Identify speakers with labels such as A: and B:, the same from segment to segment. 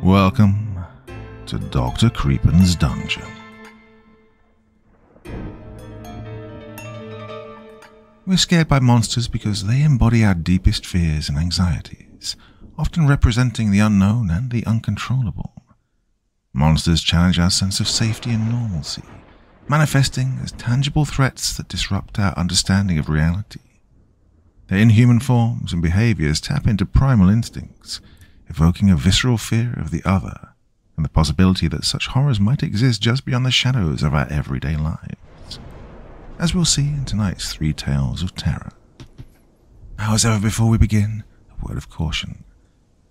A: Welcome to Dr. Creepin's Dungeon. We're scared by monsters because they embody our deepest fears and anxieties, often representing the unknown and the uncontrollable. Monsters challenge our sense of safety and normalcy, manifesting as tangible threats that disrupt our understanding of reality. Their inhuman forms and behaviors tap into primal instincts, evoking a visceral fear of the other and the possibility that such horrors might exist just beyond the shadows of our everyday lives, as we'll see in tonight's 3 tales of terror. Now, as ever before we begin, a word of caution.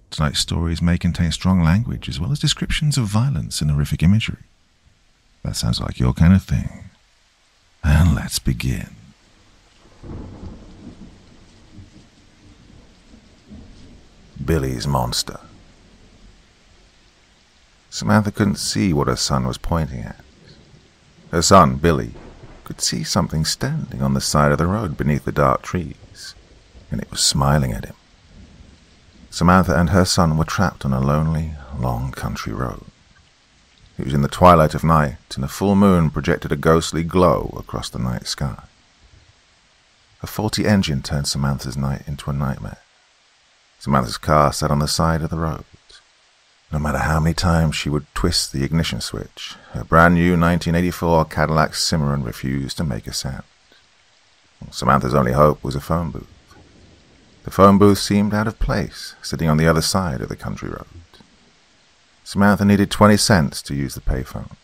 A: Tonight's stories may contain strong language as well as descriptions of violence and horrific imagery. That sounds like your kind of thing. And let's begin. Billy's monster. Samantha couldn't see what her son was pointing at. Her son, Billy, could see something standing on the side of the road beneath the dark trees, and it was smiling at him. Samantha and her son were trapped on a lonely, long country road. It was in the twilight of night, and a full moon projected a ghostly glow across the night sky. A faulty engine turned Samantha's night into a nightmare. Samantha's car sat on the side of the road. No matter how many times she would twist the ignition switch, her brand new 1984 Cadillac Cimarron refused to make a sound. Samantha's only hope was a phone booth. The phone booth seemed out of place, sitting on the other side of the country road. Samantha needed 20 cents to use the payphone.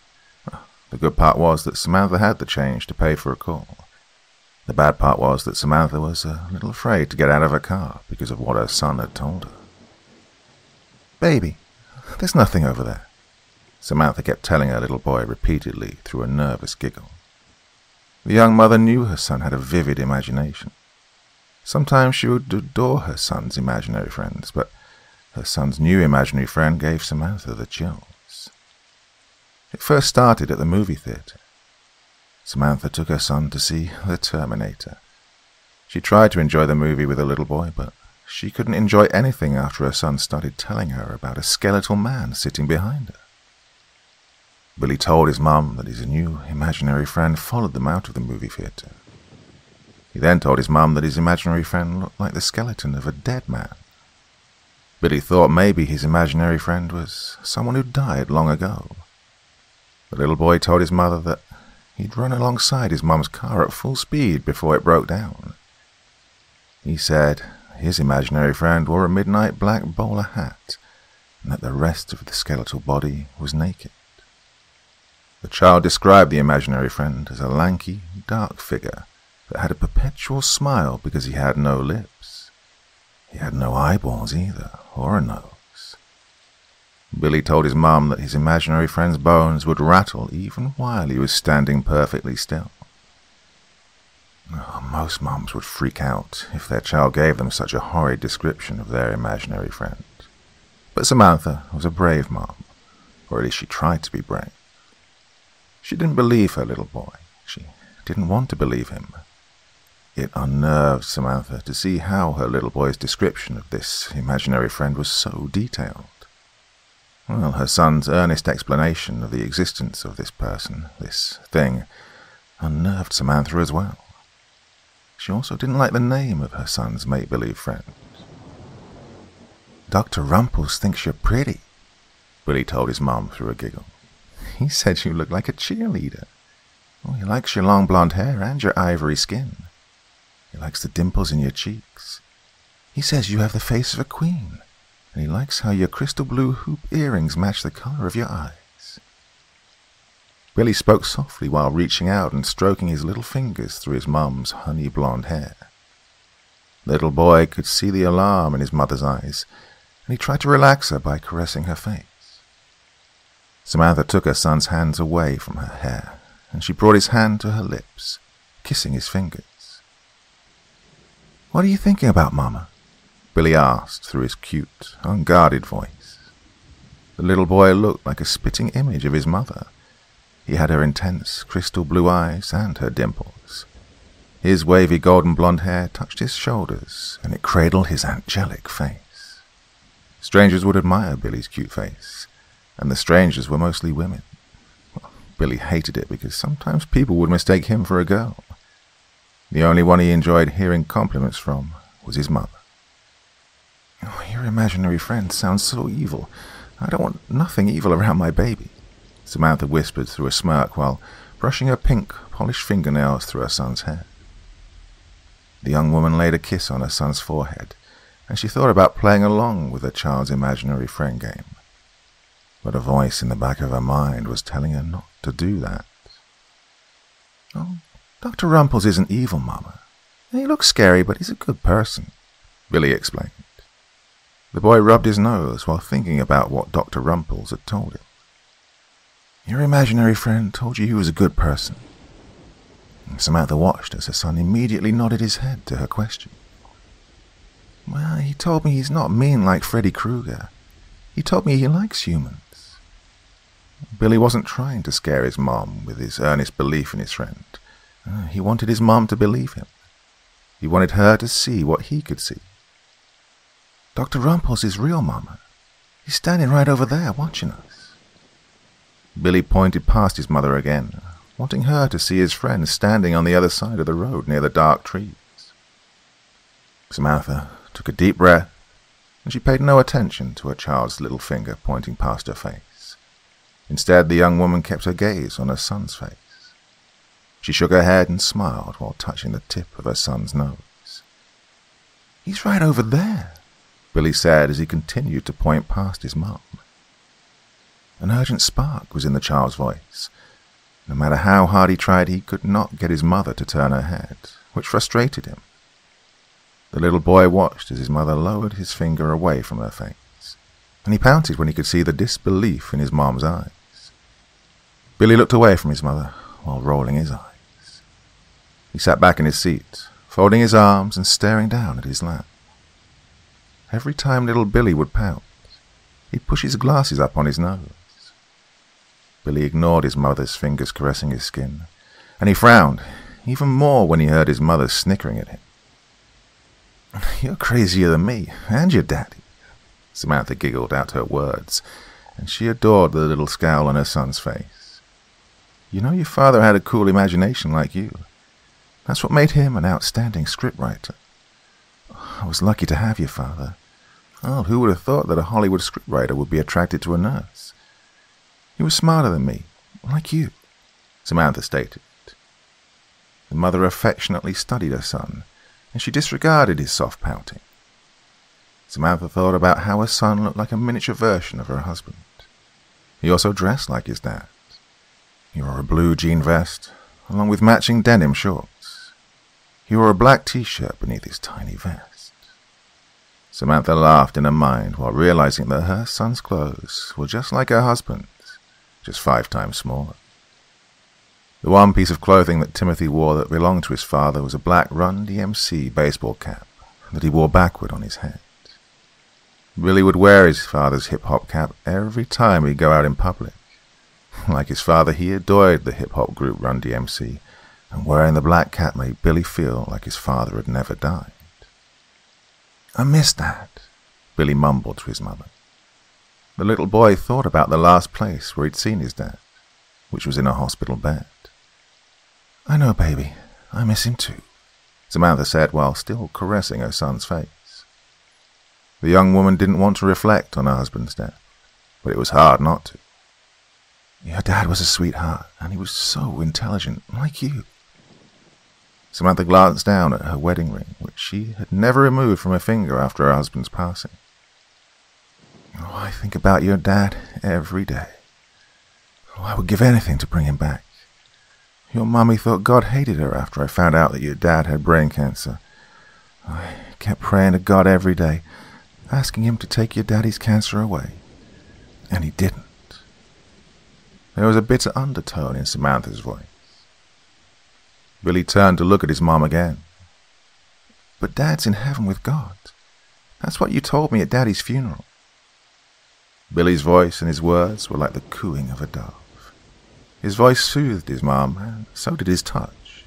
A: The good part was that Samantha had the change to pay for a call. The bad part was that Samantha was a little afraid to get out of her car because of what her son had told her. "Baby, there's nothing over there," Samantha kept telling her little boy repeatedly through a nervous giggle. The young mother knew her son had a vivid imagination. Sometimes she would adore her son's imaginary friends, but her son's new imaginary friend gave Samantha the chills. It first started at the movie theater. Samantha took her son to see The Terminator. She tried to enjoy the movie with her little boy, but she couldn't enjoy anything after her son started telling her about a skeletal man sitting behind her. Billy told his mum that his new imaginary friend followed them out of the movie theater. He then told his mum that his imaginary friend looked like the skeleton of a dead man. Billy thought maybe his imaginary friend was someone who died long ago. The little boy told his mother that he'd run alongside his mum's car at full speed before it broke down. He said his imaginary friend wore a midnight black bowler hat, and that the rest of the skeletal body was naked. The child described the imaginary friend as a lanky, dark figure that had a perpetual smile because he had no lips. He had no eyeballs either, or a nose. Billy told his mum that his imaginary friend's bones would rattle even while he was standing perfectly still. Most mums would freak out if their child gave them such a horrid description of their imaginary friend. But Samantha was a brave mum, or at least she tried to be brave. She didn't believe her little boy. She didn't want to believe him. It unnerved Samantha to see how her little boy's description of this imaginary friend was so detailed. Well, her son's earnest explanation of the existence of this person, this thing, unnerved Samantha as well. She also didn't like the name of her son's make-believe friend. "Dr. Rumples thinks you're pretty," Billy told his mum through a giggle. "He said you look like a cheerleader. Oh, he likes your long blonde hair and your ivory skin. He likes the dimples in your cheeks. He says you have the face of a queen. And he likes how your crystal blue hoop earrings match the color of your eyes." Billy spoke softly while reaching out and stroking his little fingers through his mum's honey blonde hair. The little boy could see the alarm in his mother's eyes, and he tried to relax her by caressing her face. Samantha took her son's hands away from her hair, and she brought his hand to her lips, kissing his fingers. "What are you thinking about, Mama?" Billy asked through his cute, unguarded voice. The little boy looked like a spitting image of his mother. He had her intense, crystal blue eyes and her dimples. His wavy golden blonde hair touched his shoulders, and it cradled his angelic face. Strangers would admire Billy's cute face, and the strangers were mostly women. Well, Billy hated it because sometimes people would mistake him for a girl. The only one he enjoyed hearing compliments from was his mother. "Oh, your imaginary friend sounds so evil. I don't want nothing evil around my baby," Samantha whispered through a smirk while brushing her pink, polished fingernails through her son's hair. The young woman laid a kiss on her son's forehead, and she thought about playing along with her child's imaginary friend game. But a voice in the back of her mind was telling her not to do that. "Oh, Dr. Rumples isn't evil, Mama. He looks scary, but he's a good person," Billy explained. The boy rubbed his nose while thinking about what Dr. Rumples had told him. "Your imaginary friend told you he was a good person." Samantha watched as her son immediately nodded his head to her question. "Well, he told me he's not mean like Freddy Krueger. He told me he likes humans." Billy wasn't trying to scare his mom with his earnest belief in his friend. He wanted his mom to believe him. He wanted her to see what he could see. "Dr. Rumples is real, Mama. He's standing right over there watching us." Billy pointed past his mother again, wanting her to see his friend standing on the other side of the road near the dark trees. Samantha took a deep breath, and she paid no attention to her child's little finger pointing past her face. Instead, the young woman kept her gaze on her son's face. She shook her head and smiled while touching the tip of her son's nose. "He's right over there," Billy said as he continued to point past his mom. An urgent spark was in the child's voice. No matter how hard he tried, he could not get his mother to turn her head, which frustrated him. The little boy watched as his mother lowered his finger away from her face, and he pouted when he could see the disbelief in his mom's eyes. Billy looked away from his mother while rolling his eyes. He sat back in his seat, folding his arms and staring down at his lap. Every time little Billy would pout, he'd push his glasses up on his nose. Billy ignored his mother's fingers caressing his skin, and he frowned even more when he heard his mother snickering at him. "You're crazier than me, and your daddy," Samantha giggled out her words, and she adored the little scowl on her son's face. "You know your father had a cool imagination like you. That's what made him an outstanding scriptwriter. I was lucky to have your father. Oh, who would have thought that a Hollywood scriptwriter would be attracted to a nurse? He was smarter than me, like you," Samantha stated. The mother affectionately studied her son, and she disregarded his soft pouting. Samantha thought about how her son looked like a miniature version of her husband. He also dressed like his dad. He wore a blue jean vest, along with matching denim shorts. He wore a black t-shirt beneath his tiny vest. Samantha laughed in her mind while realizing that her son's clothes were just like her husband's, just 5 times smaller. The one piece of clothing that Timothy wore that belonged to his father was a black Run DMC baseball cap that he wore backward on his head. Billy would wear his father's hip-hop cap every time he'd go out in public. Like his father, he adored the hip-hop group Run DMC, and wearing the black cap made Billy feel like his father had never died. "I miss Dad," Billy mumbled to his mother. The little boy thought about the last place where he'd seen his dad, which was in a hospital bed. "I know, baby. I miss him too," Samantha said while still caressing her son's face. The young woman didn't want to reflect on her husband's death, but it was hard not to. "Your dad was a sweetheart, and he was so intelligent, like you." Samantha glanced down at her wedding ring, which she had never removed from her finger after her husband's passing. "Oh, I think about your dad every day. Oh, I would give anything to bring him back. Your mommy thought God hated her after I found out that your dad had brain cancer. I kept praying to God every day, asking him to take your daddy's cancer away, and he didn't." There was a bitter undertone in Samantha's voice. Billy turned to look at his mom again. "But Dad's in heaven with God. That's what you told me at Daddy's funeral." Billy's voice and his words were like the cooing of a dove. His voice soothed his mom, and so did his touch.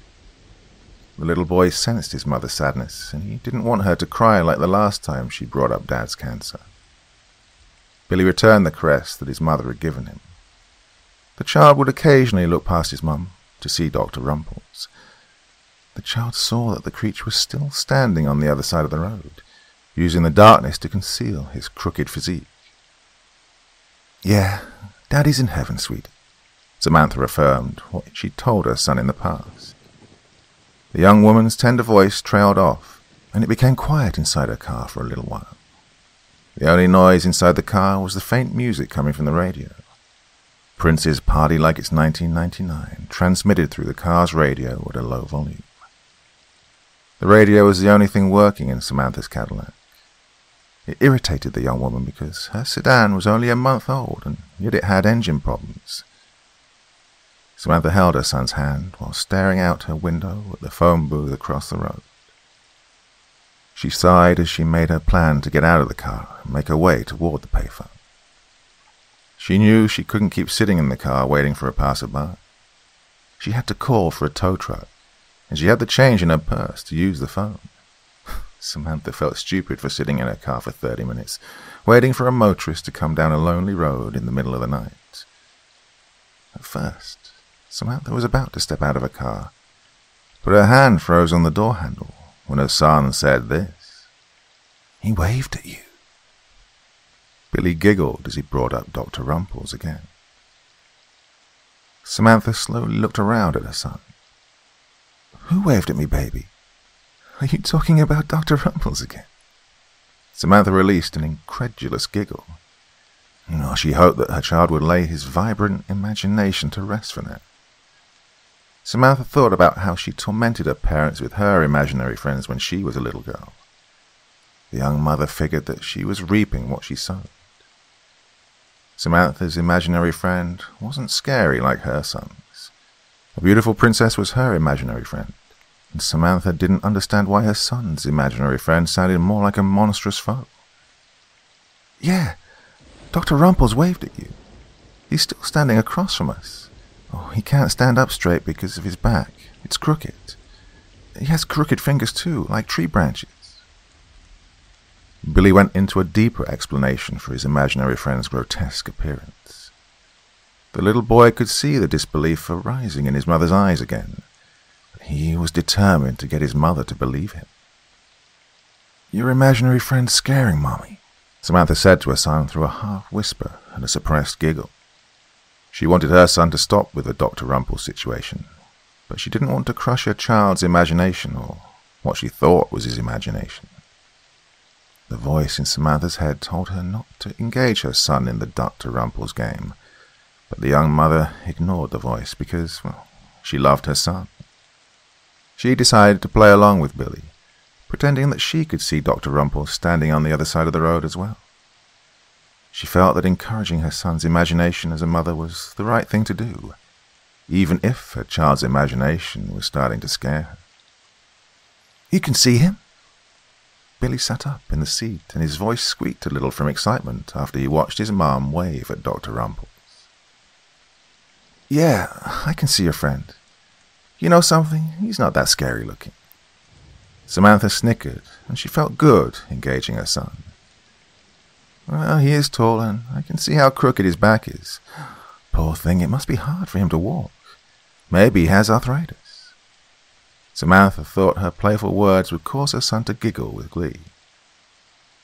A: The little boy sensed his mother's sadness, and he didn't want her to cry like the last time she brought up Dad's cancer. Billy returned the caress that his mother had given him. The child would occasionally look past his mum to see Dr. Rumples. The child saw that the creature was still standing on the other side of the road, using the darkness to conceal his crooked physique. "Yeah, Daddy's in heaven, sweetie," Samantha affirmed what she'd told her son in the past. The young woman's tender voice trailed off, and it became quiet inside her car for a little while. The only noise inside the car was the faint music coming from the radio. Prince's Party Like It's 1999 transmitted through the car's radio at a low volume. The radio was the only thing working in Samantha's Cadillac. It irritated the young woman because her sedan was only a month old, and yet it had engine problems. Samantha held her son's hand while staring out her window at the phone booth across the road. She sighed as she made her plan to get out of the car and make her way toward the payphone. She knew she couldn't keep sitting in the car waiting for a passerby. She had to call for a tow truck, and she had the change in her purse to use the phone. Samantha felt stupid for sitting in her car for 30 minutes, waiting for a motorist to come down a lonely road in the middle of the night. At first, Samantha was about to step out of her car, but her hand froze on the door handle when her son said this: "He waved at you." Billy giggled as he brought up Dr. Rumples again. Samantha slowly looked around at her son. "Who waved at me, baby? Are you talking about Dr. Rumples again?" Samantha released an incredulous giggle. She hoped that her child would lay his vibrant imagination to rest for now. Samantha thought about how she tormented her parents with her imaginary friends when she was a little girl. The young mother figured that she was reaping what she sowed. Samantha's imaginary friend wasn't scary like her son's. A beautiful princess was her imaginary friend, and Samantha didn't understand why her son's imaginary friend sounded more like a monstrous foe. "Yeah, Dr. Rumples waved at you. He's still standing across from us. Oh, he can't stand up straight because of his back. It's crooked. He has crooked fingers too, like tree branches." Billy went into a deeper explanation for his imaginary friend's grotesque appearance. The little boy could see the disbelief arising in his mother's eyes again. He was determined to get his mother to believe him. "Your imaginary friend's scaring Mommy," Samantha said to her son through a half-whisper and a suppressed giggle. She wanted her son to stop with the Dr. Rumples situation, but she didn't want to crush her child's imagination, or what she thought was his imagination. The voice in Samantha's head told her not to engage her son in the Dr. Rumples game, but the young mother ignored the voice because, she loved her son. She decided to play along with Billy, pretending that she could see Dr. Rumples standing on the other side of the road as well. She felt that encouraging her son's imagination as a mother was the right thing to do, even if her child's imagination was starting to scare her. "You can see him?" Billy sat up in the seat, and his voice squeaked a little from excitement after he watched his mom wave at Dr. Rumples. "Yeah, I can see your friend. You know something? He's not that scary looking." Samantha snickered, and she felt good engaging her son. "Well, he is tall, and I can see how crooked his back is. Poor thing, it must be hard for him to walk. Maybe he has arthritis." Samantha thought her playful words would cause her son to giggle with glee.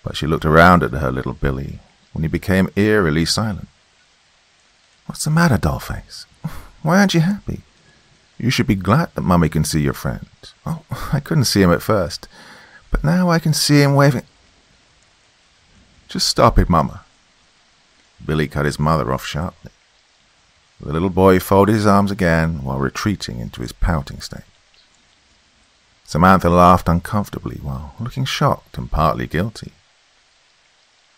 A: But she looked around at her little Billy when he became eerily silent. "What's the matter, dollface? Why aren't you happy? You should be glad that Mummy can see your friend. Oh, I couldn't see him at first, but now I can see him waving." "Just stop it, Mama." Billy cut his mother off sharply. The little boy folded his arms again while retreating into his pouting state. Samantha laughed uncomfortably while looking shocked and partly guilty.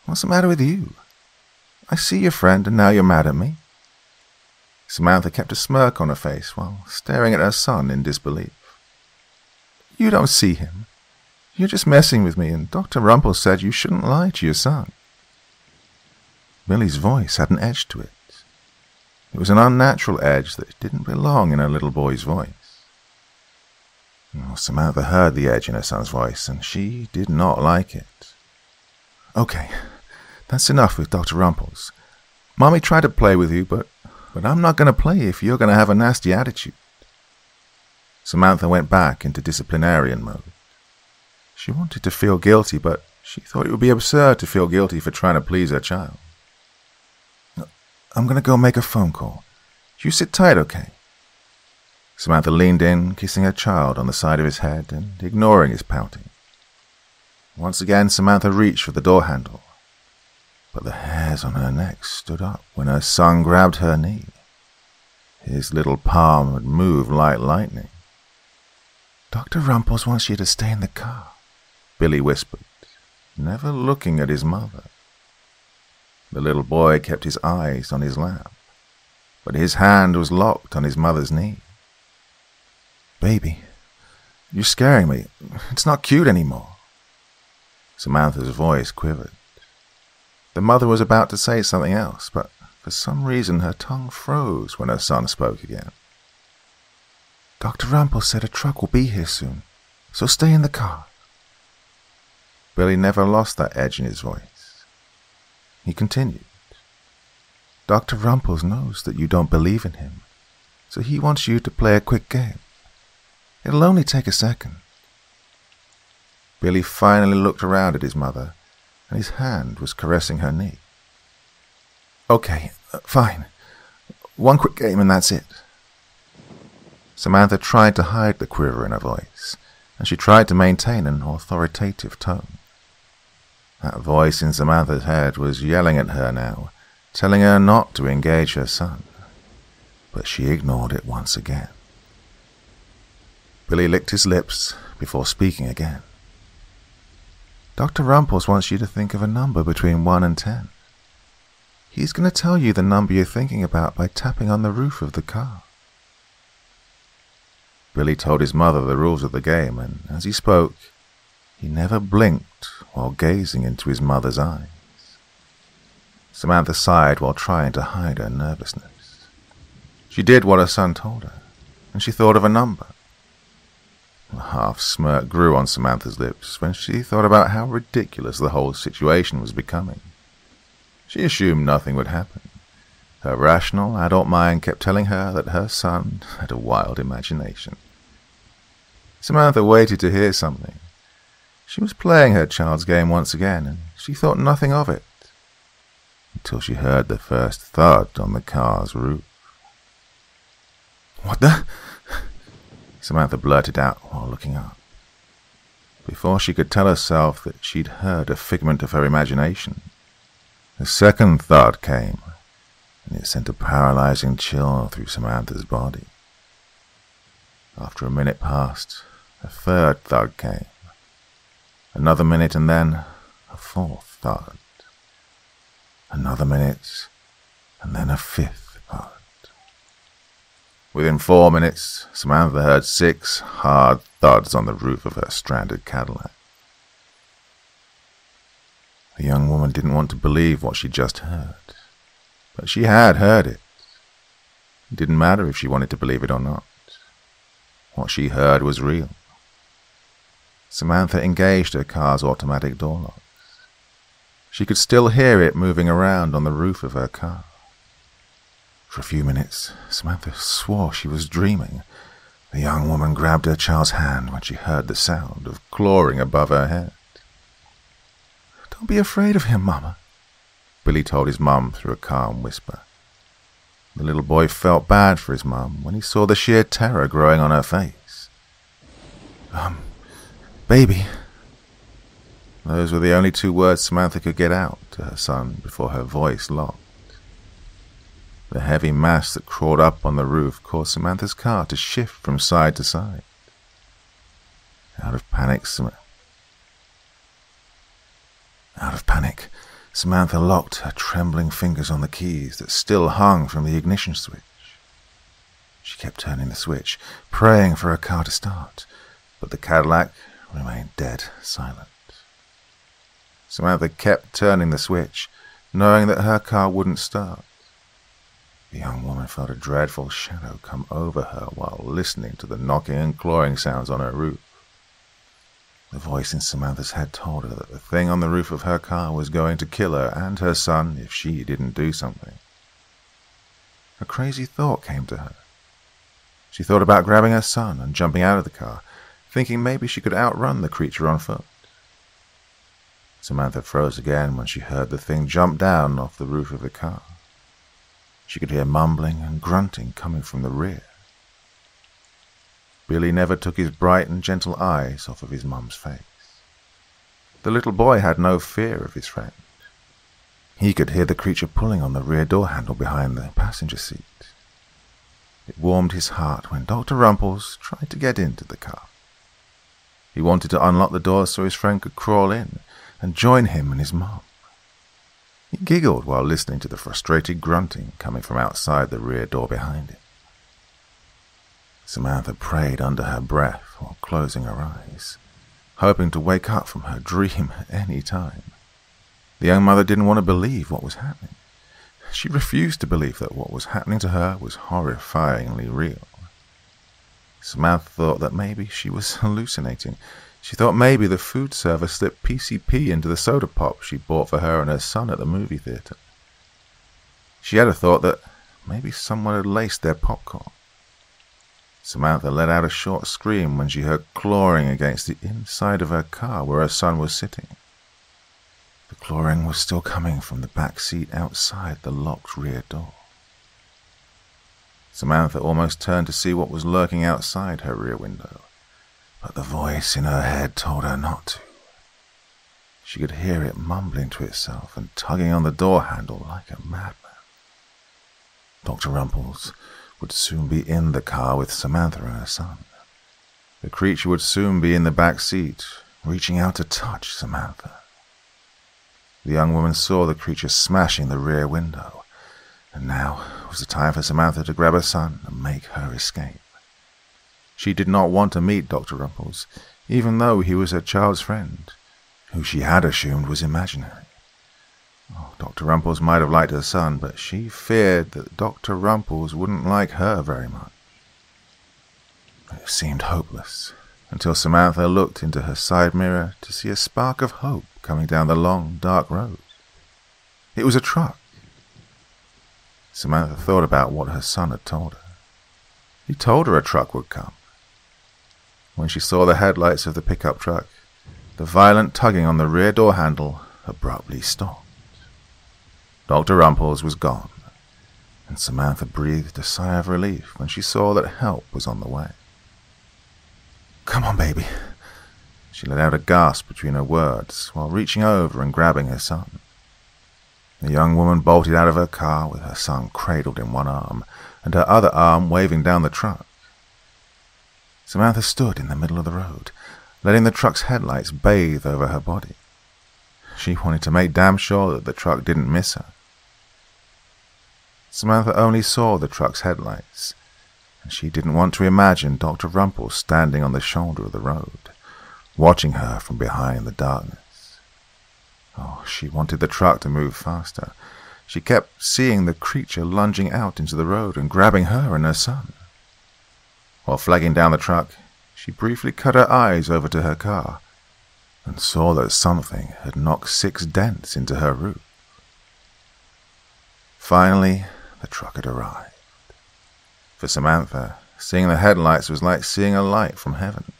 A: "What's the matter with you? I see your friend and now you're mad at me?" Samantha kept a smirk on her face while staring at her son in disbelief. "You don't see him. You're just messing with me, and Dr. Rumples said you shouldn't lie to your son." Billy's voice had an edge to it. It was an unnatural edge that didn't belong in a little boy's voice. Samantha heard the edge in her son's voice, and she did not like it. "Okay, That's enough with Dr. Rumples. Mommy tried to play with you, but I'm not going to play if you're going to have a nasty attitude. Samantha went back into disciplinarian mode. She wanted to feel guilty, but she thought it would be absurd to feel guilty for trying to please her child. I'm going to go make a phone call. You sit tight, okay? Samantha leaned in, kissing her child on the side of his head and ignoring his pouting. Once again, Samantha reached for the door handle, but the hairs on her neck stood up when her son grabbed her knee. His little palm had moved like lightning. Dr. Rumples wants you to stay in the car, Billy whispered, never looking at his mother. The little boy kept his eyes on his lap, but his hand was locked on his mother's knee. Baby, you're scaring me. It's not cute anymore. Samantha's voice quivered. The mother was about to say something else, but for some reason her tongue froze when her son spoke again. Dr. Rumples said a truck will be here soon, so stay in the car. Billy never lost that edge in his voice. He continued. Dr. Rumples knows that you don't believe in him, so he wants you to play a quick game. It'll only take a second. Billy finally looked around at his mother, and his hand was caressing her knee. Okay, fine. One quick game and that's it. Samantha tried to hide the quiver in her voice, and she tried to maintain an authoritative tone. That voice in Samantha's head was yelling at her now, telling her not to engage her son, but she ignored it once again. Billy licked his lips before speaking again. Dr. Rumples wants you to think of a number between 1 and 10. He's going to tell you the number you're thinking about by tapping on the roof of the car. Billy told his mother the rules of the game, and as he spoke, he never blinked while gazing into his mother's eyes. Samantha sighed while trying to hide her nervousness. She did what her son told her, and she thought of a number. A half smirk grew on Samantha's lips when she thought about how ridiculous the whole situation was becoming. She assumed nothing would happen. Her rational, adult mind kept telling her that her son had a wild imagination. Samantha waited to hear something. She was playing her child's game once again, and she thought nothing of it, until she heard the first thud on the car's roof. What the? Samantha blurted out while looking up. Before she could tell herself that she'd heard a figment of her imagination, the second thud came, and it sent a paralyzing chill through Samantha's body. After a minute passed, a third thud came. Another minute, and then a fourth thud. Another minute, and then a fifth thud. Within 4 minutes, Samantha heard 6 hard thuds on the roof of her stranded Cadillac. The young woman didn't want to believe what she'd just heard, but she had heard it. It didn't matter if she wanted to believe it or not. What she heard was real. Samantha engaged her car's automatic door locks. She could still hear it moving around on the roof of her car. For a few minutes, Samantha swore she was dreaming. The young woman grabbed her child's hand when she heard the sound of clawing above her head. Don't be afraid of him, Mama, Billy told his mum through a calm whisper. The little boy felt bad for his mum when he saw the sheer terror growing on her face. Baby. Those were the only 2 words Samantha could get out to her son before her voice locked. The heavy mass that crawled up on the roof caused Samantha's car to shift from side to side. Out of panic, Samantha locked her trembling fingers on the keys that still hung from the ignition switch. She kept turning the switch, praying for her car to start, but the Cadillac remained dead silent. Samantha kept turning the switch, knowing that her car wouldn't start. The young woman felt a dreadful shadow come over her while listening to the knocking and clawing sounds on her roof. The voice in Samantha's head told her that the thing on the roof of her car was going to kill her and her son if she didn't do something. A crazy thought came to her. She thought about grabbing her son and jumping out of the car, thinking maybe she could outrun the creature on foot. Samantha froze again when she heard the thing jump down off the roof of the car. She could hear mumbling and grunting coming from the rear. Billy never took his bright and gentle eyes off of his mum's face. The little boy had no fear of his friend. He could hear the creature pulling on the rear door handle behind the passenger seat. It warmed his heart when Dr. Rumples tried to get into the car. He wanted to unlock the door so his friend could crawl in and join him and his mum. He giggled while listening to the frustrated grunting coming from outside the rear door behind him. Samantha prayed under her breath while closing her eyes, hoping to wake up from her dream at any time. The young mother didn't want to believe what was happening. She refused to believe that what was happening to her was horrifyingly real. Samantha thought that maybe she was hallucinating. She thought maybe the food server slipped PCP into the soda pop she bought for her and her son at the movie theater. She had a thought that maybe someone had laced their popcorn. Samantha let out a short scream when she heard clawing against the inside of her car where her son was sitting. The clawing was still coming from the back seat outside the locked rear door. Samantha almost turned to see what was lurking outside her rear window, but the voice in her head told her not to. She could hear it mumbling to itself and tugging on the door handle like a madman. Dr. Rumples would soon be in the car with Samantha and her son. The creature would soon be in the back seat, reaching out to touch Samantha. The young woman saw the creature smashing the rear window, and now was the time for Samantha to grab her son and make her escape. She did not want to meet Dr. Rumples, even though he was her child's friend, who she had assumed was imaginary. Dr. Rumples might have liked her son, but she feared that Dr. Rumples wouldn't like her very much. It seemed hopeless, until Samantha looked into her side mirror to see a spark of hope coming down the long, dark road. It was a truck. Samantha thought about what her son had told her. He told her a truck would come. When she saw the headlights of the pickup truck, the violent tugging on the rear door handle abruptly stopped. Dr. Rumples was gone, and Samantha breathed a sigh of relief when she saw that help was on the way. "Come on, baby." She let out a gasp between her words while reaching over and grabbing her son. The young woman bolted out of her car with her son cradled in one arm and her other arm waving down the truck. Samantha stood in the middle of the road, letting the truck's headlights bathe over her body. She wanted to make damn sure that the truck didn't miss her. Samantha only saw the truck's headlights, and she didn't want to imagine Dr. Rumples standing on the shoulder of the road, watching her from behind the darkness. She wanted the truck to move faster. She kept seeing the creature lunging out into the road and grabbing her and her son. While flagging down the truck, she briefly cut her eyes over to her car and saw that something had knocked 6 dents into her roof. Finally, the truck had arrived. For Samantha, seeing the headlights was like seeing a light from heaven.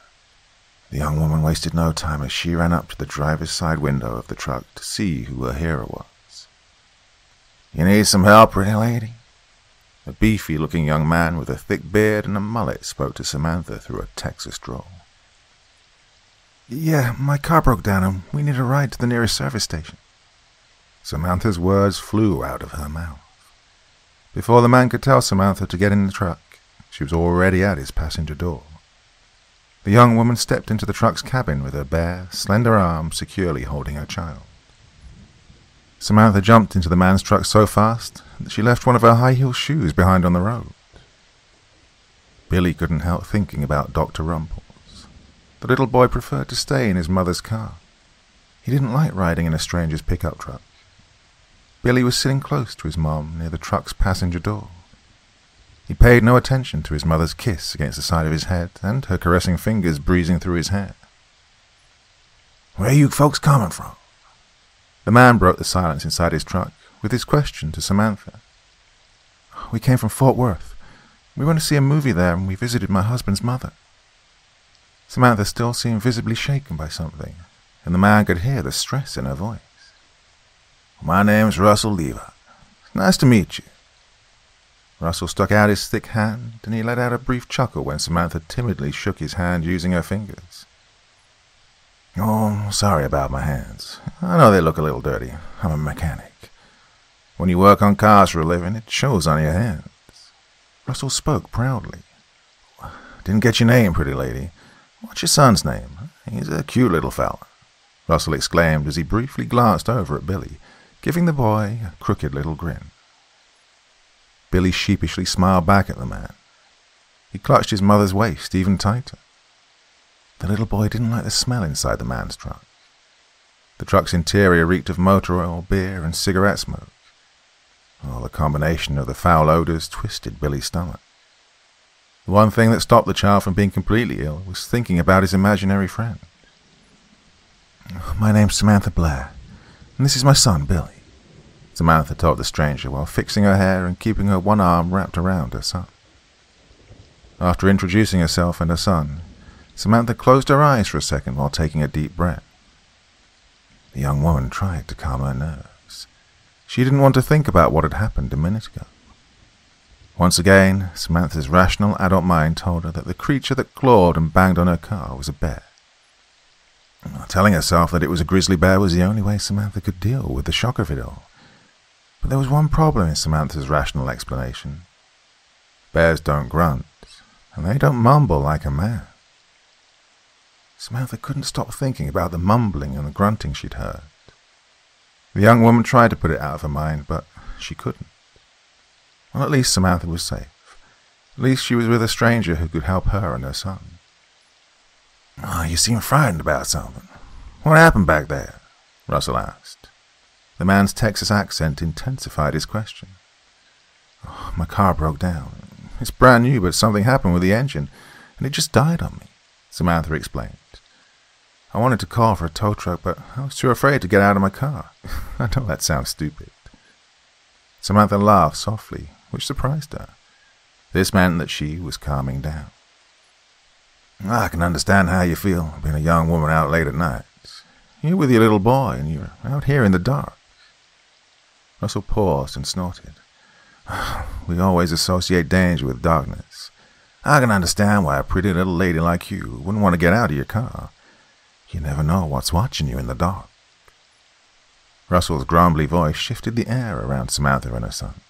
A: The young woman wasted no time as she ran up to the driver's side window of the truck to see who her hero was. "You need some help, pretty lady?" A beefy-looking young man with a thick beard and a mullet spoke to Samantha through a Texas drawl. "Yeah, my car broke down and we need a ride to the nearest service station." Samantha's words flew out of her mouth. Before the man could tell Samantha to get in the truck, she was already at his passenger door. The young woman stepped into the truck's cabin with her bare, slender arm securely holding her child. Samantha jumped into the man's truck so fast that she left one of her high-heel shoes behind on the road. Billy couldn't help thinking about Dr. Rumples. The little boy preferred to stay in his mother's car. He didn't like riding in a stranger's pickup truck. Billy was sitting close to his mom near the truck's passenger door. He paid no attention to his mother's kiss against the side of his head and her caressing fingers breezing through his hair. Where are you folks coming from?" The man broke the silence inside his truck with his question to Samantha. "We came from Fort Worth. We went to see a movie there and we visited my husband's mother." Samantha still seemed visibly shaken by something, and the man could hear the stress in her voice. "My name's Russell Levi. Nice to meet you." Russell stuck out his thick hand, and he let out a brief chuckle when Samantha timidly shook his hand using her fingers. "Oh, sorry about my hands. I know they look a little dirty. I'm a mechanic. When you work on cars for a living, it shows on your hands." Russell spoke proudly. "Didn't get your name, pretty lady. What's your son's name? He's a cute little fella," Russell exclaimed as he briefly glanced over at Billy, giving the boy a crooked little grin. Billy sheepishly smiled back at the man. He clutched his mother's waist even tighter. The little boy didn't like the smell inside the man's truck. The truck's interior reeked of motor oil, beer, and cigarette smoke. Oh, the combination of the foul odors twisted Billy's stomach. The one thing that stopped the child from being completely ill was thinking about his imaginary friend. "My name's Samantha Blair, and this is my son, Billy," Samantha told the stranger while fixing her hair and keeping her one arm wrapped around her son. After introducing herself and her son, Samantha closed her eyes for a second while taking a deep breath. The young woman tried to calm her nerves. She didn't want to think about what had happened a minute ago. Once again, Samantha's rational adult mind told her that the creature that clawed and banged on her car was a bear. Telling herself that it was a grizzly bear was the only way Samantha could deal with the shock of it all. But there was one problem in Samantha's rational explanation. Bears don't grunt, and they don't mumble like a man. Samantha couldn't stop thinking about the mumbling and the grunting she'd heard. The young woman tried to put it out of her mind, but she couldn't. Well, at least Samantha was safe. At least she was with a stranger who could help her and her son. "Oh, you seem frightened about something. What happened back there?" Russell asked. The man's Texas accent intensified his question. "Oh, my car broke down. It's brand new, but something happened with the engine, and it just died on me," Samantha explained. "I wanted to call for a tow truck, but I was too afraid to get out of my car." I know that sounds stupid. Samantha laughed softly, which surprised her. This meant that she was calming down. "I can understand how you feel, being a young woman out late at night. You're with your little boy, and you're out here in the dark." Russell paused and snorted. "We always associate danger with darkness. I can understand why a pretty little lady like you wouldn't want to get out of your car. You never know what's watching you in the dark." Russell's grumbly voice shifted the air around Samantha and her son.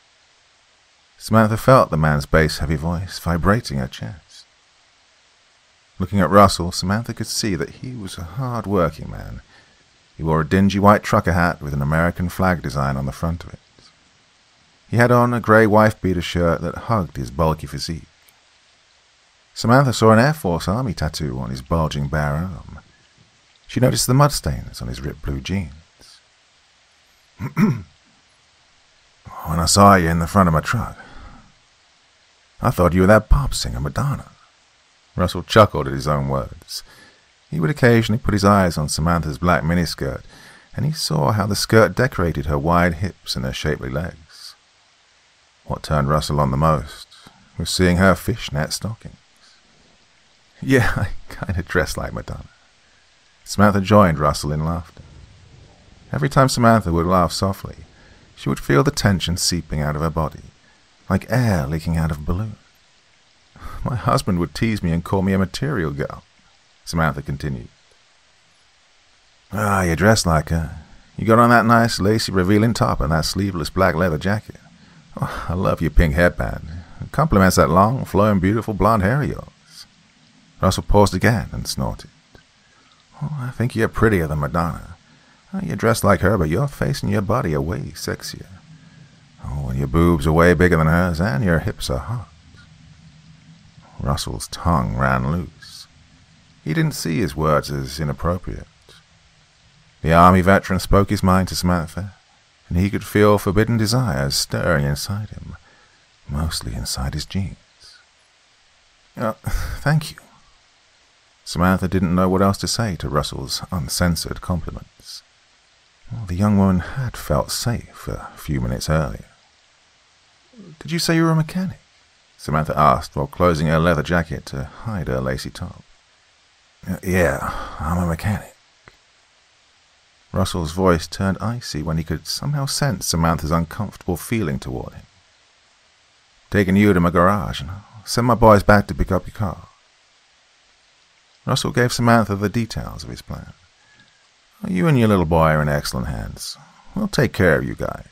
A: Samantha felt the man's bass-heavy voice vibrating her chest. Looking at Russell, Samantha could see that he was a hard-working man. He wore a dingy white trucker hat with an American flag design on the front of it. He had on a grey wife-beater shirt that hugged his bulky physique. Samantha saw an Air Force Army tattoo on his bulging bare arm. She noticed the mud stains on his ripped blue jeans. "When I saw you in the front of my truck, I thought you were that pop singer Madonna." Russell chuckled at his own words. He would occasionally put his eyes on Samantha's black miniskirt, and he saw how the skirt decorated her wide hips and her shapely legs. What turned Russell on the most was seeing her fishnet stockings. "Yeah, I kind of dress like Madonna." Samantha joined Russell in laughter. Every time Samantha would laugh softly, she would feel the tension seeping out of her body, like air leaking out of a balloon. "My husband would tease me and call me a material girl," Samantha continued. "Ah, you dress like her. You got on that nice, lacy, revealing top and that sleeveless black leather jacket. Oh, I love your pink headband. It complements that long, flowing, beautiful blonde hair of yours." Russell paused again and snorted. "Oh, I think you're prettier than Madonna. Oh, you dress like her, but your face and your body are way sexier. Oh, and your boobs are way bigger than hers, and your hips are hot." Russell's tongue ran loose. He didn't see his words as inappropriate. The Army veteran spoke his mind to Samantha, and he could feel forbidden desires stirring inside him, mostly inside his jeans. "Thank you." Samantha didn't know what else to say to Russell's uncensored compliments. Well, the young woman had felt safe a few minutes earlier. "Did you say you were a mechanic?" Samantha asked while closing her leather jacket to hide her lacy top. "Yeah, I'm a mechanic." Russell's voice turned icy when he could somehow sense Samantha's uncomfortable feeling toward him. "Taking you to my garage, and I'll send my boys back to pick up your car." Russell gave Samantha the details of his plan. "You and your little boy are in excellent hands. We'll take care of you guys."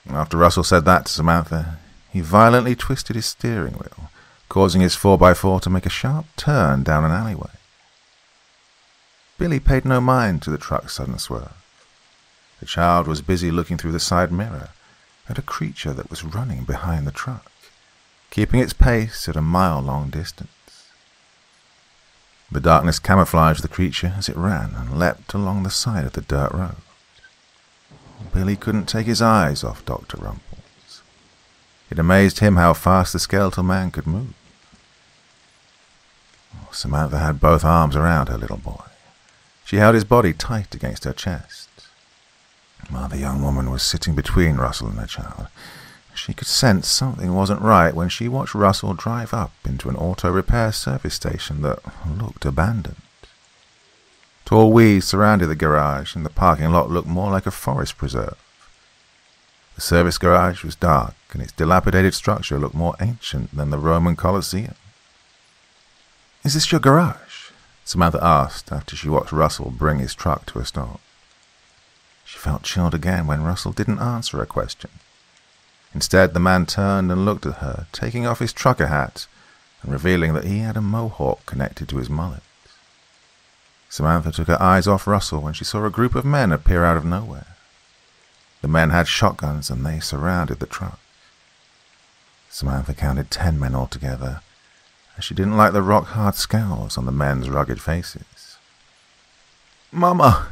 A: After Russell said that to Samantha, he violently twisted his steering wheel, causing his 4x4 to make a sharp turn down an alleyway. Billy paid no mind to the truck's sudden swerve. The child was busy looking through the side mirror at a creature that was running behind the truck, keeping its pace at a mile-long distance. The darkness camouflaged the creature as it ran and leapt along the side of the dirt road. Billy couldn't take his eyes off Dr. Rumples. It amazed him how fast the skeletal man could move. Samantha had both arms around her little boy. She held his body tight against her chest. While the young woman was sitting between Russell and her child, she could sense something wasn't right when she watched Russell drive up into an auto repair service station that looked abandoned. Tall weeds surrounded the garage, and the parking lot looked more like a forest preserve. The service garage was dark, and its dilapidated structure looked more ancient than the Roman Colosseum. "Is this your garage?" Samantha asked after she watched Russell bring his truck to a stop. She felt chilled again when Russell didn't answer her question. Instead, the man turned and looked at her, taking off his trucker hat and revealing that he had a mohawk connected to his mullet. Samantha took her eyes off Russell when she saw a group of men appear out of nowhere. The men had shotguns and they surrounded the truck. Samantha counted 10 men altogether, as she didn't like the rock-hard scowls on the men's rugged faces. "Mama!"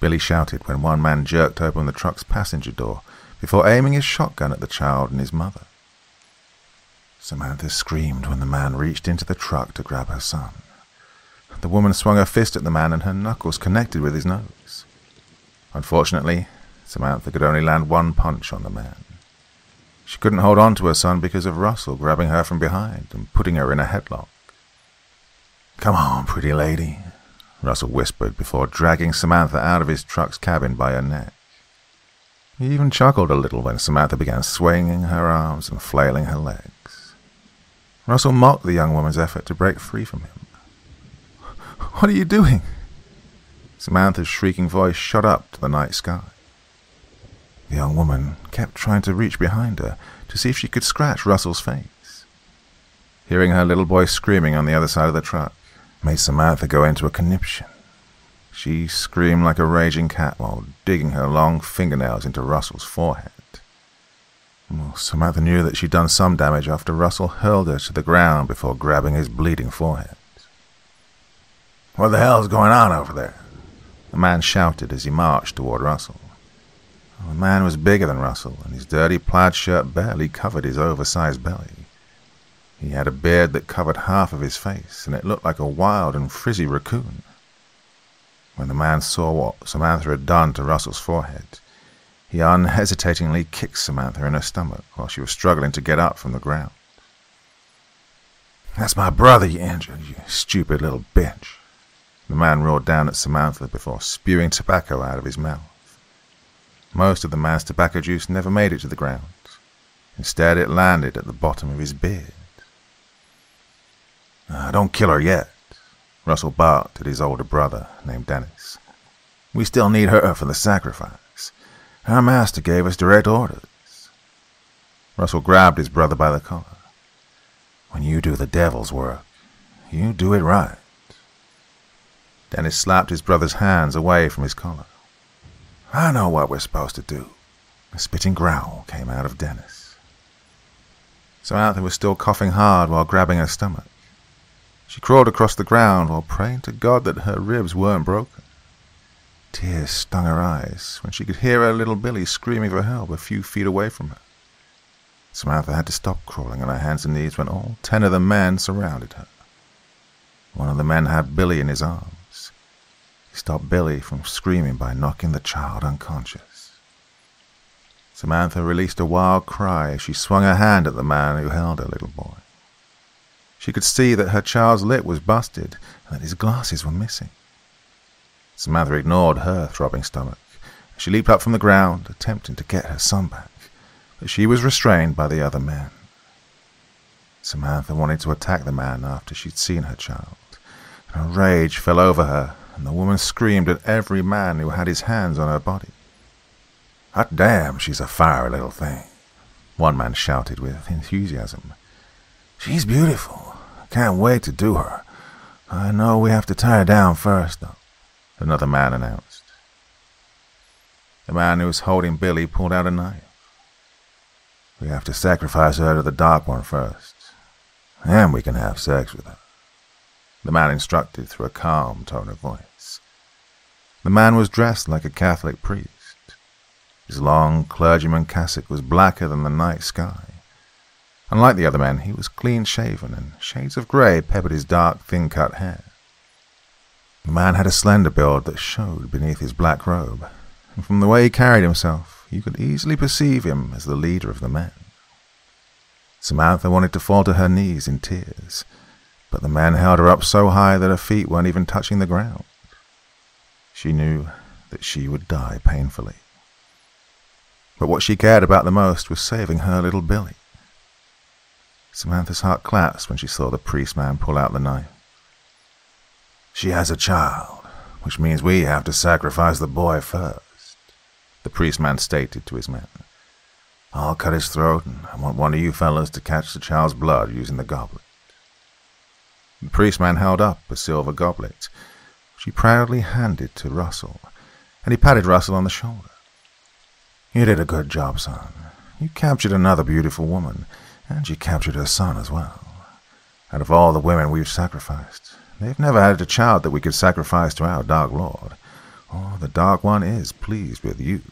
A: Billy shouted when one man jerked open the truck's passenger door before aiming his shotgun at the child and his mother. Samantha screamed when the man reached into the truck to grab her son. The woman swung her fist at the man and her knuckles connected with his nose. Unfortunately, Samantha could only land one punch on the man. She couldn't hold on to her son because of Russell grabbing her from behind and putting her in a headlock. "Come on, pretty lady," Russell whispered before dragging Samantha out of his truck's cabin by her neck. He even chuckled a little when Samantha began swinging her arms and flailing her legs. Russell mocked the young woman's effort to break free from him. "What are you doing?" Samantha's shrieking voice shot up to the night sky. The young woman kept trying to reach behind her to see if she could scratch Russell's face. Hearing her little boy screaming on the other side of the truck made Samantha go into a conniption. She screamed like a raging cat while digging her long fingernails into Russell's forehead. Well, Samantha knew that she'd done some damage after Russell hurled her to the ground before grabbing his bleeding forehead. "What the hell's going on over there?" the man shouted as he marched toward Russell. The man was bigger than Russell, and his dirty plaid shirt barely covered his oversized belly. He had a beard that covered half of his face, and it looked like a wild and frizzy raccoon. When the man saw what Samantha had done to Russell's forehead, he unhesitatingly kicked Samantha in her stomach while she was struggling to get up from the ground. "That's my brother you injured, you stupid little bitch." The man roared down at Samantha before spewing tobacco out of his mouth. Most of the man's tobacco juice never made it to the ground. Instead, it landed at the bottom of his beard. "Don't kill her yet," Russell barked at his older brother, named Dennis. "We still need her for the sacrifice. Our master gave us direct orders." Russell grabbed his brother by the collar. "When you do the devil's work, you do it right." Dennis slapped his brother's hands away from his collar. "I know what we're supposed to do." A spitting growl came out of Dennis. Samantha was still coughing hard while grabbing her stomach. She crawled across the ground while praying to God that her ribs weren't broken. Tears stung her eyes when she could hear her little Billy screaming for help a few feet away from her. Samantha had to stop crawling on her hands and knees when all 10 of the men surrounded her. One of the men had Billy in his arms. He stopped Billy from screaming by knocking the child unconscious. Samantha released a wild cry as she swung her hand at the man who held her little boy. She could see that her child's lip was busted and that his glasses were missing. Samantha ignored her throbbing stomach. She leaped up from the ground, attempting to get her son back, but she was restrained by the other men. Samantha wanted to attack the man after she'd seen her child, and a rage fell over her, and the woman screamed at every man who had his hands on her body. "Hot damn, she's a fiery little thing," one man shouted with enthusiasm. "She's beautiful. I can't wait to do her. I know we have to tie her down first, though," another man announced. The man who was holding Billy pulled out a knife. "We have to sacrifice her to the Dark One first, and we can have sex with her," the man instructed through a calm tone of voice. The man was dressed like a Catholic priest. His long clergyman cassock was blacker than the night sky. Unlike the other men, he was clean-shaven, and shades of grey peppered his dark, thin-cut hair. The man had a slender build that showed beneath his black robe, and from the way he carried himself, you could easily perceive him as the leader of the men. Samantha wanted to fall to her knees in tears, but the men held her up so high that her feet weren't even touching the ground. She knew that she would die painfully. But what she cared about the most was saving her little Billy. Samantha's heart collapsed when she saw the priest man pull out the knife. "She has a child, which means we have to sacrifice the boy first," the priest man stated to his men. "I'll cut his throat, and I want one of you fellas to catch the child's blood using the goblet." The priest man held up a silver goblet, which he proudly handed to Russell, and he patted Russell on the shoulder. "You did a good job, son. You captured another beautiful woman, and you captured her son as well. Out of all the women we've sacrificed, they've never had a child that we could sacrifice to our Dark Lord. Oh, the Dark One is pleased with you."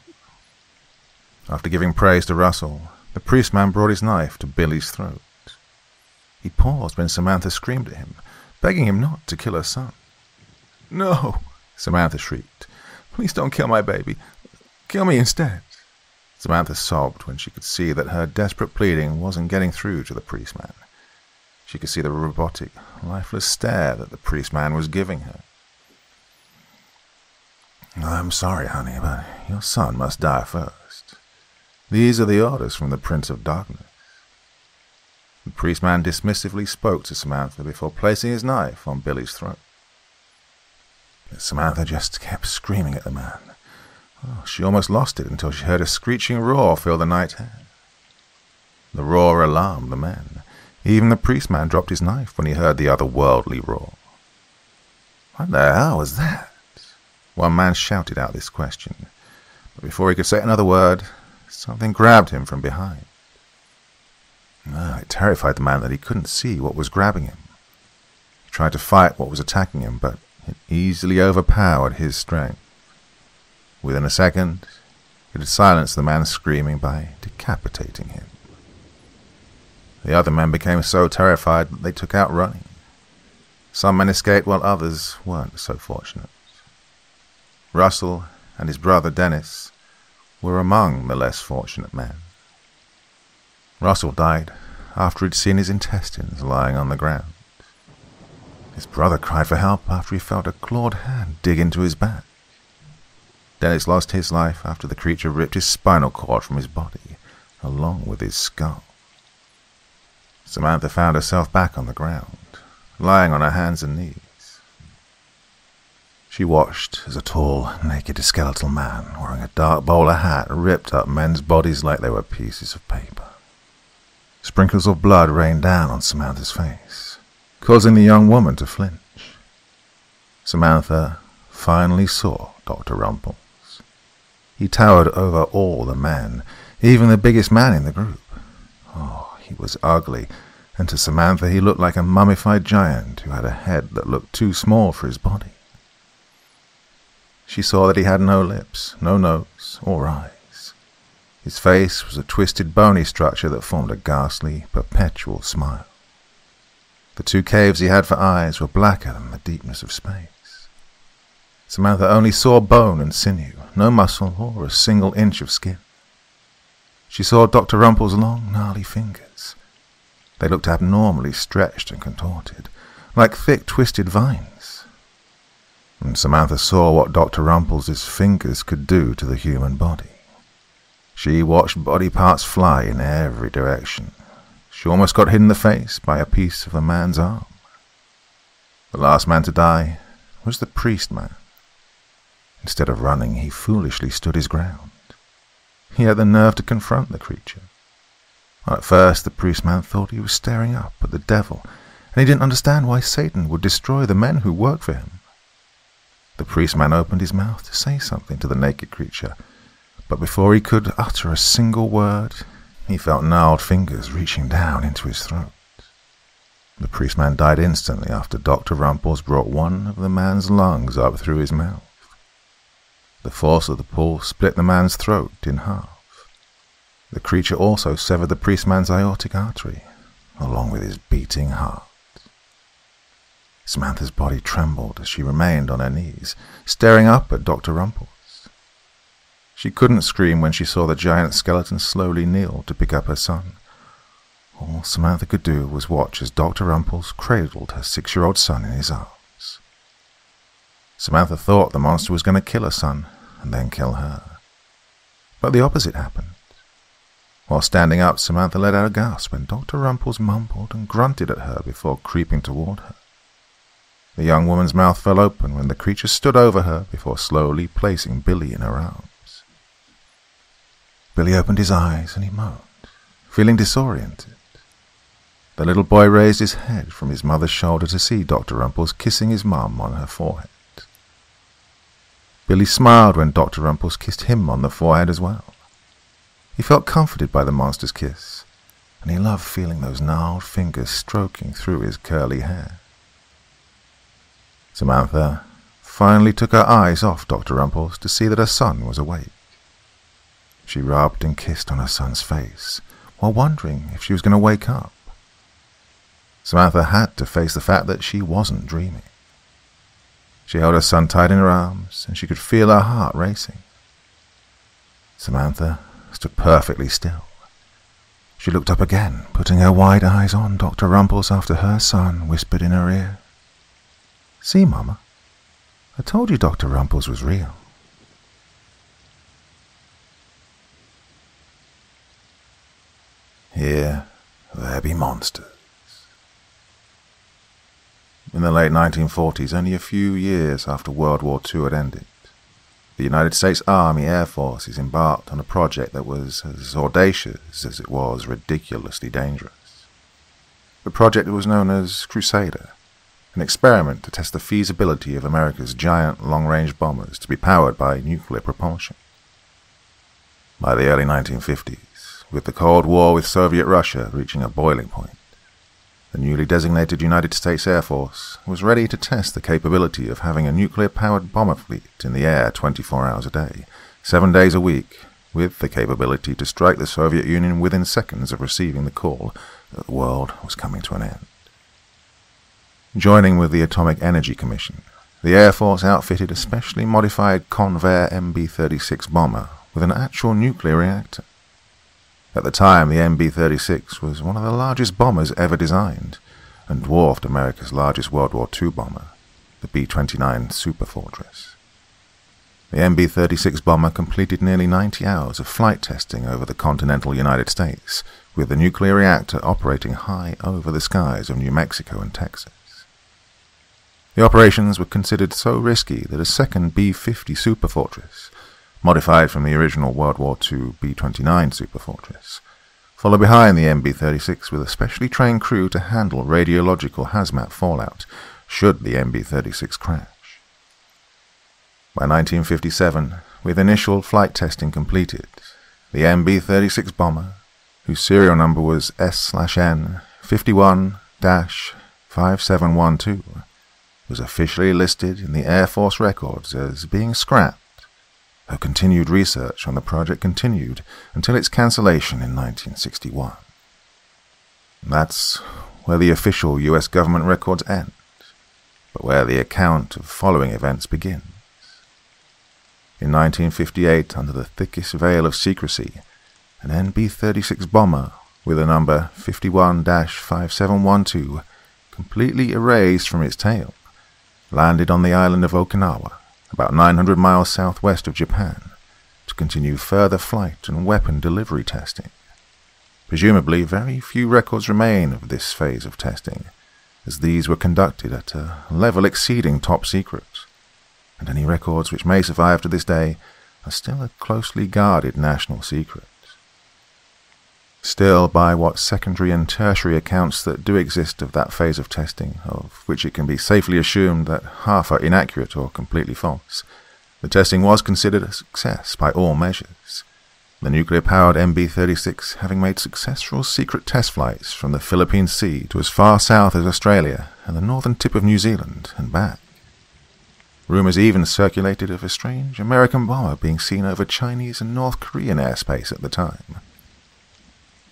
A: After giving praise to Russell, the priest man brought his knife to Billy's throat. He paused when Samantha screamed at him, begging him not to kill her son. "No," Samantha shrieked. "Please don't kill my baby. Kill me instead." Samantha sobbed when she could see that her desperate pleading wasn't getting through to the priest man. She could see the robotic, lifeless stare that the priest man was giving her. "I'm sorry, honey, but your son must die first. These are the orders from the Prince of Darkness." The priest man dismissively spoke to Samantha before placing his knife on Billy's throat. But Samantha just kept screaming at the man. Oh, she almost lost it until she heard a screeching roar fill the night air. The roar alarmed the men. Even the priest man dropped his knife when he heard the otherworldly roar. "What the hell was that?" One man shouted out this question, but before he could say another word, something grabbed him from behind. It terrified the man that he couldn't see what was grabbing him. He tried to fight what was attacking him, but it easily overpowered his strength. Within a second, it had silenced the man screaming by decapitating him. The other men became so terrified that they took out running. Some men escaped while others weren't so fortunate. Russell and his brother Dennis were among the less fortunate men. Russell died after he'd seen his intestines lying on the ground. His brother cried for help after he felt a clawed hand dig into his back. Dennis lost his life after the creature ripped his spinal cord from his body, along with his skull. Samantha found herself back on the ground, lying on her hands and knees. She watched as a tall, naked skeletal man wearing a dark bowler hat ripped up men's bodies like they were pieces of paper. Sprinkles of blood rained down on Samantha's face, causing the young woman to flinch. Samantha finally saw Dr. Rumples. He towered over all the men, even the biggest man in the group. Oh, he was ugly, and to Samantha he looked like a mummified giant who had a head that looked too small for his body. She saw that he had no lips, no nose, or eyes. His face was a twisted, bony structure that formed a ghastly, perpetual smile. The two caves he had for eyes were blacker than the deepness of space. Samantha only saw bone and sinew, no muscle or a single inch of skin. She saw Dr. Rumpel's long, gnarly fingers. They looked abnormally stretched and contorted, like thick, twisted vines. And Samantha saw what Dr. Rumpel's fingers could do to the human body. She watched body parts fly in every direction. She almost got hit in the face by a piece of a man's arm. The last man to die was the priest man. Instead of running, he foolishly stood his ground. He had the nerve to confront the creature. At first, the priest man thought he was staring up at the devil, and he didn't understand why Satan would destroy the men who worked for him. The priest man opened his mouth to say something to the naked creature, but before he could utter a single word, he felt gnarled fingers reaching down into his throat. The priest man died instantly after Dr. Rumpels brought one of the man's lungs up through his mouth. The force of the pull split the man's throat in half. The creature also severed the priest man's aortic artery, along with his beating heart. Samantha's body trembled as she remained on her knees, staring up at Dr. Rumpels. She couldn't scream when she saw the giant skeleton slowly kneel to pick up her son. All Samantha could do was watch as Dr. Rumpels cradled her 6-year-old son in his arms. Samantha thought the monster was going to kill her son and then kill her. But the opposite happened. While standing up, Samantha let out a gasp when Dr. Rumpels mumbled and grunted at her before creeping toward her. The young woman's mouth fell open when the creature stood over her before slowly placing Billy in her arms. Billy opened his eyes and he moaned, feeling disoriented. The little boy raised his head from his mother's shoulder to see Dr. Rumpels kissing his mum on her forehead. Billy smiled when Dr. Rumpels kissed him on the forehead as well. He felt comforted by the monster's kiss, and he loved feeling those gnarled fingers stroking through his curly hair. Samantha finally took her eyes off Dr. Rumpels to see that her son was awake. She rubbed and kissed on her son's face, while wondering if she was going to wake up. Samantha had to face the fact that she wasn't dreaming. She held her son tight in her arms, and she could feel her heart racing. Samantha stood perfectly still. She looked up again, putting her wide eyes on Dr. Rumpels after her son whispered in her ear, "See, Mama, I told you Dr. Rumpels was real." Here there be monsters. In the late 1940s, only a few years after World War II had ended, the United States Army Air Forces embarked on a project that was as audacious as it was ridiculously dangerous. The project was known as Crusader, an experiment to test the feasibility of America's giant long-range bombers to be powered by nuclear propulsion. By the early 1950s, with the Cold War with Soviet Russia reaching a boiling point, the newly designated United States Air Force was ready to test the capability of having a nuclear-powered bomber fleet in the air 24 hours a day, 7 days a week, with the capability to strike the Soviet Union within seconds of receiving the call that the world was coming to an end. Joining with the Atomic Energy Commission, the Air Force outfitted a specially modified Convair MB-36 bomber with an actual nuclear reactor. At the time, the MB-36 was one of the largest bombers ever designed, and dwarfed America's largest World War II bomber, the B-29 Superfortress. The MB-36 bomber completed nearly 90 hours of flight testing over the continental United States, with the nuclear reactor operating high over the skies of New Mexico and Texas. The operations were considered so risky that a second B-50 Superfortress, modified from the original World War II B-29 Superfortress, followed behind the MB-36 with a specially trained crew to handle radiological hazmat fallout should the MB-36 crash. By 1957, with initial flight testing completed, the MB-36 bomber, whose serial number was S/N 51-5712, was officially listed in the Air Force records as being scrapped, though continued research on the project continued until its cancellation in 1961. That's where the official US government records end, but where the account of following events begins. In 1958, under the thickest veil of secrecy, an NB-36 bomber with the number 51-5712, completely erased from its tail, landed on the island of Okinawa, about 900 miles southwest of Japan, to continue further flight and weapon delivery testing. Presumably, very few records remain of this phase of testing, as these were conducted at a level exceeding top secret, and any records which may survive to this day are still a closely guarded national secret. Still, by what secondary and tertiary accounts that do exist of that phase of testing, of which it can be safely assumed that half are inaccurate or completely false, the testing was considered a success by all measures, the nuclear-powered NB-36 having made successful secret test flights from the Philippine Sea to as far south as Australia and the northern tip of New Zealand and back. Rumors even circulated of a strange American bomber being seen over Chinese and North Korean airspace at the time.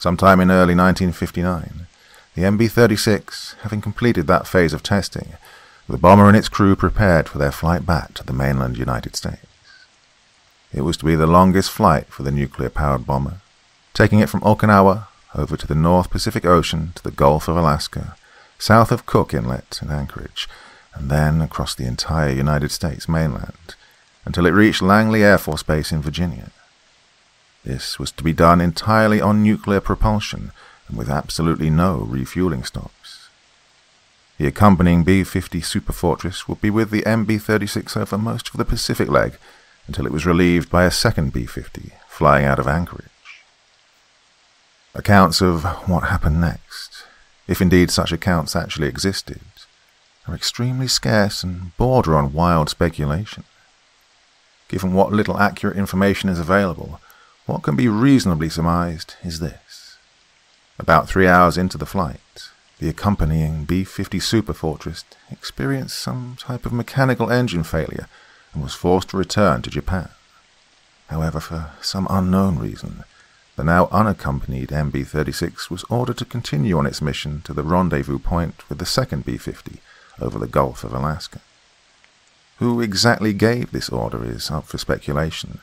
A: Sometime in early 1959, the NB-36, having completed that phase of testing, the bomber and its crew prepared for their flight back to the mainland United States. It was to be the longest flight for the nuclear-powered bomber, taking it from Okinawa over to the North Pacific Ocean to the Gulf of Alaska, south of Cook Inlet and Anchorage, and then across the entire United States mainland, until it reached Langley Air Force Base in Virginia. This was to be done entirely on nuclear propulsion and with absolutely no refueling stops. The accompanying B-50 Superfortress would be with the NB-36 over most of the Pacific leg until it was relieved by a second B-50 flying out of Anchorage. Accounts of what happened next, if indeed such accounts actually existed, are extremely scarce and border on wild speculation. Given what little accurate information is available, what can be reasonably surmised is this. About 3 hours into the flight, the accompanying B-50 Superfortress experienced some type of mechanical engine failure and was forced to return to Japan. However, for some unknown reason, the now unaccompanied NB-36 was ordered to continue on its mission to the rendezvous point with the second B-50 over the Gulf of Alaska. Who exactly gave this order is up for speculation,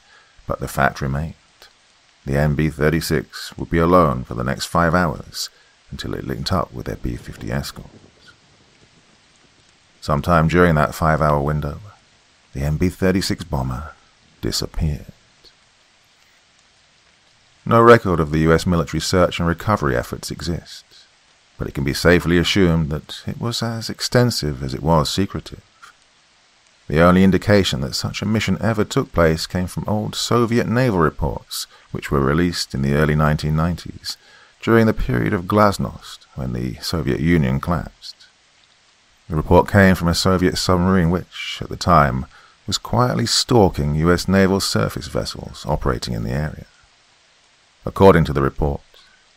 A: but the fact remained. The NB-36 would be alone for the next 5 hours until it linked up with their B-50 escorts. Sometime during that 5-hour window, the NB-36 bomber disappeared. No record of the US military search and recovery efforts exists, but it can be safely assumed that it was as extensive as it was secretive. The only indication that such a mission ever took place came from old Soviet naval reports, which were released in the early 1990s, during the period of glasnost, when the Soviet Union collapsed. The report came from a Soviet submarine which, at the time, was quietly stalking US naval surface vessels operating in the area. According to the report,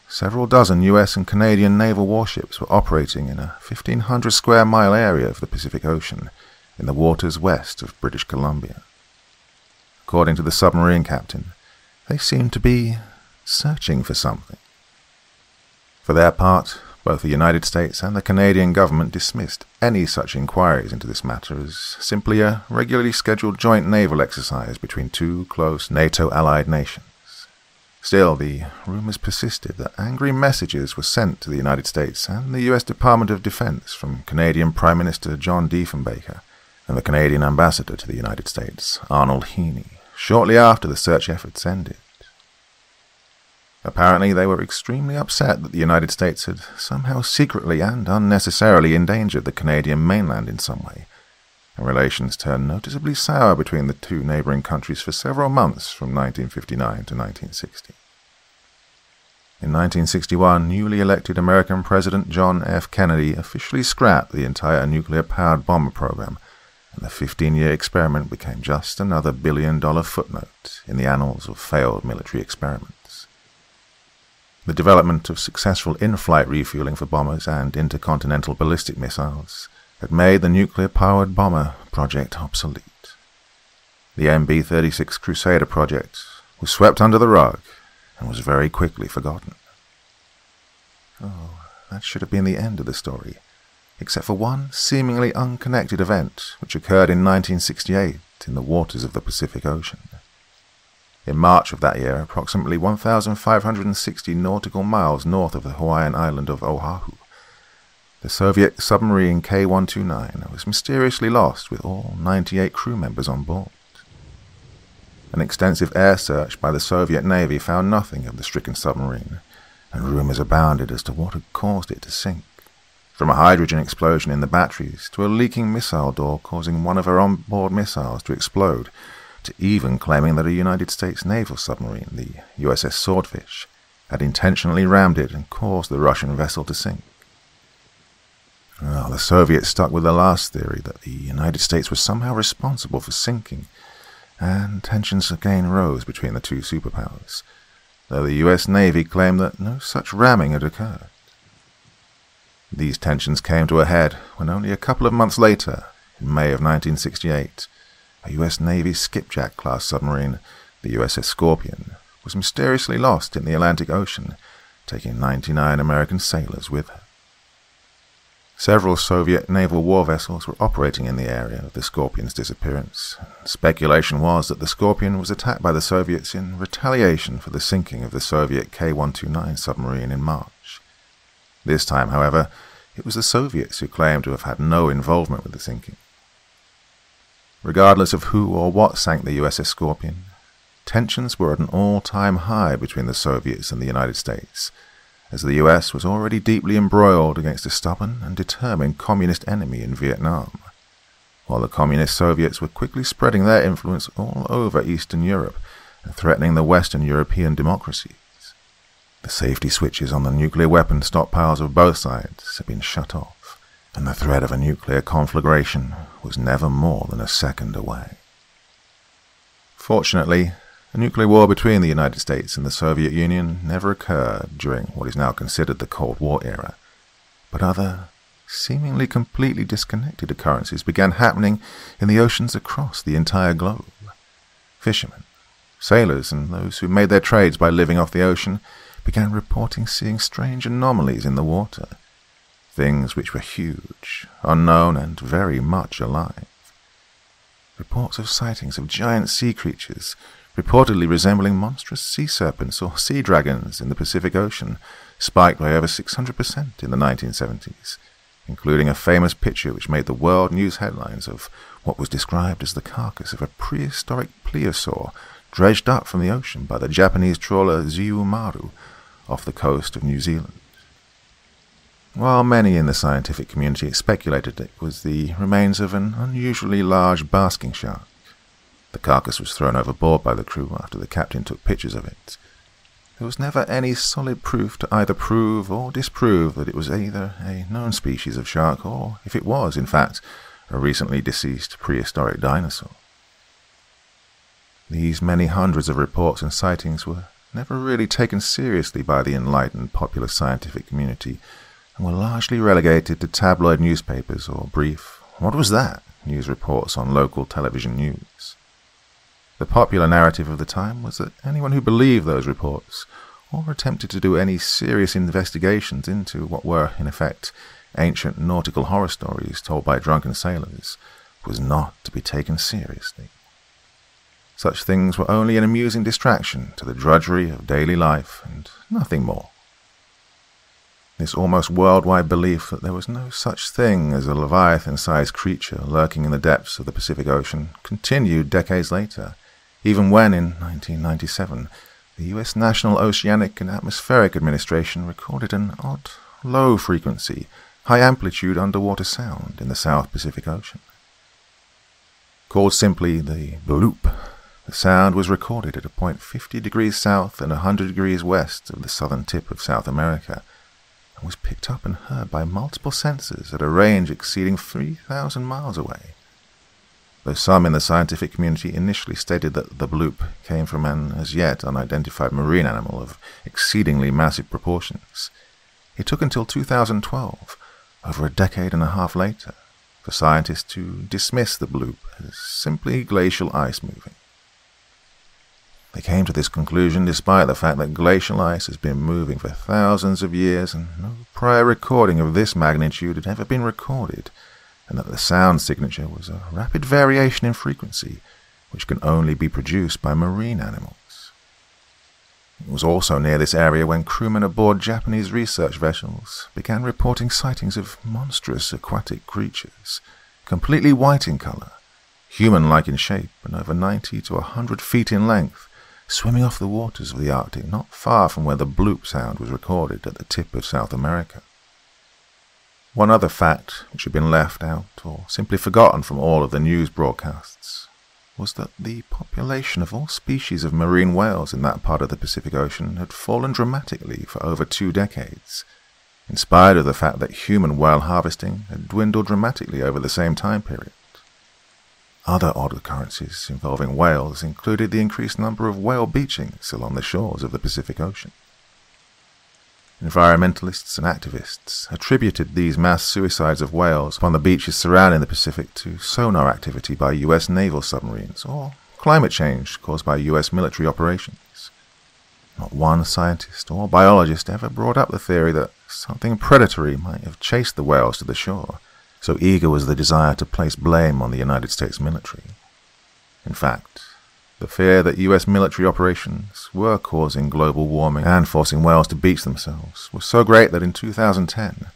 A: several dozen US and Canadian naval warships were operating in a 1,500 square mile area of the Pacific Ocean, in the waters west of British Columbia. According to the submarine captain, they seemed to be searching for something. For their part, both the United States and the Canadian government dismissed any such inquiries into this matter as simply a regularly scheduled joint naval exercise between two close NATO-allied nations. Still, the rumors persisted that angry messages were sent to the United States and the US Department of Defense from Canadian Prime Minister John Diefenbaker and the Canadian ambassador to the United States, Arnold Heaney, shortly after the search efforts ended. Apparently, they were extremely upset that the United States had somehow secretly and unnecessarily endangered the Canadian mainland in some way, and relations turned noticeably sour between the two neighboring countries for several months from 1959 to 1960. In 1961, newly elected American President John F. Kennedy officially scrapped the entire nuclear-powered bomber program, and the 15-year experiment became just another billion-dollar footnote in the annals of failed military experiments. The development of successful in-flight refueling for bombers and intercontinental ballistic missiles had made the nuclear-powered bomber project obsolete. The NB-36 Crusader project was swept under the rug and was very quickly forgotten. Oh, that should have been the end of the story, except for one seemingly unconnected event which occurred in 1968 in the waters of the Pacific Ocean. In March of that year, approximately 1,560 nautical miles north of the Hawaiian island of Oahu, the Soviet submarine K-129 was mysteriously lost with all 98 crew members on board. An extensive air search by the Soviet Navy found nothing of the stricken submarine, and rumors abounded as to what had caused it to sink, from a hydrogen explosion in the batteries to a leaking missile door causing one of her onboard missiles to explode, to even claiming that a United States naval submarine, the USS Swordfish, had intentionally rammed it and caused the Russian vessel to sink. Well, the Soviets stuck with the last theory that the United States was somehow responsible for sinking, and tensions again rose between the two superpowers, though the US Navy claimed that no such ramming had occurred. These tensions came to a head when only a couple of months later, in May of 1968, a US Navy skipjack-class submarine, the USS Scorpion, was mysteriously lost in the Atlantic Ocean, taking 99 American sailors with her. Several Soviet naval war vessels were operating in the area of the Scorpion's disappearance. Speculation was that the Scorpion was attacked by the Soviets in retaliation for the sinking of the Soviet K-129 submarine in March. This time, however, it was the Soviets who claimed to have had no involvement with the sinking. Regardless of who or what sank the USS Scorpion, tensions were at an all-time high between the Soviets and the United States, as the US was already deeply embroiled against a stubborn and determined communist enemy in Vietnam, while the communist Soviets were quickly spreading their influence all over Eastern Europe and threatening the Western European democracies. The safety switches on the nuclear weapon stockpiles of both sides had been shut off, and the threat of a nuclear conflagration was never more than a second away. Fortunately, a nuclear war between the United States and the Soviet Union never occurred during what is now considered the Cold War era, but other, seemingly completely disconnected occurrences began happening in the oceans across the entire globe. Fishermen, sailors, and those who made their trades by living off the ocean began reporting seeing strange anomalies in the water, things which were huge, unknown, and very much alive. Reports of sightings of giant sea creatures, reportedly resembling monstrous sea serpents or sea dragons in the Pacific Ocean, spiked by over 600% in the 1970s, including a famous picture which made the world news headlines of what was described as the carcass of a prehistoric plesiosaur dredged up from the ocean by the Japanese trawler Ziyumaru off the coast of New Zealand. While many in the scientific community speculated it was the remains of an unusually large basking shark, the carcass was thrown overboard by the crew after the captain took pictures of it. There was never any solid proof to either prove or disprove that it was either a known species of shark or, if it was, in fact, a recently deceased prehistoric dinosaur. These many hundreds of reports and sightings were never really taken seriously by the enlightened popular scientific community and were largely relegated to tabloid newspapers or brief, "What was that?" news reports on local television news. The popular narrative of the time was that anyone who believed those reports, or attempted to do any serious investigations into what were, in effect, ancient nautical horror stories told by drunken sailors, was not to be taken seriously. Such things were only an amusing distraction to the drudgery of daily life, and nothing more. This almost worldwide belief that there was no such thing as a Leviathan-sized creature lurking in the depths of the Pacific Ocean continued decades later, even when, in 1997, the U.S. National Oceanic and Atmospheric Administration recorded an odd, low-frequency, high-amplitude underwater sound in the South Pacific Ocean. Called simply the bloop, the sound was recorded at a point 50 degrees south and 100 degrees west of the southern tip of South America, and was picked up and heard by multiple sensors at a range exceeding 3,000 miles away. Though some in the scientific community initially stated that the bloop came from an as yet unidentified marine animal of exceedingly massive proportions, it took until 2012, over a decade and a half later, for scientists to dismiss the bloop as simply glacial ice moving. They came to this conclusion despite the fact that glacial ice has been moving for thousands of years and no prior recording of this magnitude had ever been recorded, and that the sound signature was a rapid variation in frequency, which can only be produced by marine animals. It was also near this area when crewmen aboard Japanese research vessels began reporting sightings of monstrous aquatic creatures, completely white in color, human-like in shape and over 90 to 100 feet in length, swimming off the waters of the Arctic not far from where the bloop sound was recorded at the tip of South America. One other fact which had been left out or simply forgotten from all of the news broadcasts was that the population of all species of marine whales in that part of the Pacific Ocean had fallen dramatically for over 2 decades, in spite of the fact that human whale harvesting had dwindled dramatically over the same time period. Other odd occurrences involving whales included the increased number of whale beachings along the shores of the Pacific Ocean. Environmentalists and activists attributed these mass suicides of whales upon the beaches surrounding the Pacific to sonar activity by U.S. naval submarines or climate change caused by U.S. military operations. Not one scientist or biologist ever brought up the theory that something predatory might have chased the whales to the shore, so eager was the desire to place blame on the United States military. In fact, the fear that U.S. military operations were causing global warming and forcing whales to beach themselves was so great that in 2010,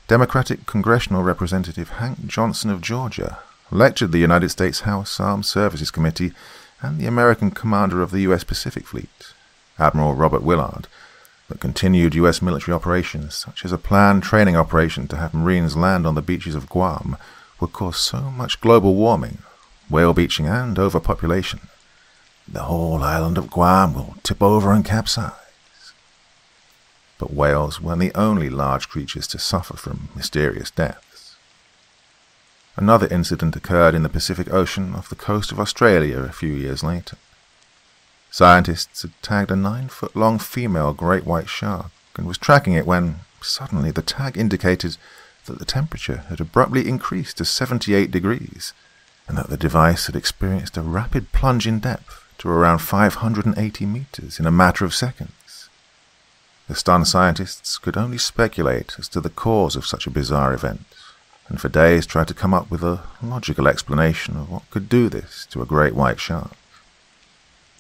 A: Democratic Congressional Representative Hank Johnson of Georgia lectured the United States House Armed Services Committee and the American commander of the U.S. Pacific Fleet, Admiral Robert Willard, that continued U.S. military operations, such as a planned training operation to have Marines land on the beaches of Guam, would cause so much global warming, whale beaching and overpopulation. The whole island of Guam will tip over and capsize. But whales weren't the only large creatures to suffer from mysterious deaths. Another incident occurred in the Pacific Ocean off the coast of Australia a few years later. Scientists had tagged a 9-foot-long female great white shark and was tracking it when, suddenly, the tag indicated that the temperature had abruptly increased to 78 degrees, and that the device had experienced a rapid plunge in depth to around 580 meters in a matter of seconds. The stunned scientists could only speculate as to the cause of such a bizarre event, and for days tried to come up with a logical explanation of what could do this to a great white shark.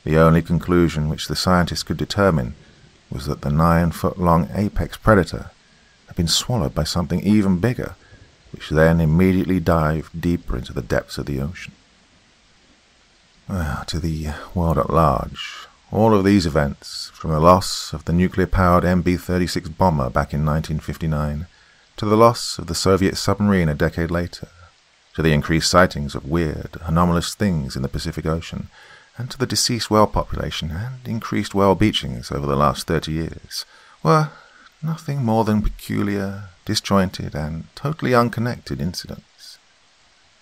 A: The only conclusion which the scientists could determine was that the 9-foot-long apex predator had been swallowed by something even bigger, which then immediately dived deeper into the depths of the ocean. To the world at large, all of these events, from the loss of the nuclear-powered MB-36 bomber back in 1959, to the loss of the Soviet submarine a decade later, to the increased sightings of weird, anomalous things in the Pacific Ocean, and to the deceased whale population and increased whale beachings over the last 30 years, were nothing more than peculiar, disjointed, and totally unconnected incidents.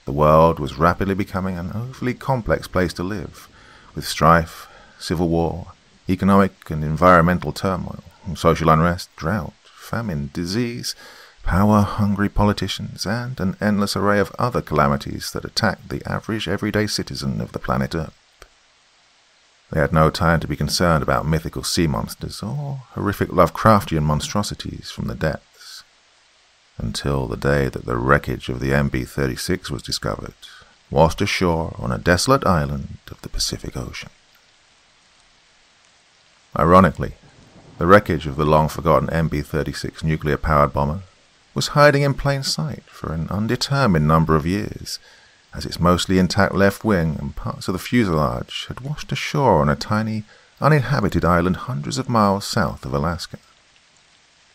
A: The world was rapidly becoming an overly complex place to live, with strife, civil war, economic and environmental turmoil, social unrest, drought, famine, disease, power-hungry politicians, and an endless array of other calamities that attacked the average everyday citizen of the planet Earth. They had no time to be concerned about mythical sea monsters or horrific Lovecraftian monstrosities from the depths, until the day that the wreckage of the MB-36 was discovered, washed ashore on a desolate island of the Pacific Ocean. Ironically, the wreckage of the long-forgotten MB-36 nuclear-powered bomber was hiding in plain sight for an undetermined number of years, as its mostly intact left wing and parts of the fuselage had washed ashore on a tiny, uninhabited island hundreds of miles south of Alaska.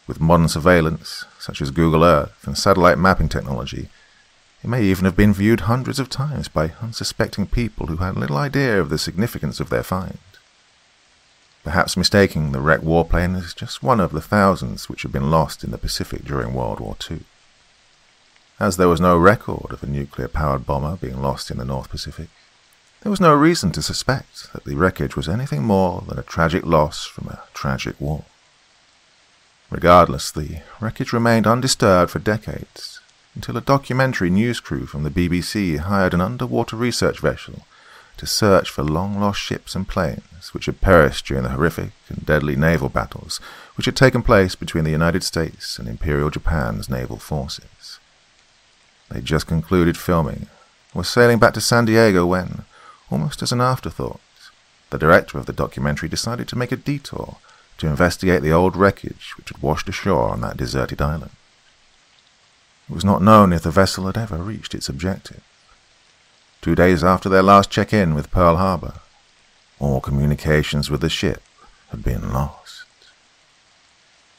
A: With modern surveillance, such as Google Earth and satellite mapping technology, it may even have been viewed hundreds of times by unsuspecting people who had little idea of the significance of their find. Perhaps mistaking the wrecked warplane as just one of the thousands which had been lost in the Pacific during World War II. As there was no record of a nuclear-powered bomber being lost in the North Pacific, there was no reason to suspect that the wreckage was anything more than a tragic loss from a tragic war. Regardless, the wreckage remained undisturbed for decades, until a documentary news crew from the BBC hired an underwater research vessel to search for long-lost ships and planes which had perished during the horrific and deadly naval battles which had taken place between the United States and Imperial Japan's naval forces. They had just concluded filming and were sailing back to San Diego when, almost as an afterthought, the director of the documentary decided to make a detour to investigate the old wreckage which had washed ashore on that deserted island. It was not known if the vessel had ever reached its objective. 2 days after their last check-in with Pearl Harbor, all communications with the ship had been lost.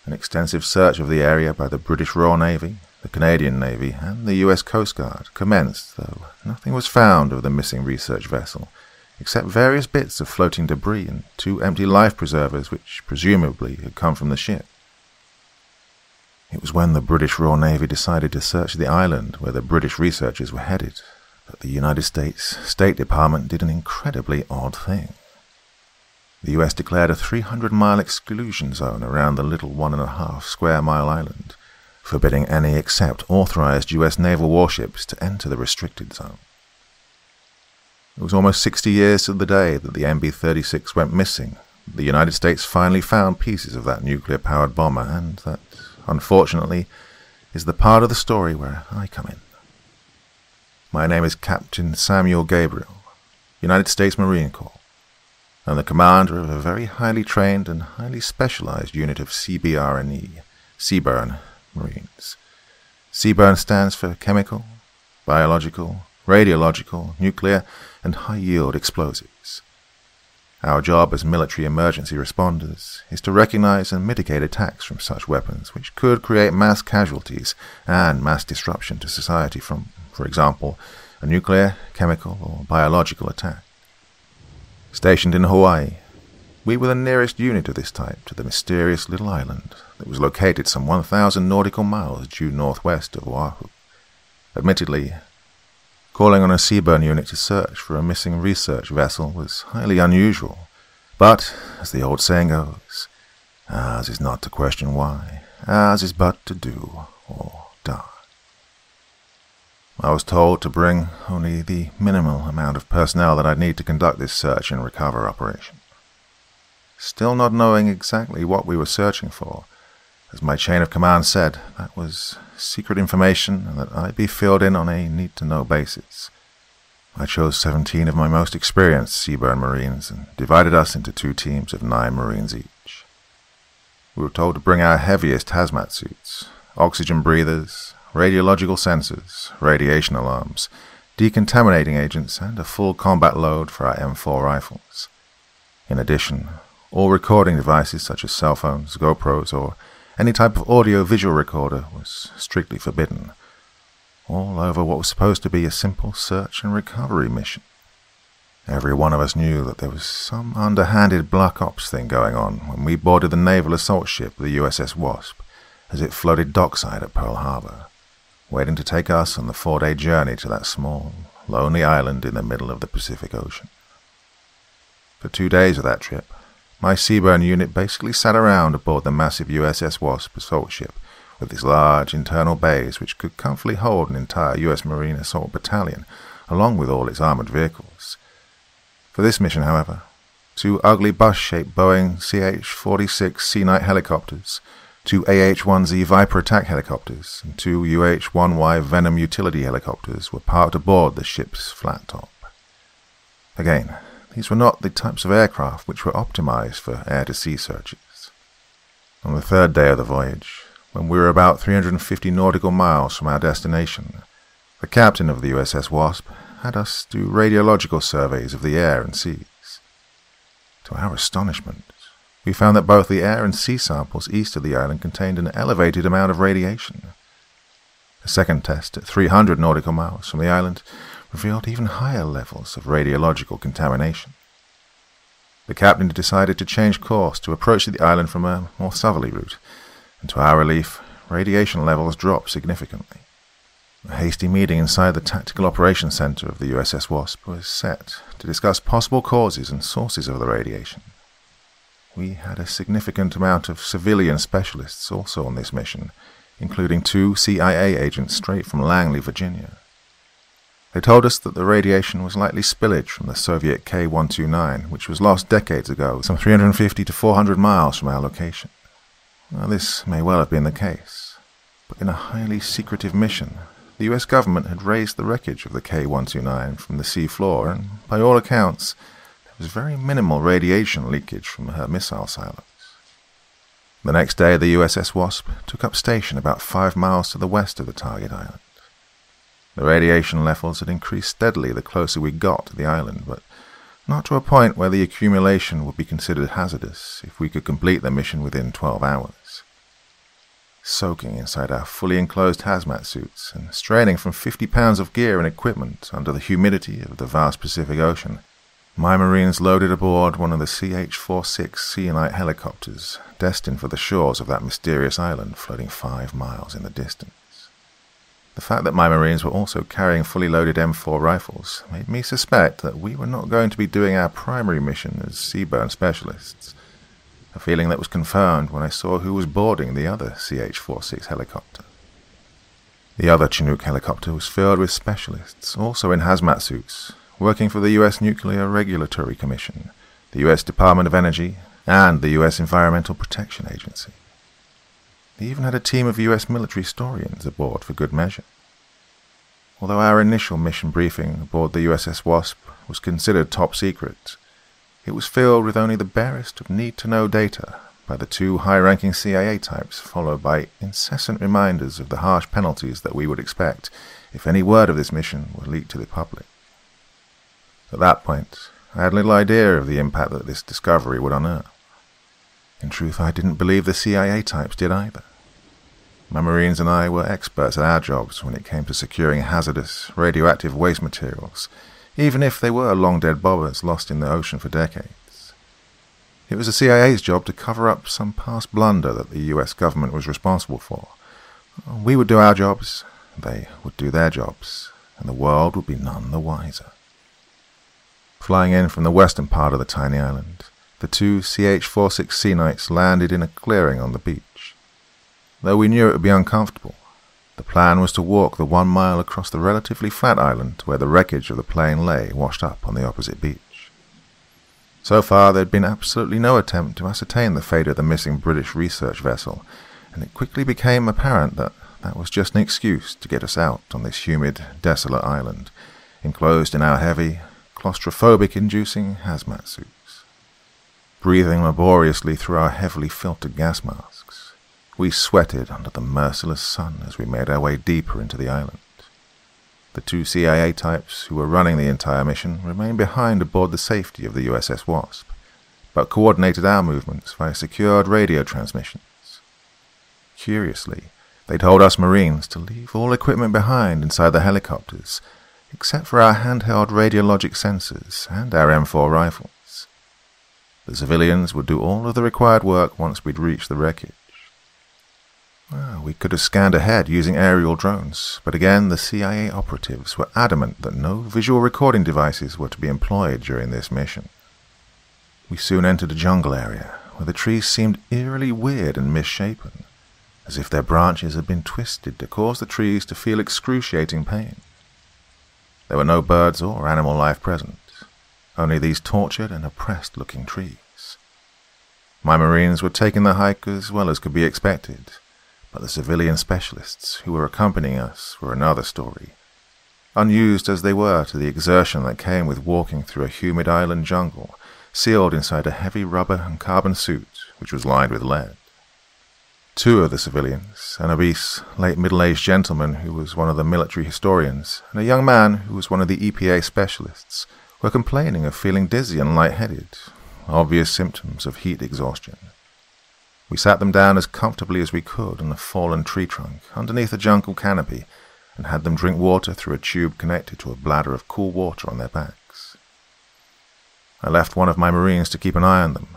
A: An extensive search of the area by the British Royal Navy, the Canadian Navy, and the US Coast Guard commenced, though nothing was found of the missing research vessel, except various bits of floating debris and 2 empty life preservers which presumably had come from the ship. It was when the British Royal Navy decided to search the island where the British researchers were headed that the United States State Department did an incredibly odd thing. The US declared a 300-mile exclusion zone around the little 1.5 square mile island, forbidding any except authorized US naval warships to enter the restricted zone. It was almost 60 years to the day that the MB-36 went missing. The United States finally found pieces of that nuclear-powered bomber, and that, unfortunately, is the part of the story where I come in. My name is Captain Samuel Gabriel, United States Marine Corps. I'm the commander of a very highly trained and highly specialized unit of CBRNE, Seaburn Marines. Seaburn stands for chemical, biological, radiological, nuclear, and high-yield explosives. Our job as military emergency responders is to recognize and mitigate attacks from such weapons which could create mass casualties and mass disruption to society from, for example, a nuclear, chemical, or biological attack. Stationed in Hawaii, we were the nearest unit of this type to the mysterious little island that was located some 1,000 nautical miles due northwest of Oahu. Admittedly, calling on a Seaburn unit to search for a missing research vessel was highly unusual, but, as the old saying goes, ours is not to question why, ours is but to do or die. I was told to bring only the minimal amount of personnel that I'd need to conduct this search and recover operation. Still not knowing exactly what we were searching for, as my chain of command said, that was secret information and that I'd be filled in on a need-to-know basis. I chose 17 of my most experienced Seaburn Marines and divided us into 2 teams of 9 Marines each. We were told to bring our heaviest hazmat suits, oxygen breathers, radiological sensors, radiation alarms, decontaminating agents, and a full combat load for our M4 rifles. In addition, all recording devices such as cell phones, GoPros, or any type of audio-visual recorder was strictly forbidden, all over what was supposed to be a simple search and recovery mission. Every one of us knew that there was some underhanded black ops thing going on when we boarded the naval assault ship, the USS Wasp, as it floated dockside at Pearl Harbor, waiting to take us on the 4-day journey to that small, lonely island in the middle of the Pacific Ocean. For 2 days of that trip, my Seaburn unit basically sat around aboard the massive USS Wasp assault ship with its large internal bays which could comfortably hold an entire US Marine assault battalion, along with all its armored vehicles. For this mission, however, 2 ugly bus-shaped Boeing CH-46 Sea Knight helicopters, 2 AH-1Z Viper attack helicopters, and 2 UH-1Y Venom utility helicopters were parked aboard the ship's flat top. Again, these were not the types of aircraft which were optimized for air-to-sea searches. On the 3rd day of the voyage, when we were about 350 nautical miles from our destination, the captain of the USS Wasp had us do radiological surveys of the air and seas. To our astonishment, we found that both the air and sea samples east of the island contained an elevated amount of radiation. A second test at 300 nautical miles from the island revealed even higher levels of radiological contamination. The captain decided to change course to approach the island from a more southerly route, and to our relief, radiation levels dropped significantly. A hasty meeting inside the Tactical Operations Center of the USS Wasp was set to discuss possible causes and sources of the radiation. We had a significant amount of civilian specialists also on this mission, including 2 CIA agents straight from Langley, Virginia. They told us that the radiation was likely spillage from the Soviet K-129, which was lost decades ago, some 350 to 400 miles from our location. Well, this may well have been the case, but in a highly secretive mission, the US government had raised the wreckage of the K-129 from the sea floor, and by all accounts, there was very minimal radiation leakage from her missile silos. The next day, the USS Wasp took up station about 5 miles to the west of the target island. The radiation levels had increased steadily the closer we got to the island, but not to a point where the accumulation would be considered hazardous if we could complete the mission within 12 hours. Soaking inside our fully enclosed hazmat suits and straining from 50 pounds of gear and equipment under the humidity of the vast Pacific Ocean, my Marines loaded aboard one of the CH-46 Sea Knight helicopters destined for the shores of that mysterious island floating 5 miles in the distance. The fact that my Marines were also carrying fully loaded M4 rifles made me suspect that we were not going to be doing our primary mission as seaburn specialists, a feeling that was confirmed when I saw who was boarding the other CH-46 helicopter. The other Chinook helicopter was filled with specialists, also in hazmat suits, working for the U.S. Nuclear Regulatory Commission, the U.S. Department of Energy, and the U.S. Environmental Protection Agency. They even had a team of U.S. military historians aboard for good measure. Although our initial mission briefing aboard the USS Wasp was considered top secret, it was filled with only the barest of need-to-know data by the 2 high-ranking CIA types, followed by incessant reminders of the harsh penalties that we would expect if any word of this mission were leaked to the public. At that point, I had little idea of the impact that this discovery would unearth. In truth, I didn't believe the CIA types did either. My Marines and I were experts at our jobs when it came to securing hazardous, radioactive waste materials, even if they were long-dead bobbers lost in the ocean for decades. It was the CIA's job to cover up some past blunder that the US government was responsible for. We would do our jobs, they would do their jobs, and the world would be none the wiser. Flying in from the western part of the tiny island, the 2 CH-46 Sea Knights landed in a clearing on the beach. Though we knew it would be uncomfortable, the plan was to walk the 1 mile across the relatively flat island where the wreckage of the plane lay washed up on the opposite beach. So far there had been absolutely no attempt to ascertain the fate of the missing British research vessel, and it quickly became apparent that that was just an excuse to get us out on this humid, desolate island, enclosed in our heavy, claustrophobic-inducing hazmat suits. Breathing laboriously through our heavily filtered gas masks, we sweated under the merciless sun as we made our way deeper into the island. The 2 CIA types who were running the entire mission remained behind aboard the safety of the USS Wasp, but coordinated our movements via secured radio transmissions. Curiously, they told us Marines to leave all equipment behind inside the helicopters, except for our handheld radiologic sensors and our M4 rifles. The civilians would do all of the required work once we'd reached the wreckage. Well, we could have scanned ahead using aerial drones, but again the CIA operatives were adamant that no visual recording devices were to be employed during this mission. We soon entered a jungle area where the trees seemed eerily weird and misshapen, as if their branches had been twisted to cause the trees to feel excruciating pain. There were no birds or animal life present, only these tortured and oppressed-looking trees. My Marines were taking the hike as well as could be expected, but the civilian specialists who were accompanying us were another story, unused as they were to the exertion that came with walking through a humid island jungle, sealed inside a heavy rubber and carbon suit which was lined with lead. 2 of the civilians, an obese, late middle-aged gentleman who was one of the military historians, and a young man who was one of the EPA specialists, were complaining of feeling dizzy and lightheaded, obvious symptoms of heat exhaustion. We sat them down as comfortably as we could on a fallen tree trunk underneath a jungle canopy and had them drink water through a tube connected to a bladder of cool water on their backs. I left one of my Marines to keep an eye on them,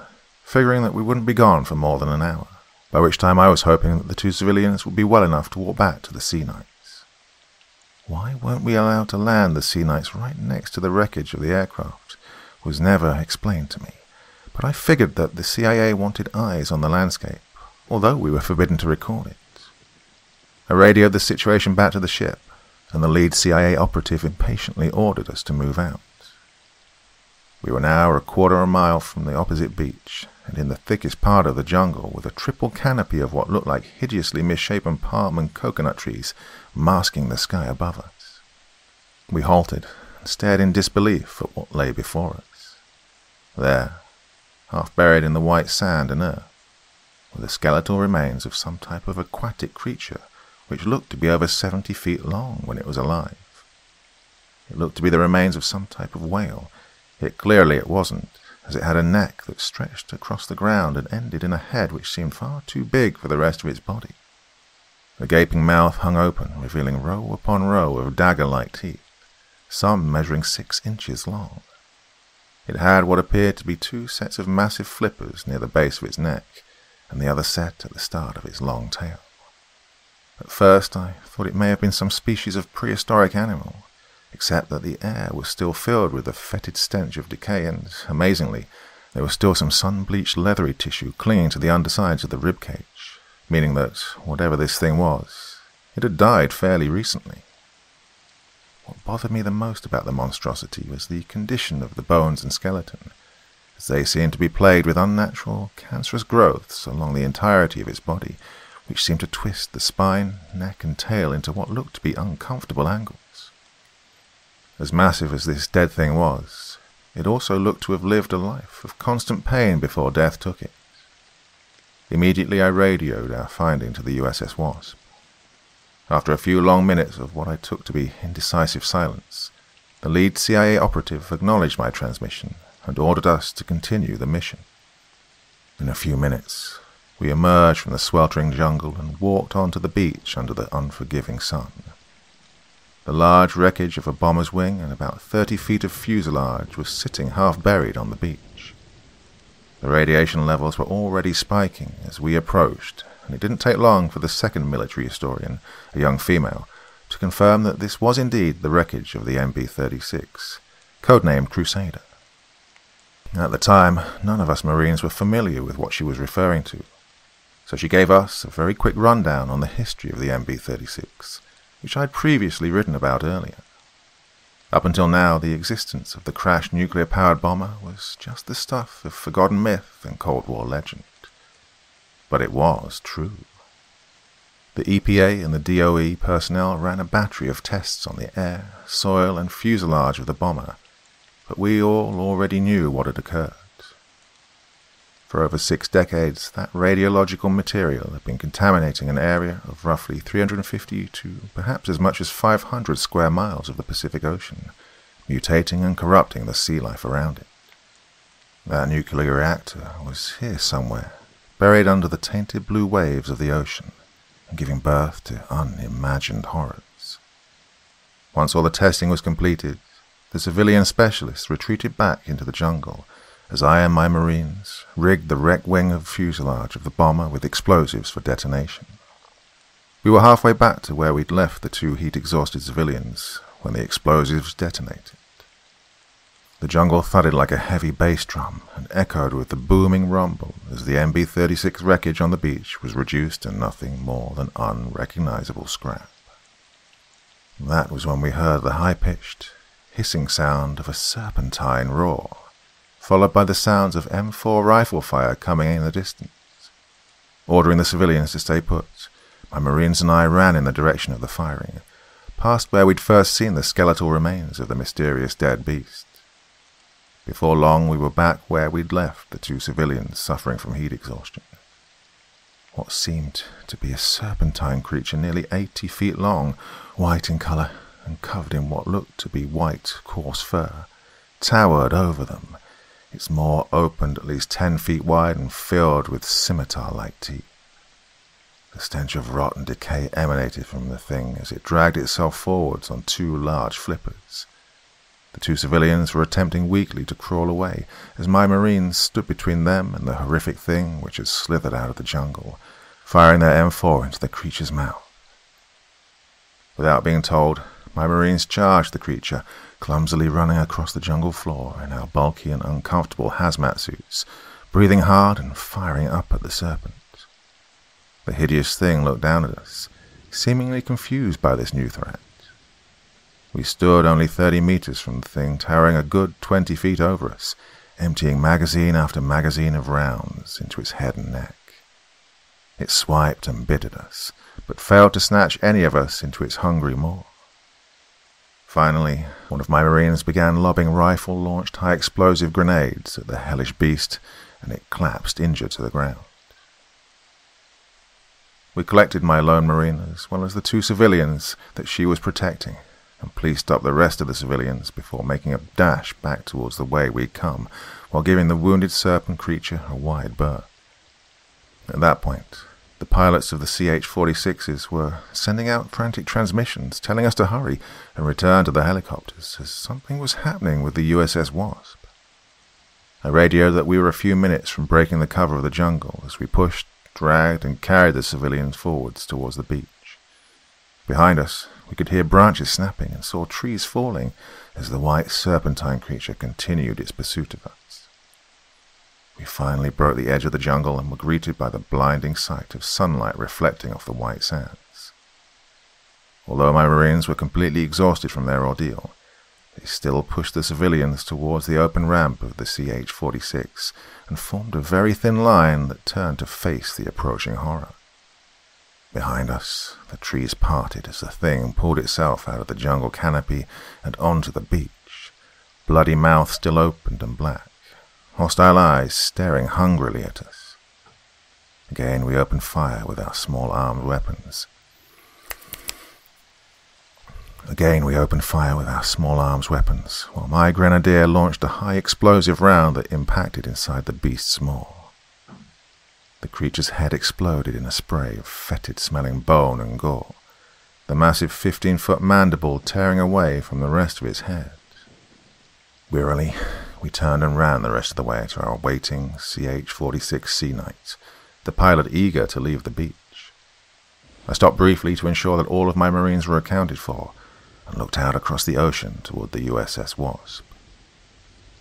A: figuring that we wouldn't be gone for more than an hour, by which time I was hoping that the 2 civilians would be well enough to walk back to the Sea Knights. Why weren't we allowed to land the Sea Knights right next to the wreckage of the aircraft was never explained to me, but I figured that the CIA wanted eyes on the landscape, although we were forbidden to record it. I radioed the situation back to the ship, and the lead CIA operative impatiently ordered us to move out. We were now a quarter of a mile from the opposite beach, and in the thickest part of the jungle, with a triple canopy of what looked like hideously misshapen palm and coconut trees masking the sky above us. We halted and stared in disbelief at what lay before us. There, half buried in the white sand and earth, were the skeletal remains of some type of aquatic creature which looked to be over 70 feet long when it was alive. It looked to be the remains of some type of whale, yet clearly it wasn't, as it had a neck that stretched across the ground and ended in a head which seemed far too big for the rest of its body. The gaping mouth hung open, revealing row upon row of dagger-like teeth, some measuring 6 inches long. It had what appeared to be 2 sets of massive flippers near the base of its neck, and the other set at the start of its long tail. At first I thought it may have been some species of prehistoric animal, except that the air was still filled with the fetid stench of decay, and, amazingly, there was still some sun-bleached leathery tissue clinging to the undersides of the ribcage, meaning that, whatever this thing was, it had died fairly recently. What bothered me the most about the monstrosity was the condition of the bones and skeleton, as they seemed to be plagued with unnatural, cancerous growths along the entirety of its body, which seemed to twist the spine, neck, and tail into what looked to be uncomfortable angles. As massive as this dead thing was, it also looked to have lived a life of constant pain before death took it. Immediately I radioed our finding to the USS Wasp. After a few long minutes of what I took to be indecisive silence, the lead CIA operative acknowledged my transmission and ordered us to continue the mission. In a few minutes, we emerged from the sweltering jungle and walked onto the beach under the unforgiving sun. The large wreckage of a bomber's wing and about 30 feet of fuselage was sitting half buried on the beach. The radiation levels were already spiking as we approached, and it didn't take long for the second military historian, a young female, to confirm that this was indeed the wreckage of the MB-36, codenamed Crusader. At the time, none of us Marines were familiar with what she was referring to, so she gave us a very quick rundown on the history of the MB-36, which I had previously written about earlier. Up until now, the existence of the crashed nuclear-powered bomber was just the stuff of forgotten myth and Cold War legend. But it was true. The EPA and the DOE personnel ran a battery of tests on the air, soil, and fuselage of the bomber, but we all already knew what had occurred. For over 6 decades, that radiological material had been contaminating an area of roughly 350 to perhaps as much as 500 square miles of the Pacific Ocean, mutating and corrupting the sea life around it. That nuclear reactor was here somewhere, buried under the tainted blue waves of the ocean, and giving birth to unimagined horrors. Once all the testing was completed, the civilian specialists retreated back into the jungle, as I and my Marines rigged the wrecked wing of fuselage of the bomber with explosives for detonation. We were halfway back to where we'd left the 2 heat-exhausted civilians when the explosives detonated. The jungle thudded like a heavy bass drum and echoed with the booming rumble as the MB-36 wreckage on the beach was reduced to nothing more than unrecognizable scrap. That was when we heard the high-pitched, hissing sound of a serpentine roar, followed by the sounds of M4 rifle fire coming in the distance. Ordering the civilians to stay put, my Marines and I ran in the direction of the firing, past where we'd first seen the skeletal remains of the mysterious dead beast. Before long, we were back where we'd left the 2 civilians suffering from heat exhaustion. What seemed to be a serpentine creature nearly 80 feet long, white in color and covered in what looked to be white, coarse fur, towered over them, its maw opened at least 10 feet wide and filled with scimitar-like teeth. The stench of rot and decay emanated from the thing as it dragged itself forwards on 2 large flippers. The 2 civilians were attempting weakly to crawl away, as my Marines stood between them and the horrific thing which had slithered out of the jungle, firing their M4 into the creature's mouth. Without being told, my Marines charged the creature, clumsily running across the jungle floor in our bulky and uncomfortable hazmat suits, breathing hard and firing up at the serpent. The hideous thing looked down at us, seemingly confused by this new threat, We stood only 30 meters from the thing, towering a good 20 feet over us, emptying magazine after magazine of rounds into its head and neck. It swiped and bit at us, but failed to snatch any of us into its hungry maw. Finally, one of my Marines began lobbing rifle-launched high-explosive grenades at the hellish beast, and it collapsed injured to the ground. We collected my lone Marine as well as the 2 civilians that she was protecting, and policed up the rest of the civilians before making a dash back towards the way we'd come, while giving the wounded serpent creature a wide berth. At that point, the pilots of the CH-46s were sending out frantic transmissions, telling us to hurry and return to the helicopters, as something was happening with the USS Wasp. I radioed that we were a few minutes from breaking the cover of the jungle as we pushed, dragged, and carried the civilians forwards towards the beach. Behind us, we could hear branches snapping and saw trees falling as the white serpentine creature continued its pursuit of us. We finally broke the edge of the jungle and were greeted by the blinding sight of sunlight reflecting off the white sands. Although my Marines were completely exhausted from their ordeal, they still pushed the civilians towards the open ramp of the CH-46 and formed a very thin line that turned to face the approaching horror. Behind us, the trees parted as the thing pulled itself out of the jungle canopy and onto the beach, bloody mouth still opened and black, hostile eyes staring hungrily at us. Again we opened fire with our small armed weapons. While my grenadier launched a high explosive round that impacted inside the beast's maw. The creature's head exploded in a spray of fetid-smelling bone and gore, the massive 15-foot mandible tearing away from the rest of its head. Wearily, we turned and ran the rest of the way to our waiting CH-46 Sea Knight, the pilot eager to leave the beach. I stopped briefly to ensure that all of my Marines were accounted for, and looked out across the ocean toward the USS Wasp.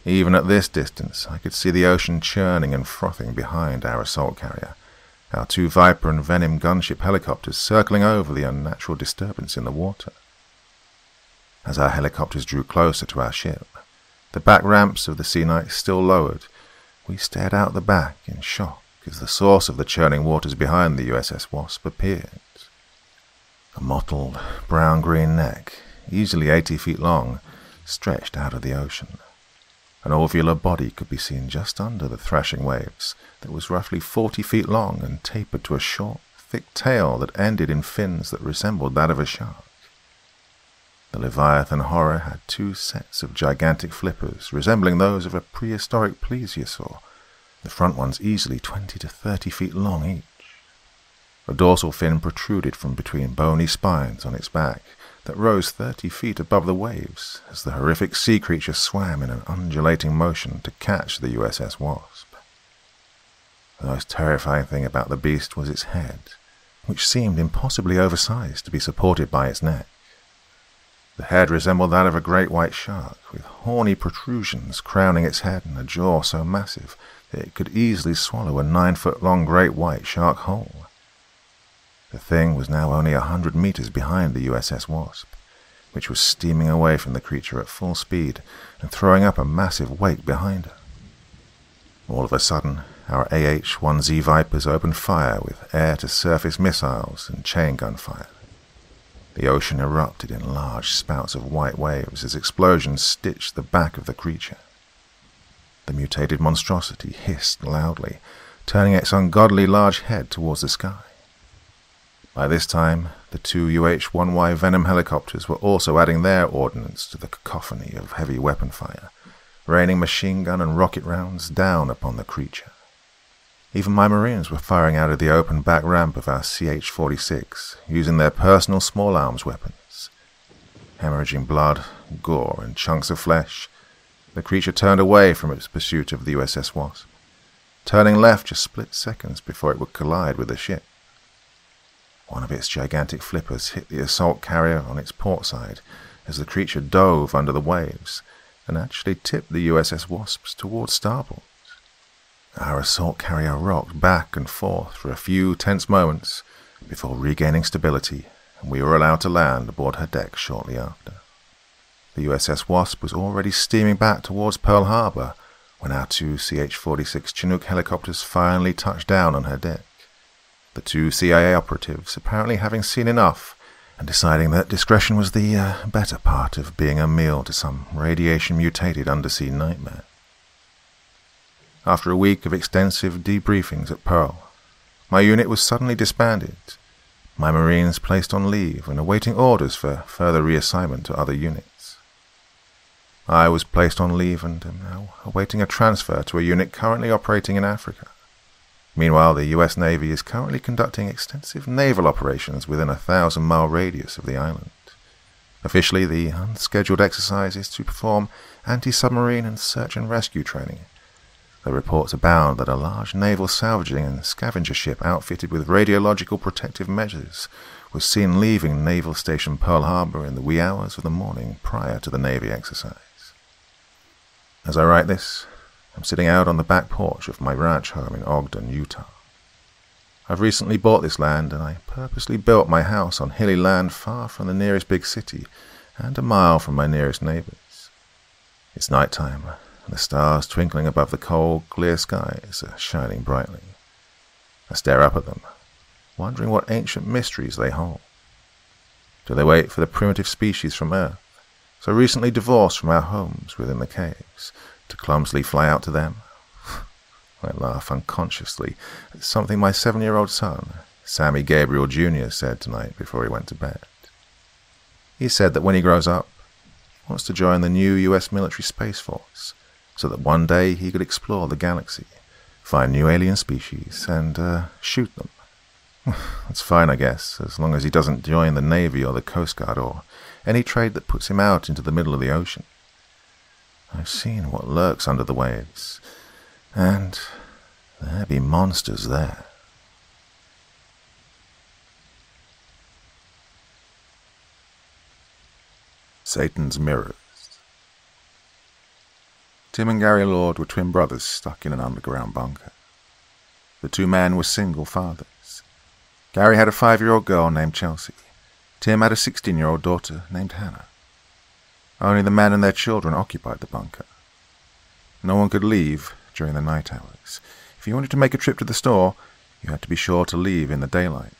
A: Even at this distance, I could see the ocean churning and frothing behind our assault carrier, our 2 Viper and Venom gunship helicopters circling over the unnatural disturbance in the water. As our helicopters drew closer to our ship, the back ramps of the Sea Knight still lowered, we stared out the back in shock as the source of the churning waters behind the USS Wasp appeared. A mottled, brown-green neck, easily 80 feet long, stretched out of the ocean. An ovular body could be seen just under the thrashing waves that was roughly 40 feet long and tapered to a short, thick tail that ended in fins that resembled that of a shark. The Leviathan horror had 2 sets of gigantic flippers resembling those of a prehistoric plesiosaur, the front ones easily 20 to 30 feet long each. A dorsal fin protruded from between bony spines on its back that rose 30 feet above the waves as the horrific sea creature swam in an undulating motion to catch the USS Wasp. The most terrifying thing about the beast was its head, which seemed impossibly oversized to be supported by its neck. The head resembled that of a great white shark, with horny protrusions crowning its head and a jaw so massive that it could easily swallow a 9-foot-long great white shark whole. The thing was now only 100 meters behind the USS Wasp, which was steaming away from the creature at full speed and throwing up a massive wake behind her. All of a sudden, our AH-1Z Vipers opened fire with air-to-surface missiles and chain gun fire. The ocean erupted in large spouts of white waves as explosions stitched the back of the creature. The mutated monstrosity hissed loudly, turning its ungodly large head towards the sky. By this time, the 2 UH-1Y Venom helicopters were also adding their ordnance to the cacophony of heavy weapon fire, raining machine gun and rocket rounds down upon the creature. Even my Marines were firing out of the open back ramp of our CH-46, using their personal small arms weapons. Hemorrhaging blood, gore, and chunks of flesh, the creature turned away from its pursuit of the USS Wasp, turning left just split seconds before it would collide with the ship. One of its gigantic flippers hit the assault carrier on its port side as the creature dove under the waves and actually tipped the USS Wasps towards starboard. Our assault carrier rocked back and forth for a few tense moments before regaining stability, and we were allowed to land aboard her deck shortly after. The USS Wasp was already steaming back towards Pearl Harbor when our two CH-46 Chinook helicopters finally touched down on her deck. The two CIA operatives apparently having seen enough and deciding that discretion was the better part of being a meal to some radiation-mutated undersea nightmare. After a week of extensive debriefings at Pearl, my unit was suddenly disbanded, my Marines placed on leave and awaiting orders for further reassignment to other units. I was placed on leave and am now awaiting a transfer to a unit currently operating in Africa. Meanwhile, the US Navy is currently conducting extensive naval operations within a 1,000-mile radius of the island. Officially, the unscheduled exercise is to perform anti-submarine and search and rescue training. The reports abound that a large naval salvaging and scavenger ship outfitted with radiological protective measures was seen leaving Naval Station Pearl Harbor in the wee hours of the morning prior to the Navy exercise. As I write this, I'm sitting out on the back porch of my ranch home in Ogden, Utah. I've recently bought this land, and I purposely built my house on hilly land far from the nearest big city and a mile from my nearest neighbors. It's nighttime, and the stars twinkling above the cold, clear skies are shining brightly. I stare up at them, wondering what ancient mysteries they hold. Do they wait for the primitive species from Earth, so recently divorced from our homes within the caves, to clumsily fly out to them? I laugh unconsciously at something my 7-year-old son, Sammy Gabriel Jr., said tonight before he went to bed. He said that when he grows up, he wants to join the new US military space force, so that one day he could explore the galaxy, find new alien species, and shoot them. That's fine, I guess, as long as he doesn't join the Navy or the Coast Guard or any trade that puts him out into the middle of the ocean. I've seen what lurks under the waves, and there be monsters there. Satan's Mirrors. Tim and Gary Lord were twin brothers stuck in an underground bunker. The two men were single fathers. Gary had a 5-year-old girl named Chelsea. Tim had a 16-year-old daughter named Hannah. Only the men and their children occupied the bunker. No one could leave during the night hours. If you wanted to make a trip to the store, you had to be sure to leave in the daylight.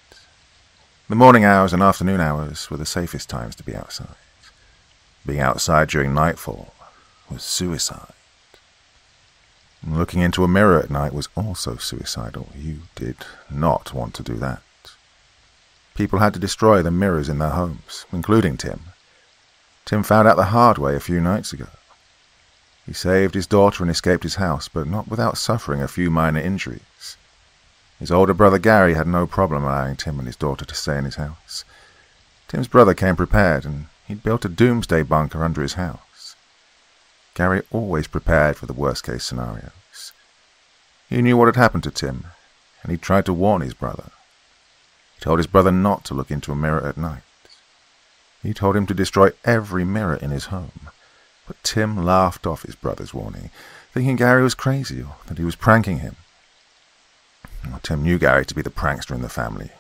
A: The morning hours and afternoon hours were the safest times to be outside. Being outside during nightfall was suicide. Looking into a mirror at night was also suicidal. You did not want to do that. People had to destroy the mirrors in their homes, including Tim. Tim found out the hard way a few nights ago. He saved his daughter and escaped his house, but not without suffering a few minor injuries. His older brother Gary had no problem allowing Tim and his daughter to stay in his house. Tim's brother came prepared, and he'd built a doomsday bunker under his house. Gary always prepared for the worst-case scenarios. He knew what had happened to Tim, and he tried to warn his brother. He told his brother not to look into a mirror at night. He told him to destroy every mirror in his home, but Tim laughed off his brother's warning, thinking Gary was crazy or that he was pranking him. Tim knew Gary to be the prankster in the family,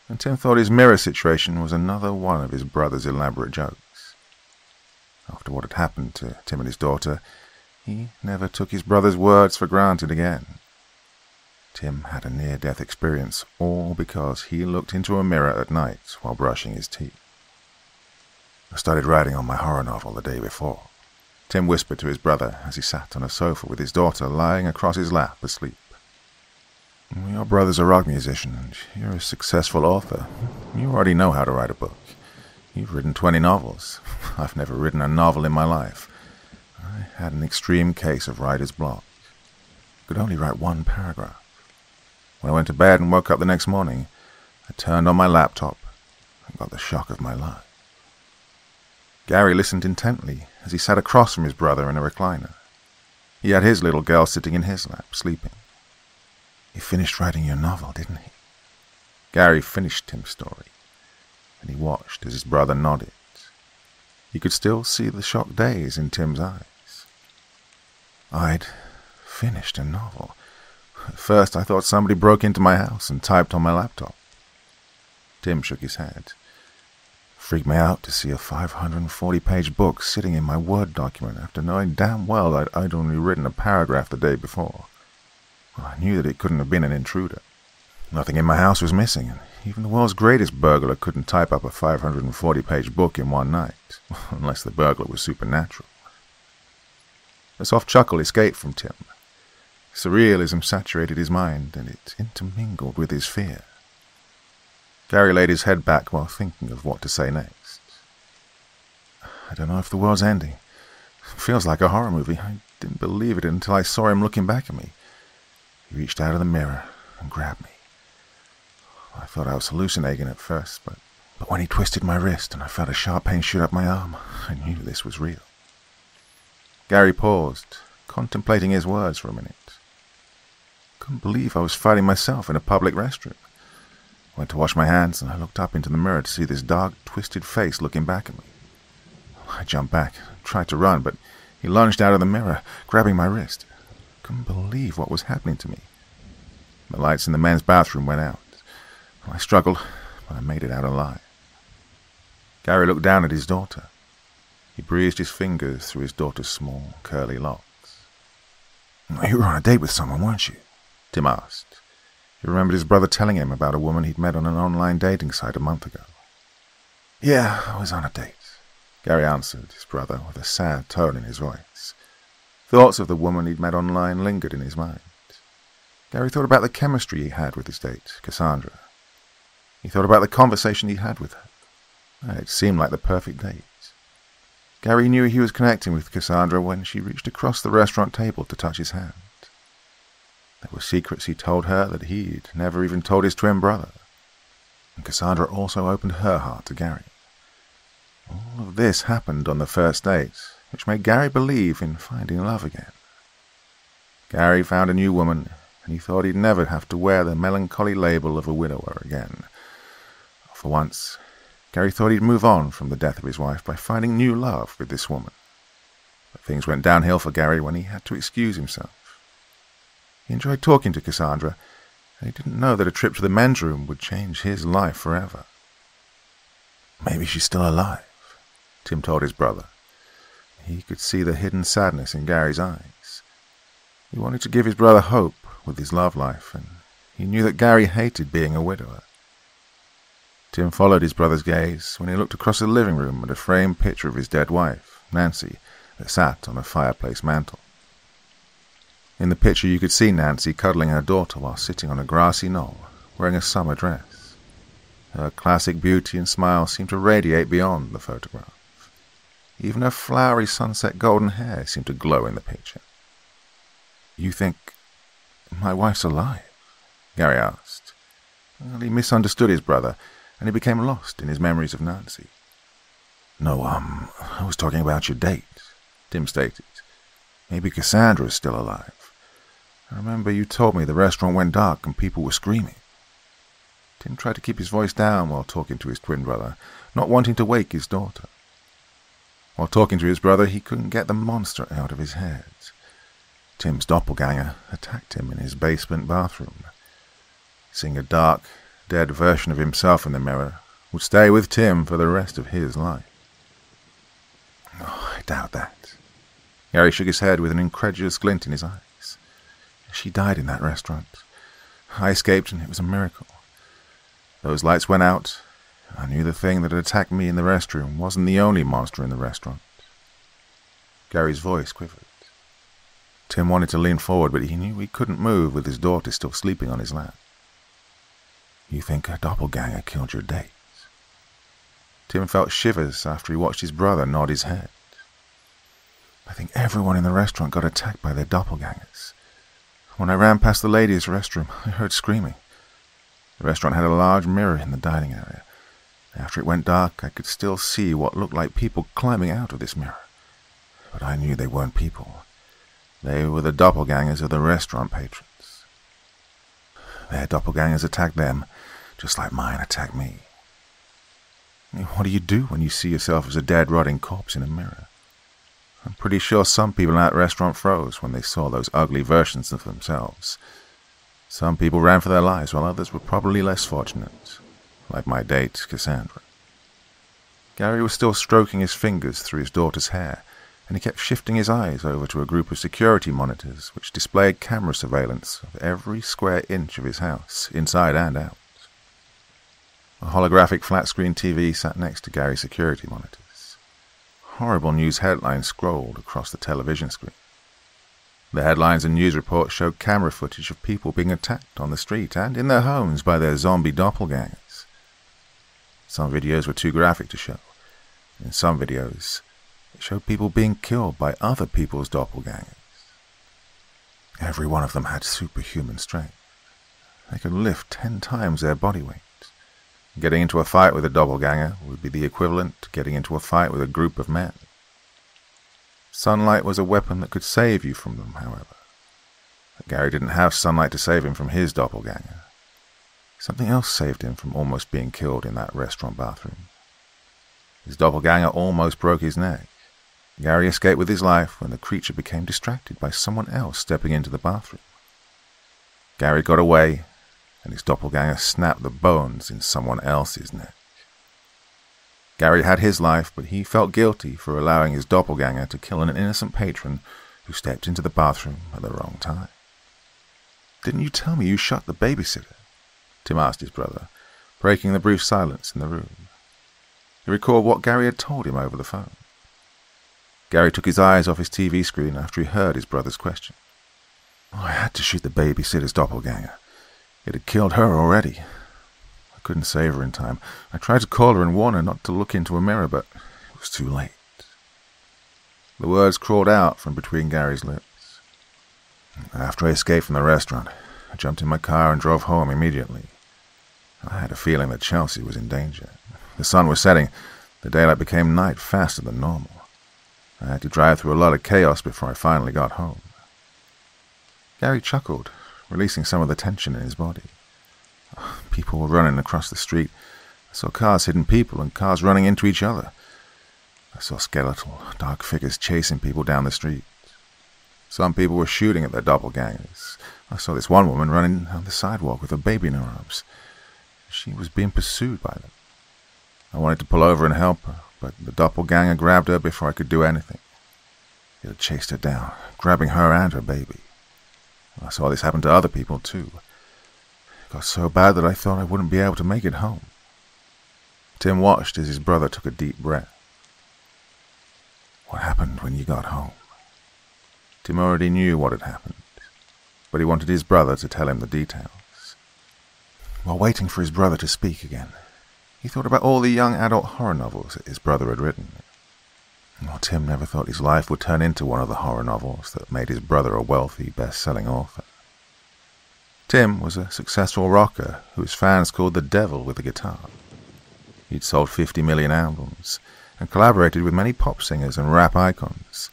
A: and Tim thought his mirror situation was another one of his brother's elaborate jokes. After what had happened to Tim and his daughter, he never took his brother's words for granted again. Tim had a near-death experience, all because he looked into a mirror at night while brushing his teeth. I started writing on my horror novel the day before. Tim whispered to his brother as he sat on a sofa with his daughter lying across his lap asleep. Your brother's a rock musician, and you're a successful author. You already know how to write a book. You've written 20 novels. I've never written a novel in my life. I had an extreme case of writer's block. I could only write one paragraph. When I went to bed and woke up the next morning, I turned on my laptop and got the shock of my life. Gary listened intently as he sat across from his brother in a recliner. He had his little girl sitting in his lap, sleeping. "You finished writing your novel, didn't he?" Gary finished Tim's story, and he watched as his brother nodded. He could still see the shocked daze in Tim's eyes. I'd finished a novel. At first I thought somebody broke into my house and typed on my laptop. Tim shook his head. freaked me out to see a 540-page book sitting in my Word document after knowing damn well that I'd only written a paragraph the day before. Well, I knew that it couldn't have been an intruder. Nothing in my house was missing, and even the world's greatest burglar couldn't type up a 540-page book in one night, unless the burglar was supernatural. A soft chuckle escaped from Tim. Surrealism saturated his mind, and it intermingled with his fear. Gary laid his head back while thinking of what to say next. I don't know if the world's ending. It feels like a horror movie. I didn't believe it until I saw him looking back at me. He reached out of the mirror and grabbed me. I thought I was hallucinating at first, but when he twisted my wrist and I felt a sharp pain shoot up my arm, I knew this was real. Gary paused, contemplating his words for a minute. Couldn't believe I was fighting myself in a public restroom. I went to wash my hands, and I looked up into the mirror to see this dark, twisted face looking back at me. I jumped back, tried to run, but he lunged out of the mirror, grabbing my wrist. Couldn't believe what was happening to me. The lights in the men's bathroom went out. I struggled, but I made it out alive. Gary looked down at his daughter. He breezed his fingers through his daughter's small, curly locks. You were on a date with someone, weren't you? Tim asked. He remembered his brother telling him about a woman he'd met on an online dating site a month ago. Yeah, I was on a date, Gary answered his brother with a sad tone in his voice. Thoughts of the woman he'd met online lingered in his mind. Gary thought about the chemistry he had with his date, Cassandra. He thought about the conversation he had with her. It seemed like the perfect date. Gary knew he was connecting with Cassandra when she reached across the restaurant table to touch his hand. There were secrets he told her that he'd never even told his twin brother. And Cassandra also opened her heart to Gary. All of this happened on the first date, which made Gary believe in finding love again. Gary found a new woman, and he thought he'd never have to wear the melancholy label of a widower again. For once, Gary thought he'd move on from the death of his wife by finding new love with this woman. But things went downhill for Gary when he had to excuse himself. He enjoyed talking to Cassandra, and he didn't know that a trip to the men's room would change his life forever. Maybe she's still alive, Tim told his brother. He could see the hidden sadness in Gary's eyes. He wanted to give his brother hope with his love life, and he knew that Gary hated being a widower. Tim followed his brother's gaze when he looked across the living room at a framed picture of his dead wife, Nancy, that sat on a fireplace mantel. In the picture you could see Nancy cuddling her daughter while sitting on a grassy knoll, wearing a summer dress. Her classic beauty and smile seemed to radiate beyond the photograph. Even her flowery sunset golden hair seemed to glow in the picture. You think my wife's alive? Gary asked. Well, he misunderstood his brother, and he became lost in his memories of Nancy. No, I was talking about your date, Tim stated. Maybe Cassandra's still alive. I remember you told me the restaurant went dark and people were screaming. Tim tried to keep his voice down while talking to his twin brother, not wanting to wake his daughter. While talking to his brother, he couldn't get the monster out of his head. Tim's doppelganger attacked him in his basement bathroom. Seeing a dark, dead version of himself in the mirror would stay with Tim for the rest of his life. Oh, I doubt that. Gary shook his head with an incredulous glint in his eyes. She died in that restaurant. I escaped, and it was a miracle. Those lights went out. I knew the thing that had attacked me in the restroom wasn't the only monster in the restaurant. Gary's voice quivered. Tim wanted to lean forward, but he knew he couldn't move with his daughter still sleeping on his lap. You think a doppelganger killed your date? Tim felt shivers after he watched his brother nod his head. I think everyone in the restaurant got attacked by their doppelgangers. When I ran past the ladies' restroom, I heard screaming. The restaurant had a large mirror in the dining area. After it went dark, I could still see what looked like people climbing out of this mirror. But I knew they weren't people. They were the doppelgangers of the restaurant patrons. Their doppelgangers attacked them, just like mine attacked me. What do you do when you see yourself as a dead, rotting corpse in a mirror? I'm pretty sure some people in that restaurant froze when they saw those ugly versions of themselves. Some people ran for their lives, while others were probably less fortunate, like my date, Cassandra. Gary was still stroking his fingers through his daughter's hair, and he kept shifting his eyes over to a group of security monitors which displayed camera surveillance of every square inch of his house, inside and out. A holographic flat-screen TV sat next to Gary's security monitors. Horrible news headlines scrolled across the television screen. The headlines and news reports showed camera footage of people being attacked on the street and in their homes by their zombie doppelgangers. Some videos were too graphic to show. In some videos, it showed people being killed by other people's doppelgangers. Every one of them had superhuman strength. They could lift 10 times their body weight. Getting into a fight with a doppelganger would be the equivalent to getting into a fight with a group of men. Sunlight was a weapon that could save you from them, however. But Gary didn't have sunlight to save him from his doppelganger. Something else saved him from almost being killed in that restaurant bathroom. His doppelganger almost broke his neck. Gary escaped with his life when the creature became distracted by someone else stepping into the bathroom. Gary got away, and his doppelganger snapped the bones in someone else's neck. Gary had his life, but he felt guilty for allowing his doppelganger to kill an innocent patron who stepped into the bathroom at the wrong time. "Didn't you tell me you shot the babysitter?" Tim asked his brother, breaking the brief silence in the room. He recalled what Gary had told him over the phone. Gary took his eyes off his TV screen after he heard his brother's question. "I had to shoot the babysitter's doppelganger. It had killed her already. I couldn't save her in time. I tried to call her and warn her not to look into a mirror, but it was too late." The words crawled out from between Gary's lips. "After I escaped from the restaurant, I jumped in my car and drove home immediately. I had a feeling that Chelsea was in danger. The sun was setting. The daylight became night faster than normal. I had to drive through a lot of chaos before I finally got home." Gary chuckled, releasing some of the tension in his body. People were running across the street. I saw cars hitting people and cars running into each other. I saw skeletal, dark figures chasing people down the street. Some people were shooting at their doppelgangers. I saw this one woman running down the sidewalk with a baby in her arms. She was being pursued by them. I wanted to pull over and help her, but the doppelganger grabbed her before I could do anything. It had chased her down, grabbing her and her baby. I saw this happen to other people, too. It got so bad that I thought I wouldn't be able to make it home. Tim watched as his brother took a deep breath. "What happened when you got home?" Tim already knew what had happened, but he wanted his brother to tell him the details. While waiting for his brother to speak again, he thought about all the young adult horror novels that his brother had written. Well, Tim never thought his life would turn into one of the horror novels that made his brother a wealthy, best-selling author. Tim was a successful rocker whose fans called the devil with a guitar. He'd sold 50 million albums and collaborated with many pop singers and rap icons,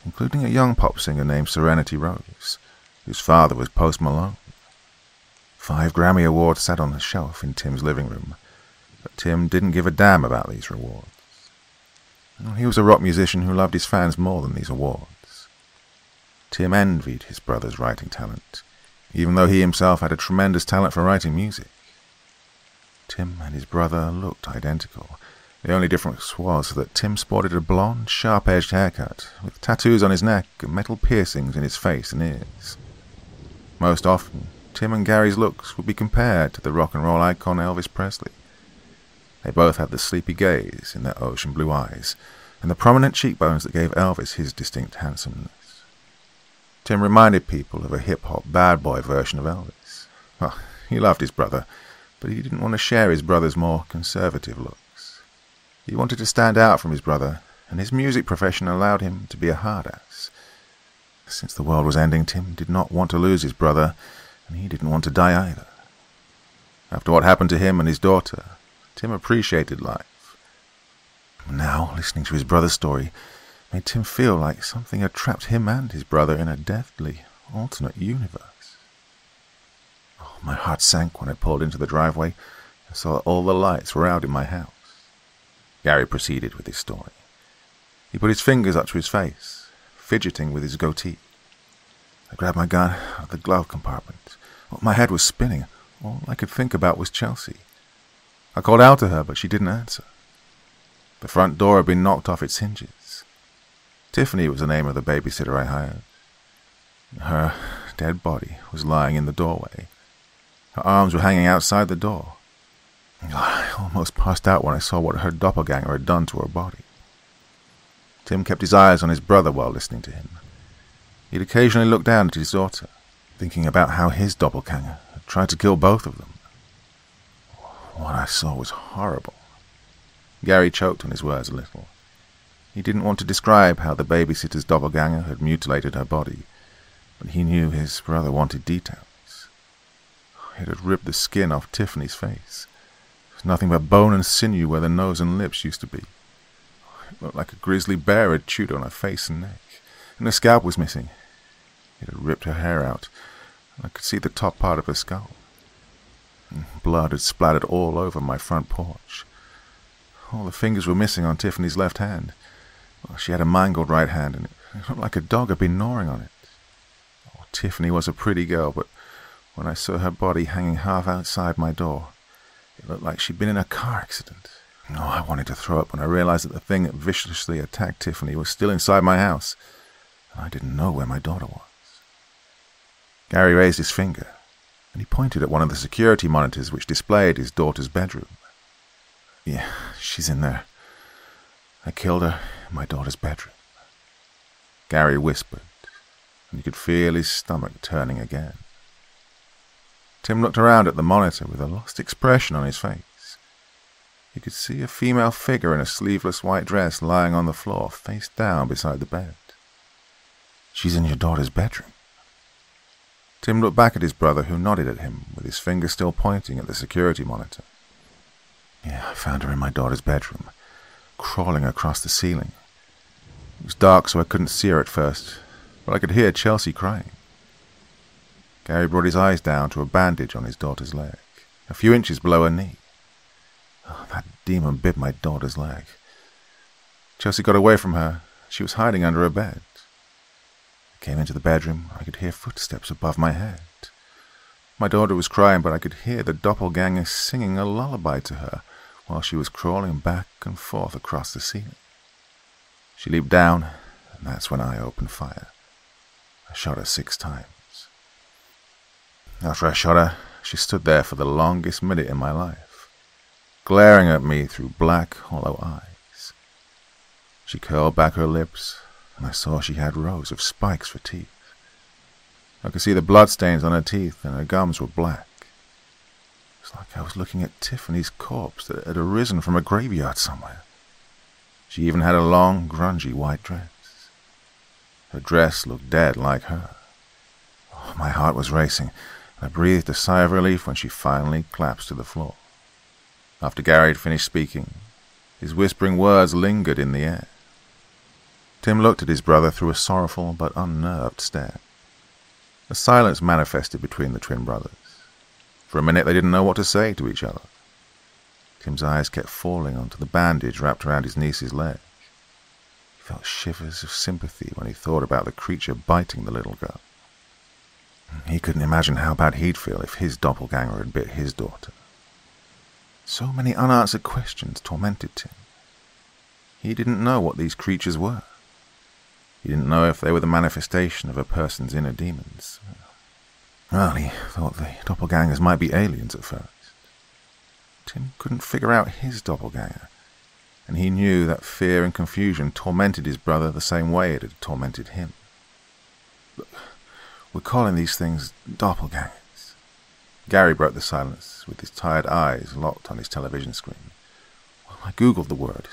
A: including a young pop singer named Serenity Rose, whose father was Post Malone. 5 Grammy Awards sat on the shelf in Tim's living room, but Tim didn't give a damn about these rewards. He was a rock musician who loved his fans more than these awards. Tim envied his brother's writing talent, even though he himself had a tremendous talent for writing music. Tim and his brother looked identical. The only difference was that Tim sported a blonde, sharp-edged haircut, with tattoos on his neck and metal piercings in his face and ears. Most often, Tim and Gary's looks would be compared to the rock and roll icon Elvis Presley. They both had the sleepy gaze in their ocean blue eyes, and the prominent cheekbones that gave Elvis his distinct handsomeness. Tim reminded people of a hip-hop bad boy version of Elvis. Well, he loved his brother, but he didn't want to share his brother's more conservative looks. He wanted to stand out from his brother, and his music profession allowed him to be a hard-ass. Since the world was ending, Tim did not want to lose his brother, and he didn't want to die either. After what happened to him and his daughter, Tim appreciated life. Now, listening to his brother's story made Tim feel like something had trapped him and his brother in a deathly, alternate universe. Oh, my heart sank when I pulled into the driveway and saw that all the lights were out in my house. Gary proceeded with his story. He put his fingers up to his face, fidgeting with his goatee. I grabbed my gun out of the glove compartment. My head was spinning. All I could think about was Chelsea. I called out to her, but she didn't answer. The front door had been knocked off its hinges. Tiffany was the name of the babysitter I hired. Her dead body was lying in the doorway. Her arms were hanging outside the door. I almost passed out when I saw what her doppelganger had done to her body. Tim kept his eyes on his brother while listening to him. He'd occasionally look down at his daughter, thinking about how his doppelganger had tried to kill both of them. What I saw was horrible. Gary choked on his words a little. He didn't want to describe how the babysitter's doppelganger had mutilated her body, but he knew his brother wanted details. It had ripped the skin off Tiffany's face. There was nothing but bone and sinew where the nose and lips used to be. It looked like a grizzly bear had chewed on her face and neck, and her scalp was missing. It had ripped her hair out, and I could see the top part of her skull. Blood had splattered all over my front porch. All the fingers were missing on Tiffany's left hand. She had a mangled right hand, and it looked like a dog had been gnawing on it. Tiffany was a pretty girl, but when I saw her body hanging half outside my door, it looked like she'd been in a car accident. I wanted to throw up when I realized that the thing that viciously attacked Tiffany was still inside my house, and I didn't know where my daughter was. Gary raised his finger, and he pointed at one of the security monitors which displayed his daughter's bedroom. Yeah, she's in there. I killed her in my daughter's bedroom. Gary whispered, and you could feel his stomach turning again. Tim looked around at the monitor with a lost expression on his face. He could see a female figure in a sleeveless white dress lying on the floor, face down beside the bed. She's in your daughter's bedroom. Tim looked back at his brother, who nodded at him, with his finger still pointing at the security monitor. Yeah, I found her in my daughter's bedroom, crawling across the ceiling. It was dark, so I couldn't see her at first, but I could hear Chelsea crying. Gary brought his eyes down to a bandage on his daughter's leg, a few inches below her knee. Oh, that demon bit my daughter's leg. Chelsea got away from her. She was hiding under her bed. I came into the bedroom. I could hear footsteps above my head. My daughter was crying, but I could hear the doppelganger singing a lullaby to her while she was crawling back and forth across the ceiling. She leaped down, and that's when I opened fire. I shot her 6 times. After I shot her, she stood there for the longest minute in my life, glaring at me through black, hollow eyes. She curled back her lips, and I saw she had rows of spikes for teeth. I could see the bloodstains on her teeth, and her gums were black. It was like I was looking at Tiffany's corpse that had arisen from a graveyard somewhere. She even had a long, grungy white dress. Her dress looked dead like her. Oh, my heart was racing. I breathed a sigh of relief when she finally collapsed to the floor. After Gary had finished speaking, his whispering words lingered in the air. Tim looked at his brother through a sorrowful but unnerved stare. A silence manifested between the twin brothers. For a minute they didn't know what to say to each other. Tim's eyes kept falling onto the bandage wrapped around his niece's leg. He felt shivers of sympathy when he thought about the creature biting the little girl. He couldn't imagine how bad he'd feel if his doppelganger had bit his daughter. So many unanswered questions tormented Tim. He didn't know what these creatures were. He didn't know if they were the manifestation of a person's inner demons. Well, he thought the doppelgangers might be aliens at first. Tim couldn't figure out his doppelganger, and he knew that fear and confusion tormented his brother the same way it had tormented him. But we're calling these things doppelgangers. Gary broke the silence with his tired eyes locked on his television screen. Well, I googled the word.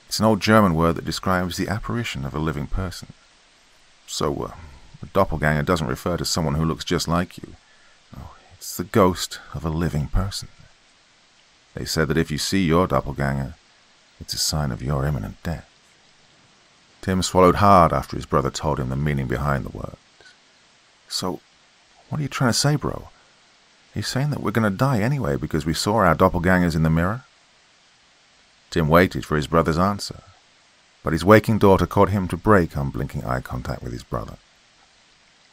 A: It's an old German word that describes the apparition of a living person. So, a doppelganger doesn't refer to someone who looks just like you. No, it's the ghost of a living person. They said that if you see your doppelganger, it's a sign of your imminent death. Tim swallowed hard after his brother told him the meaning behind the word. So, what are you trying to say, bro? Are you saying that we're going to die anyway because we saw our doppelgangers in the mirror? Tim waited for his brother's answer, but his waking daughter caught him to break unblinking eye contact with his brother.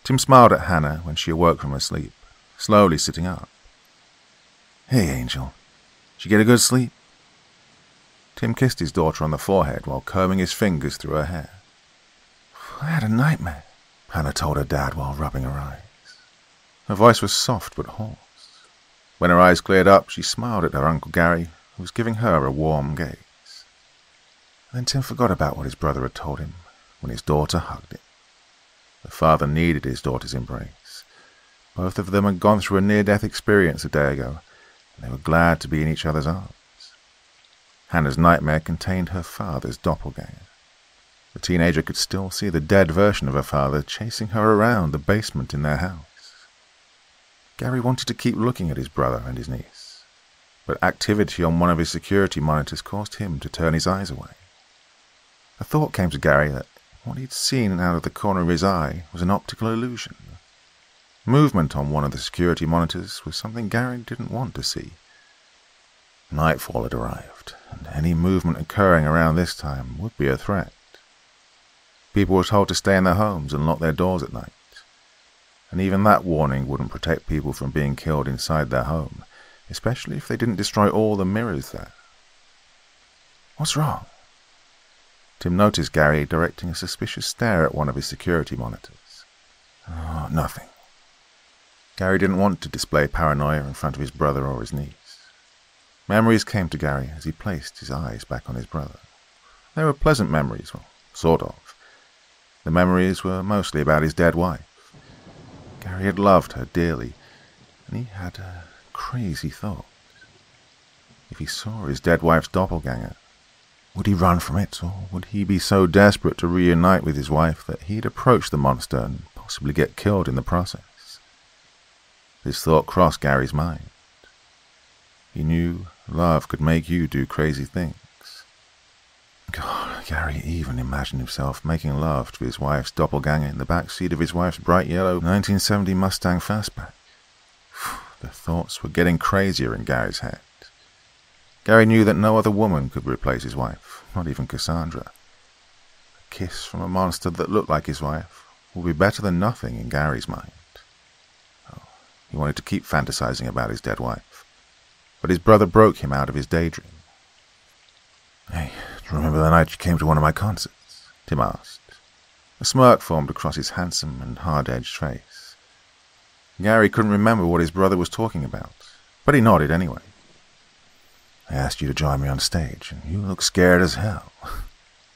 A: Tim smiled at Hannah when she awoke from her sleep, slowly sitting up. Hey, Angel. Did you get a good sleep? Tim kissed his daughter on the forehead while combing his fingers through her hair. "I had a nightmare," Hannah told her dad while rubbing her eyes. Her voice was soft but hoarse. When her eyes cleared up, she smiled at her Uncle Gary, who was giving her a warm gaze. Then Tim forgot about what his brother had told him when his daughter hugged him. The father needed his daughter's embrace. Both of them had gone through a near-death experience a day ago, and they were glad to be in each other's arms. Hannah's nightmare contained her father's doppelganger. The teenager could still see the dead version of her father chasing her around the basement in their house. Gary wanted to keep looking at his brother and his niece, but activity on one of his security monitors caused him to turn his eyes away. A thought came to Gary that what he'd seen out of the corner of his eye was an optical illusion. Movement on one of the security monitors was something Gary didn't want to see. Nightfall had arrived, and any movement occurring around this time would be a threat. People were told to stay in their homes and lock their doors at night, and even that warning wouldn't protect people from being killed inside their home, especially if they didn't destroy all the mirrors there. "What's wrong?" Tim noticed Gary directing a suspicious stare at one of his security monitors. "Oh, nothing." Gary didn't want to display paranoia in front of his brother or his niece. Memories came to Gary as he placed his eyes back on his brother. They were pleasant memories, well, sort of. The memories were mostly about his dead wife. Gary had loved her dearly, and he had a crazy thought. If he saw his dead wife's doppelganger, would he run from it, or would he be so desperate to reunite with his wife that he'd approach the monster and possibly get killed in the process? This thought crossed Gary's mind. He knew love could make you do crazy things. God, Gary even imagined himself making love to his wife's doppelganger in the back seat of his wife's bright yellow 1970 Mustang Fastback. The thoughts were getting crazier in Gary's head. Gary knew that no other woman could replace his wife, not even Cassandra. A kiss from a monster that looked like his wife would be better than nothing in Gary's mind. Oh, he wanted to keep fantasizing about his dead wife, but his brother broke him out of his daydream. "Hey, do you remember the night you came to one of my concerts?" Tim asked. A smirk formed across his handsome and hard-edged face. Gary couldn't remember what his brother was talking about, but he nodded anyway. "I asked you to join me on stage, and you look scared as hell."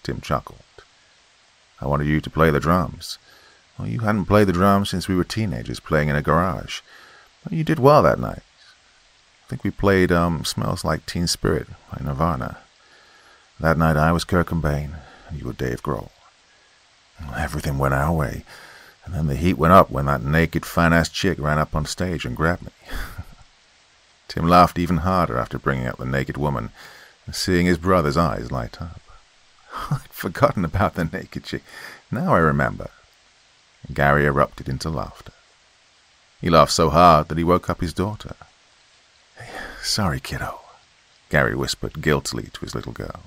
A: Tim chuckled. "I wanted you to play the drums. Well, you hadn't played the drums since we were teenagers playing in a garage. But you did well that night. I think we played Smells Like Teen Spirit by Nirvana. That night I was Kurt Cobain, and you were Dave Grohl. Everything went our way, and then the heat went up when that naked, fine-ass chick ran up on stage and grabbed me." Tim laughed even harder after bringing up the naked woman and seeing his brother's eyes light up. "I'd forgotten about the naked chick. Now I remember." And Gary erupted into laughter. He laughed so hard that he woke up his daughter. "Hey, sorry, kiddo," Gary whispered guiltily to his little girl.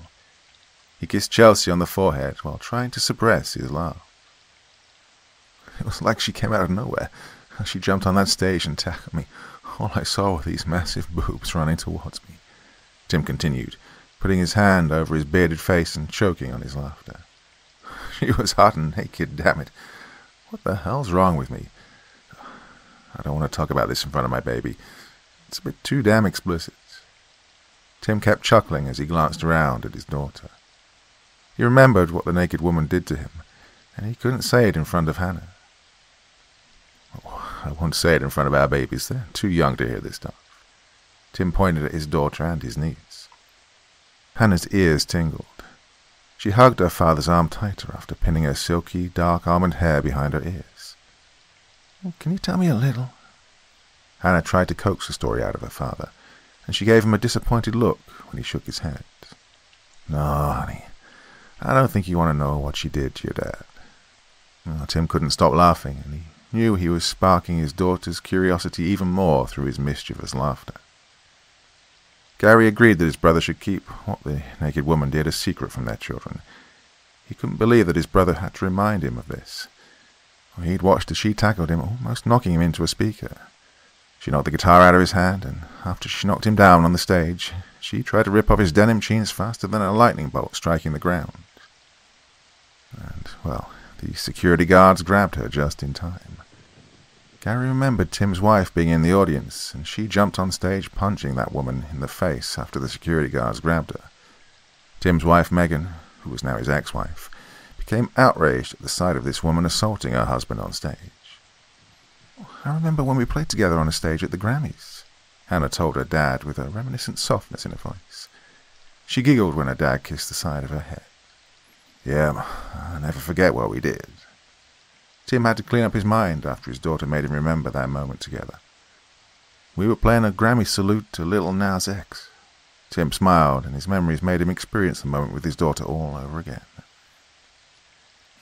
A: He kissed Chelsea on the forehead while trying to suppress his laugh. "It was like she came out of nowhere. She jumped on that stage and tackled me. All I saw were these massive boobs running towards me," Tim continued, putting his hand over his bearded face and choking on his laughter. "She was hot and naked, damn it. What the hell's wrong with me? I don't want to talk about this in front of my baby. It's a bit too damn explicit." Tim kept chuckling as he glanced around at his daughter. He remembered what the naked woman did to him, and he couldn't say it in front of Hannah. "I won't say it in front of our babies. They're too young to hear this stuff." Tim pointed at his daughter and his niece. Hannah's ears tingled. She hugged her father's arm tighter after pinning her silky, dark almond hair behind her ears. "Can you tell me a little?" Hannah tried to coax the story out of her father, and she gave him a disappointed look when he shook his head. "No, honey, I don't think you want to know what she did to your dad." Tim couldn't stop laughing, and he knew he was sparking his daughter's curiosity even more through his mischievous laughter. Gary agreed that his brother should keep what the naked woman did a secret from their children. He couldn't believe that his brother had to remind him of this. He'd watched as she tackled him, almost knocking him into a speaker. She knocked the guitar out of his hand, and after she knocked him down on the stage, She tried to rip off his denim jeans faster than a lightning bolt striking the ground. And, well, the security guards grabbed her just in time. Gary remembered Tim's wife being in the audience, and she jumped on stage punching that woman in the face after the security guards grabbed her. Tim's wife, Megan, who was now his ex-wife, became outraged at the sight of this woman assaulting her husband on stage. "I remember when we played together on a stage at the Grammys," Hannah told her dad with a reminiscent softness in her voice. She giggled when her dad kissed the side of her head. "Yeah, I'll never forget what we did." Tim had to clean up his mind after his daughter made him remember that moment together. "We were playing a Grammy salute to Lil Nas X." Tim smiled, and his memories made him experience the moment with his daughter all over again.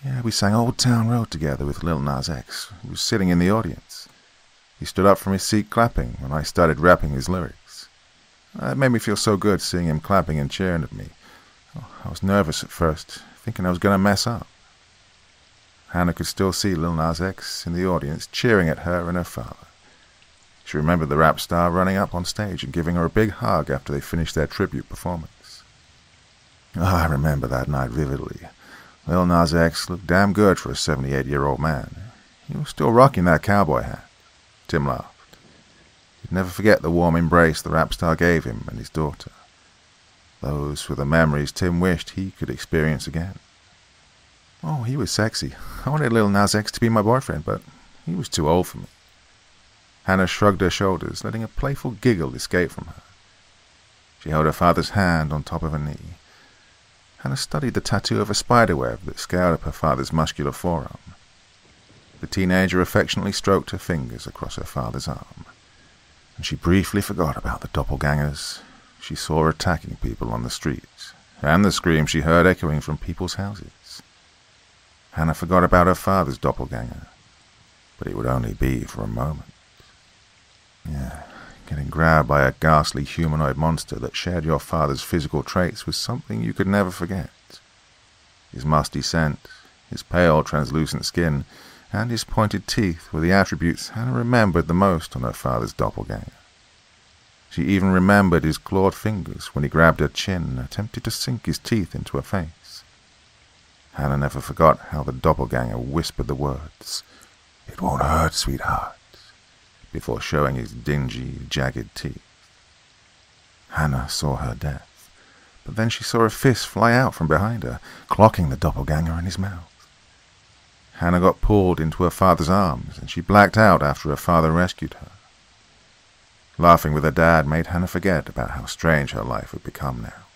A: "Yeah, we sang Old Town Road together with Lil Nas X, who was sitting in the audience. He stood up from his seat clapping when I started rapping his lyrics. It made me feel so good seeing him clapping and cheering at me. I was nervous at first, thinking I was going to mess up." Hannah could still see Lil Nas X in the audience cheering at her and her father. She remembered the rap star running up on stage and giving her a big hug after they finished their tribute performance. I remember that night vividly. Lil Nas X looked damn good for a 78-year-old man. He was still rocking that cowboy hat. Tim laughed. He'd never forget the warm embrace the rap star gave him and his daughter. Those were the memories Tim wished he could experience again. "Oh, he was sexy. I wanted Lil Nas X to be my boyfriend, but he was too old for me." Hannah shrugged her shoulders, letting a playful giggle escape from her. She held her father's hand on top of her knee. Hannah studied the tattoo of a spiderweb that scaled up her father's muscular forearm. The teenager affectionately stroked her fingers across her father's arm, and she briefly forgot about the doppelgangers she saw attacking people on the streets, and the screams she heard echoing from people's houses. Hannah forgot about her father's doppelganger, but it would only be for a moment. Yeah, getting grabbed by a ghastly humanoid monster that shared your father's physical traits was something you could never forget. His musty scent, his pale, translucent skin, and his pointed teeth were the attributes Hannah remembered the most on her father's doppelganger. She even remembered his clawed fingers when he grabbed her chin and attempted to sink his teeth into her face. Hannah never forgot how the doppelganger whispered the words, "It won't hurt, sweetheart," before showing his dingy, jagged teeth. Hannah saw her death, but then she saw a fist fly out from behind her, clocking the doppelganger in his mouth. Hannah got pulled into her father's arms, and she blacked out after her father rescued her. Laughing with her dad made Hannah forget about how strange her life had become now.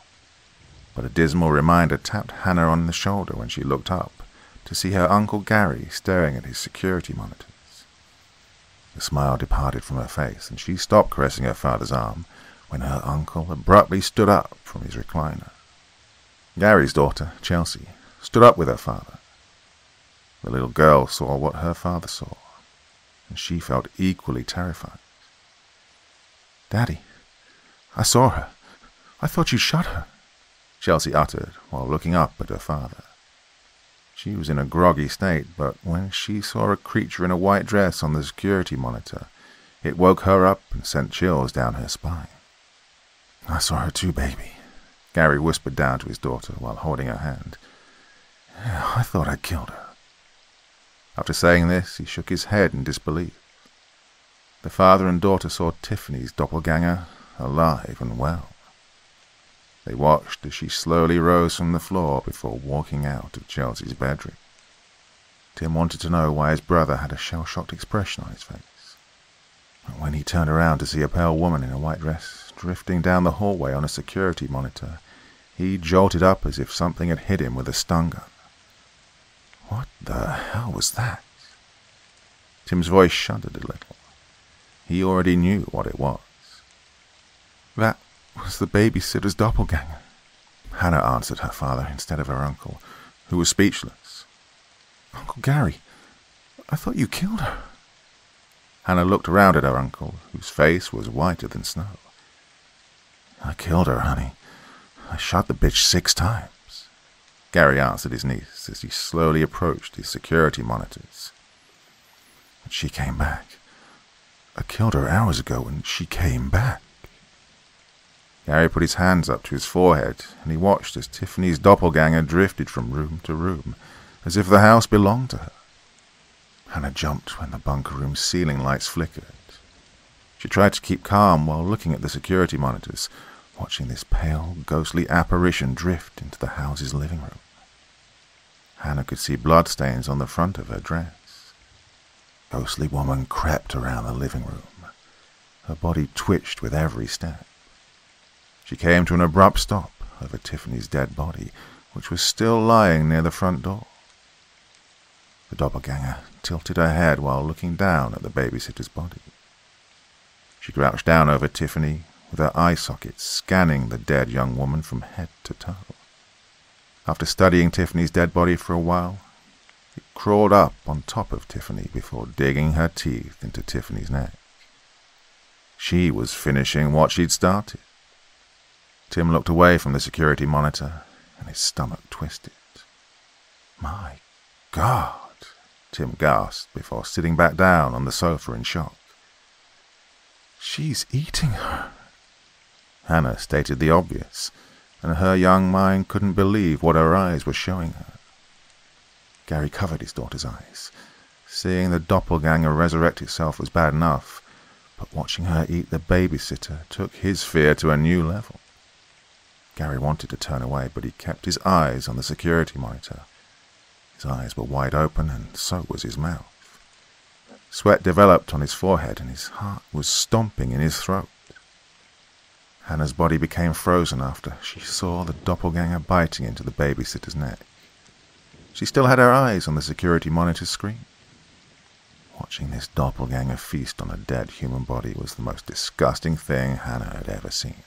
A: But a dismal reminder tapped Hannah on the shoulder when she looked up to see her Uncle Gary staring at his security monitors. The smile departed from her face, and she stopped caressing her father's arm when her uncle abruptly stood up from his recliner. Gary's daughter, Chelsea, stood up with her father. The little girl saw what her father saw, and she felt equally terrified. "Daddy, I saw her. I thought you shot her," Chelsea uttered while looking up at her father. She was in a groggy state, but when she saw a creature in a white dress on the security monitor, it woke her up and sent chills down her spine. "I saw her too, baby," Gary whispered down to his daughter while holding her hand. "I thought I killed her." After saying this, he shook his head in disbelief. The father and daughter saw Tiffany's doppelganger alive and well. They watched as she slowly rose from the floor before walking out of Chelsea's bedroom. Tim wanted to know why his brother had a shell-shocked expression on his face. But when he turned around to see a pale woman in a white dress drifting down the hallway on a security monitor, he jolted up as if something had hit him with a stun gun. What the hell was that? Tim's voice shuddered a little. He already knew what it was. "That was the babysitter's doppelganger," Hannah answered her father instead of her uncle, who was speechless. "Uncle Gary, I thought you killed her." Hannah looked around at her uncle, whose face was whiter than snow. "I killed her, honey. I shot the bitch 6 times. Gary answered his niece as he slowly approached his security monitors. "But she came back. I killed her hours ago and she came back." Gary put his hands up to his forehead, and he watched as Tiffany's doppelganger drifted from room to room, as if the house belonged to her. Hannah jumped when the bunker room's ceiling lights flickered. She tried to keep calm while looking at the security monitors, watching this pale, ghostly apparition drift into the house's living room. Hannah could see bloodstains on the front of her dress. The ghostly woman crept around the living room. Her body twitched with every step. She came to an abrupt stop over Tiffany's dead body, which was still lying near the front door. The doppelganger tilted her head while looking down at the babysitter's body. She crouched down over Tiffany, with her eye sockets scanning the dead young woman from head to toe. After studying Tiffany's dead body for a while, it crawled up on top of Tiffany before digging her teeth into Tiffany's neck. She was finishing what she'd started. Tim looked away from the security monitor, and his stomach twisted. "My God," Tim gasped before sitting back down on the sofa in shock. "She's eating her." Hannah stated the obvious, and her young mind couldn't believe what her eyes were showing her. Gary covered his daughter's eyes. Seeing the doppelganger resurrect itself was bad enough, but watching her eat the babysitter took his fear to a new level. Gary wanted to turn away, but he kept his eyes on the security monitor. His eyes were wide open, and so was his mouth. Sweat developed on his forehead, and his heart was stomping in his throat. Hannah's body became frozen after she saw the doppelganger biting into the babysitter's neck. She still had her eyes on the security monitor screen. Watching this doppelganger feast on a dead human body was the most disgusting thing Hannah had ever seen.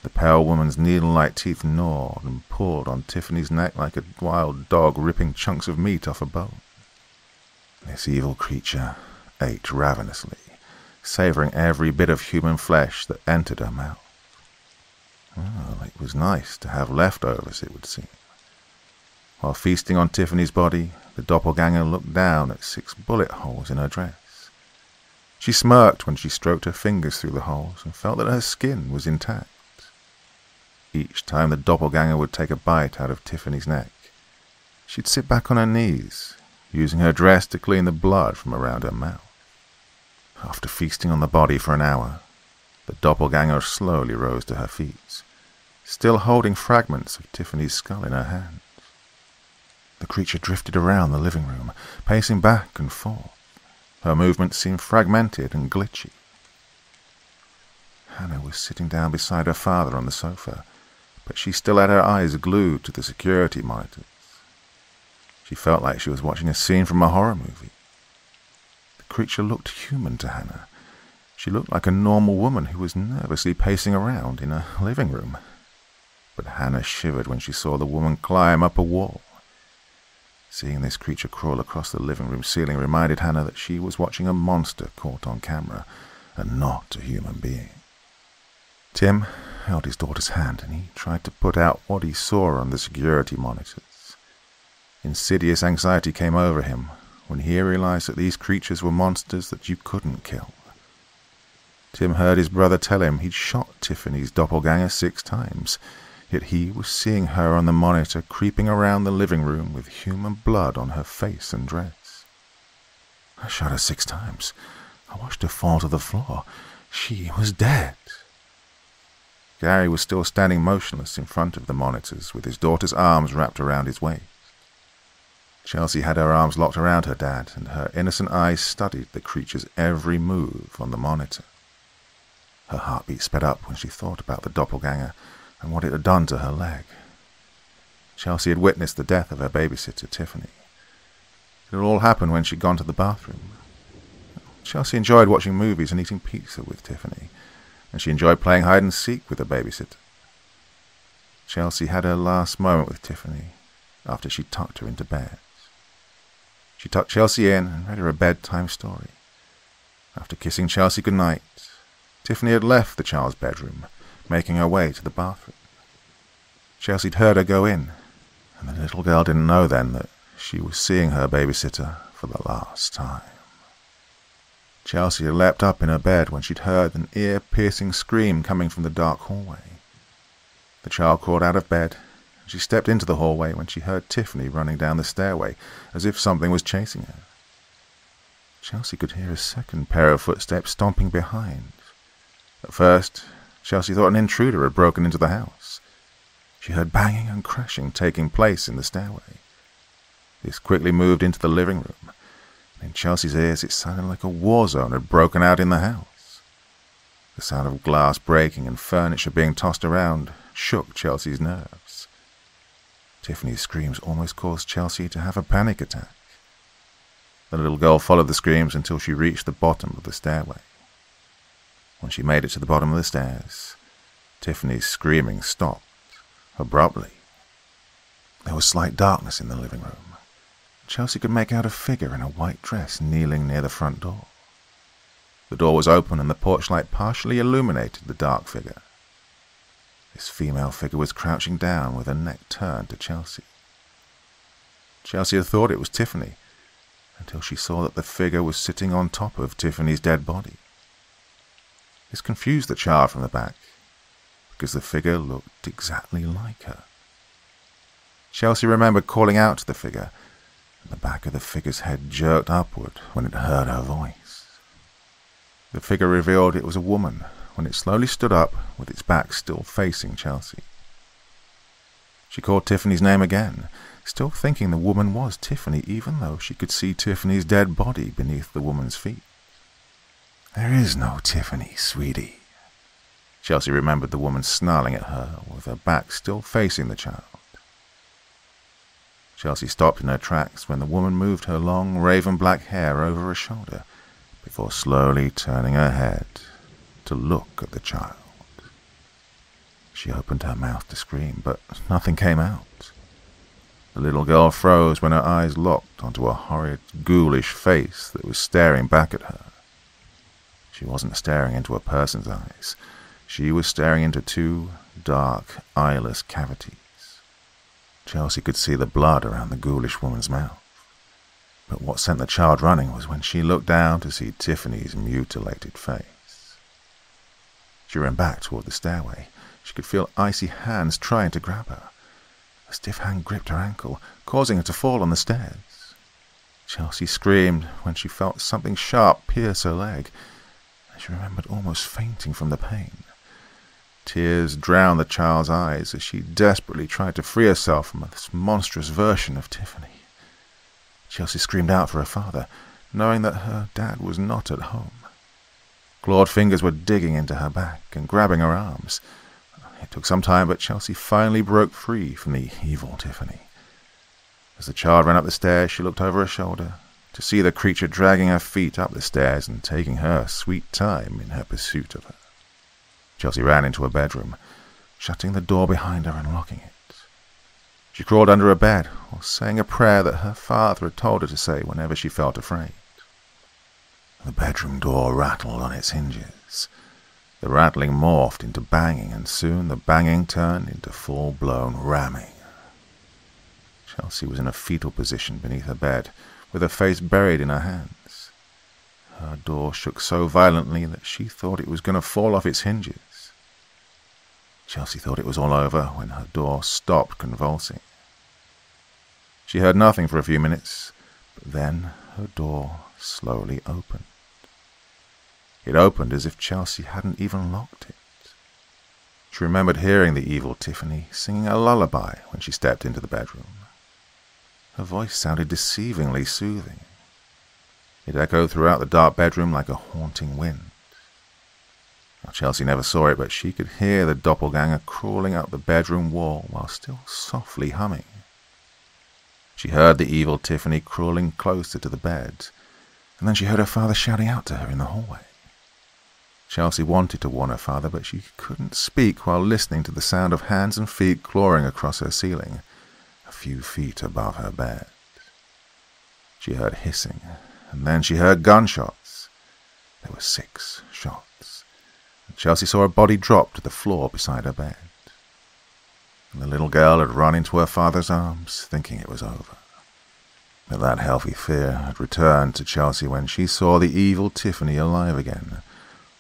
A: The pale woman's needle-like teeth gnawed and pulled on Tiffany's neck like a wild dog ripping chunks of meat off a bone. This evil creature ate ravenously, savoring every bit of human flesh that entered her mouth. Well, it was nice to have leftovers, it would seem. While feasting on Tiffany's body, the doppelganger looked down at 6 bullet holes in her dress. She smirked when she stroked her fingers through the holes and felt that her skin was intact. Each time the doppelganger would take a bite out of Tiffany's neck, she'd sit back on her knees, using her dress to clean the blood from around her mouth. After feasting on the body for an hour, the doppelganger slowly rose to her feet, still holding fragments of Tiffany's skull in her hands. The creature drifted around the living room, pacing back and forth. Her movements seemed fragmented and glitchy. Hannah was sitting down beside her father on the sofa, but she still had her eyes glued to the security monitors. She felt like she was watching a scene from a horror movie. The creature looked human to Hannah. She looked like a normal woman who was nervously pacing around in a living room. But Hannah shivered when she saw the woman climb up a wall. Seeing this creature crawl across the living room ceiling reminded Hannah that she was watching a monster caught on camera, and not a human being. Tim held his daughter's hand, and he tried to put out what he saw on the security monitors. Insidious anxiety came over him when he realized that these creatures were monsters that you couldn't kill. Tim heard his brother tell him he'd shot Tiffany's doppelganger 6 times, yet he was seeing her on the monitor creeping around the living room with human blood on her face and dress. "I shot her 6 times. I watched her fall to the floor. She was dead." Gary was still standing motionless in front of the monitors with his daughter's arms wrapped around his waist. Chelsea had her arms locked around her dad, and her innocent eyes studied the creature's every move on the monitor. Her heartbeat sped up when she thought about the doppelganger and what it had done to her leg. Chelsea had witnessed the death of her babysitter, Tiffany. It had all happened when she'd gone to the bathroom. Chelsea enjoyed watching movies and eating pizza with Tiffany, and she enjoyed playing hide-and-seek with her babysitter. Chelsea had her last moment with Tiffany after she tucked her into bed. She tucked Chelsea in and read her a bedtime story. After kissing Chelsea goodnight, Tiffany had left the child's bedroom, making her way to the bathroom. Chelsea'd heard her go in, and the little girl didn't know then that she was seeing her babysitter for the last time. Chelsea had leapt up in her bed when she'd heard an ear-piercing scream coming from the dark hallway. The child crawled out of bed, and she stepped into the hallway when she heard Tiffany running down the stairway as if something was chasing her. Chelsea could hear a second pair of footsteps stomping behind. At first, Chelsea thought an intruder had broken into the house. She heard banging and crashing taking place in the stairway. This quickly moved into the living room. In Chelsea's ears, it sounded like a war zone had broken out in the house. The sound of glass breaking and furniture being tossed around shook Chelsea's nerves. Tiffany's screams almost caused Chelsea to have a panic attack. The little girl followed the screams until she reached the bottom of the stairway. When she made it to the bottom of the stairs, Tiffany's screaming stopped abruptly. There was slight darkness in the living room. Chelsea could make out a figure in a white dress kneeling near the front door. The door was open and the porch light partially illuminated the dark figure. This female figure was crouching down with her neck turned to Chelsea. Chelsea had thought it was Tiffany until she saw that the figure was sitting on top of Tiffany's dead body. This confused the child from the back because the figure looked exactly like her. Chelsea remembered calling out to the figure, and the back of the figure's head jerked upward when it heard her voice. The figure revealed it was a woman when it slowly stood up with its back still facing Chelsea. She called Tiffany's name again, still thinking the woman was Tiffany even though she could see Tiffany's dead body beneath the woman's feet. "There is no Tiffany, sweetie." Chelsea remembered the woman snarling at her with her back still facing the child. Chelsea stopped in her tracks when the woman moved her long, raven-black hair over her shoulder before slowly turning her head to look at the child. She opened her mouth to scream, but nothing came out. The little girl froze when her eyes locked onto a horrid, ghoulish face that was staring back at her. She wasn't staring into a person's eyes. She was staring into two dark, eyeless cavities. Chelsea could see the blood around the ghoulish woman's mouth. But what sent the child running was when she looked down to see Tiffany's mutilated face. She ran back toward the stairway. She could feel icy hands trying to grab her. A stiff hand gripped her ankle, causing her to fall on the stairs. Chelsea screamed when she felt something sharp pierce her leg, and she remembered almost fainting from the pain. Tears drowned the child's eyes as she desperately tried to free herself from this monstrous version of Tiffany. Chelsea screamed out for her father, knowing that her dad was not at home. Clawed fingers were digging into her back and grabbing her arms. It took some time, but Chelsea finally broke free from the evil Tiffany. As the child ran up the stairs, she looked over her shoulder to see the creature dragging her feet up the stairs and taking her sweet time in her pursuit of her. Chelsea ran into her bedroom, shutting the door behind her and locking it. She crawled under her bed, while saying a prayer that her father had told her to say whenever she felt afraid. The bedroom door rattled on its hinges. The rattling morphed into banging, and soon the banging turned into full-blown ramming. Chelsea was in a fetal position beneath her bed, with her face buried in her hands. Her door shook so violently that she thought it was going to fall off its hinges. Chelsea thought it was all over when her door stopped convulsing. She heard nothing for a few minutes, but then her door slowly opened. It opened as if Chelsea hadn't even locked it. She remembered hearing the evil Tiffany singing a lullaby when she stepped into the bedroom. Her voice sounded deceivingly soothing. It echoed throughout the dark bedroom like a haunting wind. Now, Chelsea never saw it, but she could hear the doppelganger crawling up the bedroom wall while still softly humming. She heard the evil Tiffany crawling closer to the bed, and then she heard her father shouting out to her in the hallway. Chelsea wanted to warn her father, but she couldn't speak while listening to the sound of hands and feet clawing across her ceiling, a few feet above her bed. She heard hissing, and then she heard gunshots. There were 6 shots, and Chelsea saw a body drop to the floor beside her bed. And the little girl had run into her father's arms, thinking it was over. But that healthy fear had returned to Chelsea when she saw the evil Tiffany alive again,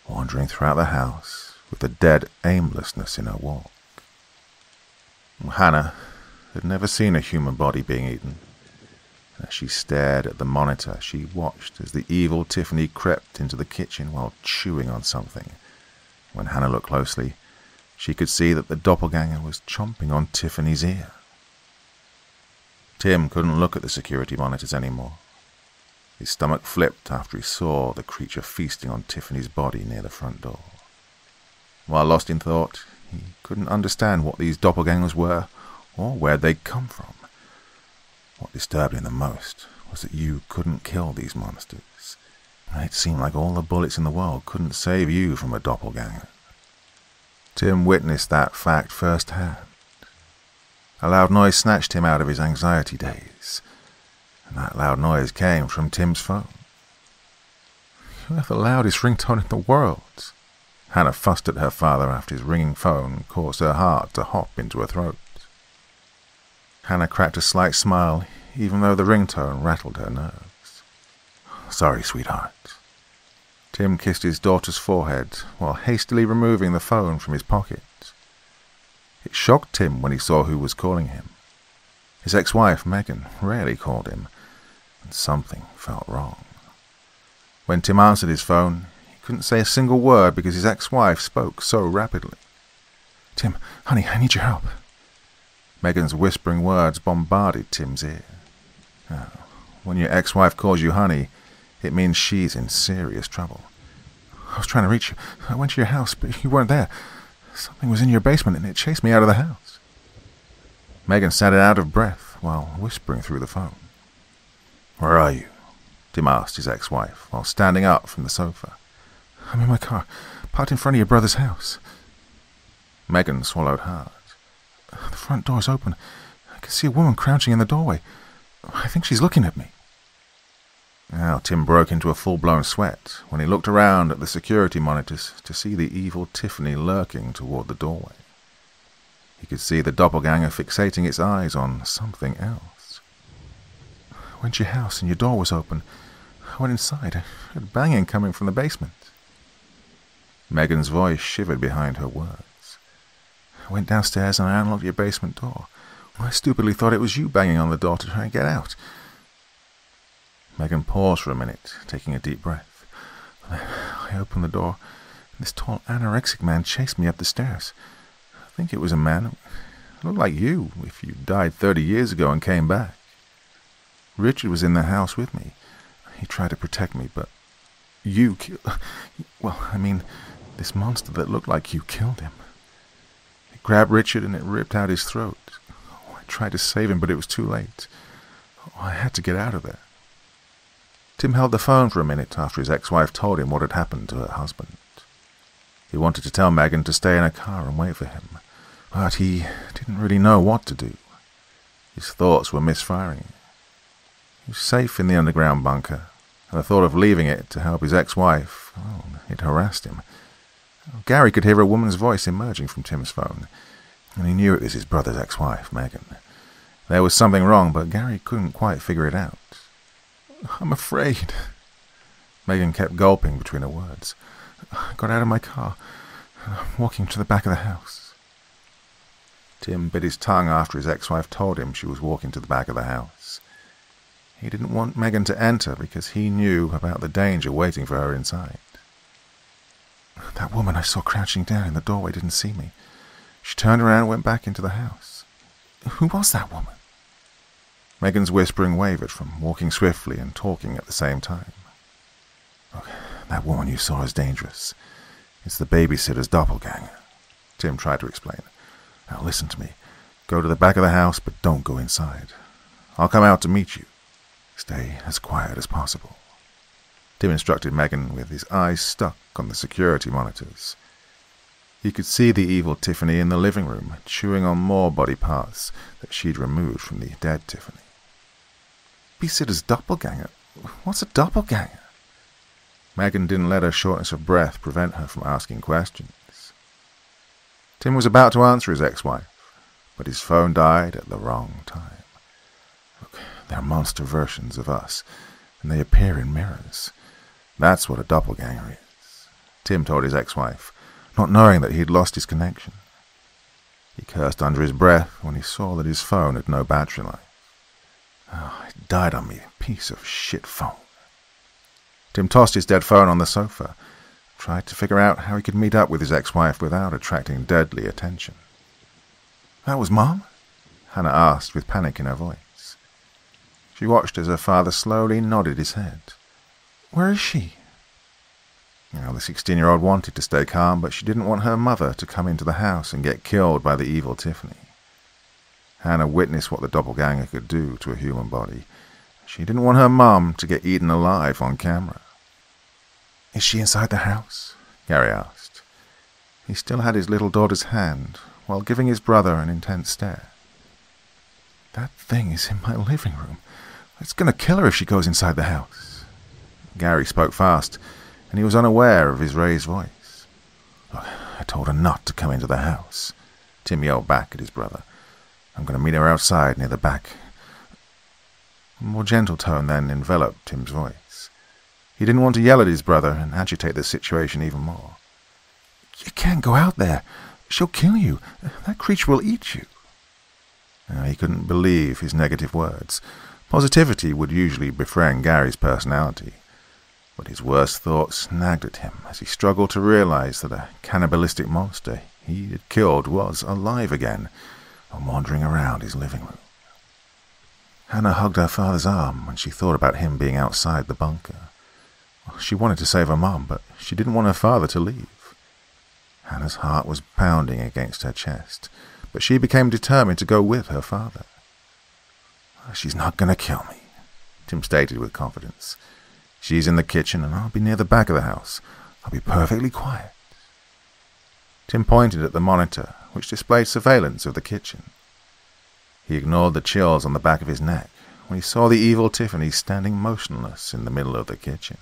A: wandering throughout the house with the dead aimlessness in her walk. Hannah had never seen a human body being eaten. As she stared at the monitor, she watched as the evil Tiffany crept into the kitchen while chewing on something. When Hannah looked closely, she could see that the doppelganger was chomping on Tiffany's ear. Tim couldn't look at the security monitors anymore. His stomach flipped after he saw the creature feasting on Tiffany's body near the front door. While lost in thought, he couldn't understand what these doppelgangers were or where they'd come from. What disturbed him the most was that you couldn't kill these monsters. It seemed like all the bullets in the world couldn't save you from a doppelganger. Tim witnessed that fact firsthand. A loud noise snatched him out of his anxiety daze, and that loud noise came from Tim's phone. "You have the loudest ringtone in the world." Hannah fussed at her father after his ringing phone caused her heart to hop into her throat. Hannah cracked a slight smile, even though the ringtone rattled her nerves. "Sorry, sweetheart." Tim kissed his daughter's forehead while hastily removing the phone from his pocket. It shocked Tim when he saw who was calling him. His ex-wife, Megan, rarely called him, and something felt wrong. When Tim answered his phone, he couldn't say a single word because his ex-wife spoke so rapidly. "Tim, honey, I need your help." Megan's whispering words bombarded Tim's ear. Now, when your ex-wife calls you honey, it means she's in serious trouble. "I was trying to reach you. I went to your house, but you weren't there. Something was in your basement, and it chased me out of the house." Megan sounded out of breath while whispering through the phone. "Where are you?" Tim asked his ex-wife while standing up from the sofa. "I'm in my car, parked in front of your brother's house." Megan swallowed hard. "The front door's open. I can see a woman crouching in the doorway. I think she's looking at me." Now Tim broke into a full-blown sweat when he looked around at the security monitors to see the evil Tiffany lurking toward the doorway. He could see the doppelganger fixating its eyes on something else. "I went to your house and your door was open. I went inside. I heard banging coming from the basement." Megan's voice shivered behind her words. "I went downstairs and I unlocked your basement door. I stupidly thought it was you banging on the door to try and get out." Megan paused for a minute, taking a deep breath. "I opened the door, and this tall anorexic man chased me up the stairs. I think it was a man. It looked like you, if you died 30 years ago and came back. Richard was in the house with me. He tried to protect me, but you this monster that looked like you killed him. It grabbed Richard and it ripped out his throat. I tried to save him, but it was too late. I had to get out of there." Tim held the phone for a minute after his ex-wife told him what had happened to her husband. He wanted to tell Megan to stay in her car and wait for him, but he didn't really know what to do. His thoughts were misfiring. He was safe in the underground bunker, and the thought of leaving it to help his ex-wife, it harassed him. Gary could hear a woman's voice emerging from Tim's phone, and he knew it was his brother's ex-wife, Megan. There was something wrong, but Gary couldn't quite figure it out. "I'm afraid." Megan kept gulping between her words. "I got out of my car, and I'm walking to the back of the house." Tim bit his tongue after his ex-wife told him she was walking to the back of the house. He didn't want Megan to enter because he knew about the danger waiting for her inside. "That woman I saw crouching down in the doorway didn't see me. She turned around and went back into the house." "Who was that woman?" Megan's whispering wavered from walking swiftly and talking at the same time. "Look, that woman you saw is dangerous. It's the babysitter's doppelganger," Tim tried to explain. "Now listen to me. Go to the back of the house, but don't go inside. I'll come out to meet you. Stay as quiet as possible." Tim instructed Megan with his eyes stuck on the security monitors. He could see the evil Tiffany in the living room, chewing on more body parts that she'd removed from the dead Tiffany. "Babysitter's doppelganger? What's a doppelganger?" Megan didn't let her shortness of breath prevent her from asking questions. Tim was about to answer his ex-wife, but his phone died at the wrong time. "Look, They're monster versions of us, and they appear in mirrors. That's what a doppelganger is, Tim told his ex-wife, not knowing that he'd lost his connection. He cursed under his breath when he saw that his phone had no battery life. Oh, it died on me, piece of shit phone. Tim tossed his dead phone on the sofa, tried to figure out how he could meet up with his ex-wife without attracting deadly attention. "That was Mom?" Hannah asked with panic in her voice. She watched as her father slowly nodded his head. "Where is she?" Now, the 16-year-old wanted to stay calm, but she didn't want her mother to come into the house and get killed by the evil Tiffany. Hannah witnessed what the doppelganger could do to a human body. She didn't want her mom to get eaten alive on camera. "Is she inside the house?" Gary asked. He still had his little daughter's hand, while giving his brother an intense stare. "That thing is in my living room. It's going to kill her if she goes inside the house." Gary spoke fast, and he was unaware of his raised voice. "I told her not to come into the house," Tim yelled back at his brother. "I'm going to meet her outside near the back." A more gentle tone then enveloped Tim's voice. He didn't want to yell at his brother and agitate the situation even more. "You can't go out there. She'll kill you. That creature will eat you." He couldn't believe his negative words. Positivity would usually befriend Gary's personality, but his worst thoughts nagged at him as he struggled to realize that a cannibalistic monster he had killed was alive again and wandering around his living room. Hannah hugged her father's arm when she thought about him being outside the bunker. She wanted to save her mom, but she didn't want her father to leave. Hannah's heart was pounding against her chest, but she became determined to go with her father. "She's not going to kill me," Tim stated with confidence. "She's in the kitchen, and I'll be near the back of the house. I'll be perfectly quiet." Tim pointed at the monitor, which displayed surveillance of the kitchen. He ignored the chills on the back of his neck when he saw the evil Tiffany standing motionless in the middle of the kitchen.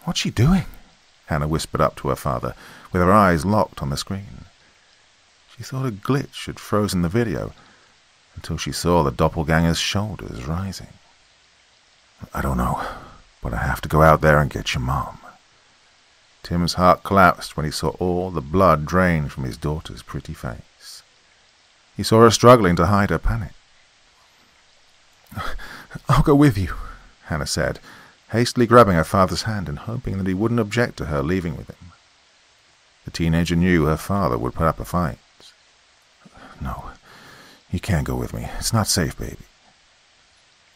A: "What's she doing?" Hannah whispered up to her father, with her eyes locked on the screen. She thought a glitch had frozen the video, until she saw the doppelganger's shoulders rising. "I don't know, but I have to go out there and get your mom." Tim's heart collapsed when he saw all the blood drain from his daughter's pretty face. He saw her struggling to hide her panic. "I'll go with you," Hannah said, hastily grabbing her father's hand and hoping that he wouldn't object to her leaving with him. The teenager knew her father would put up a fight. "No, you can't go with me. It's not safe, baby."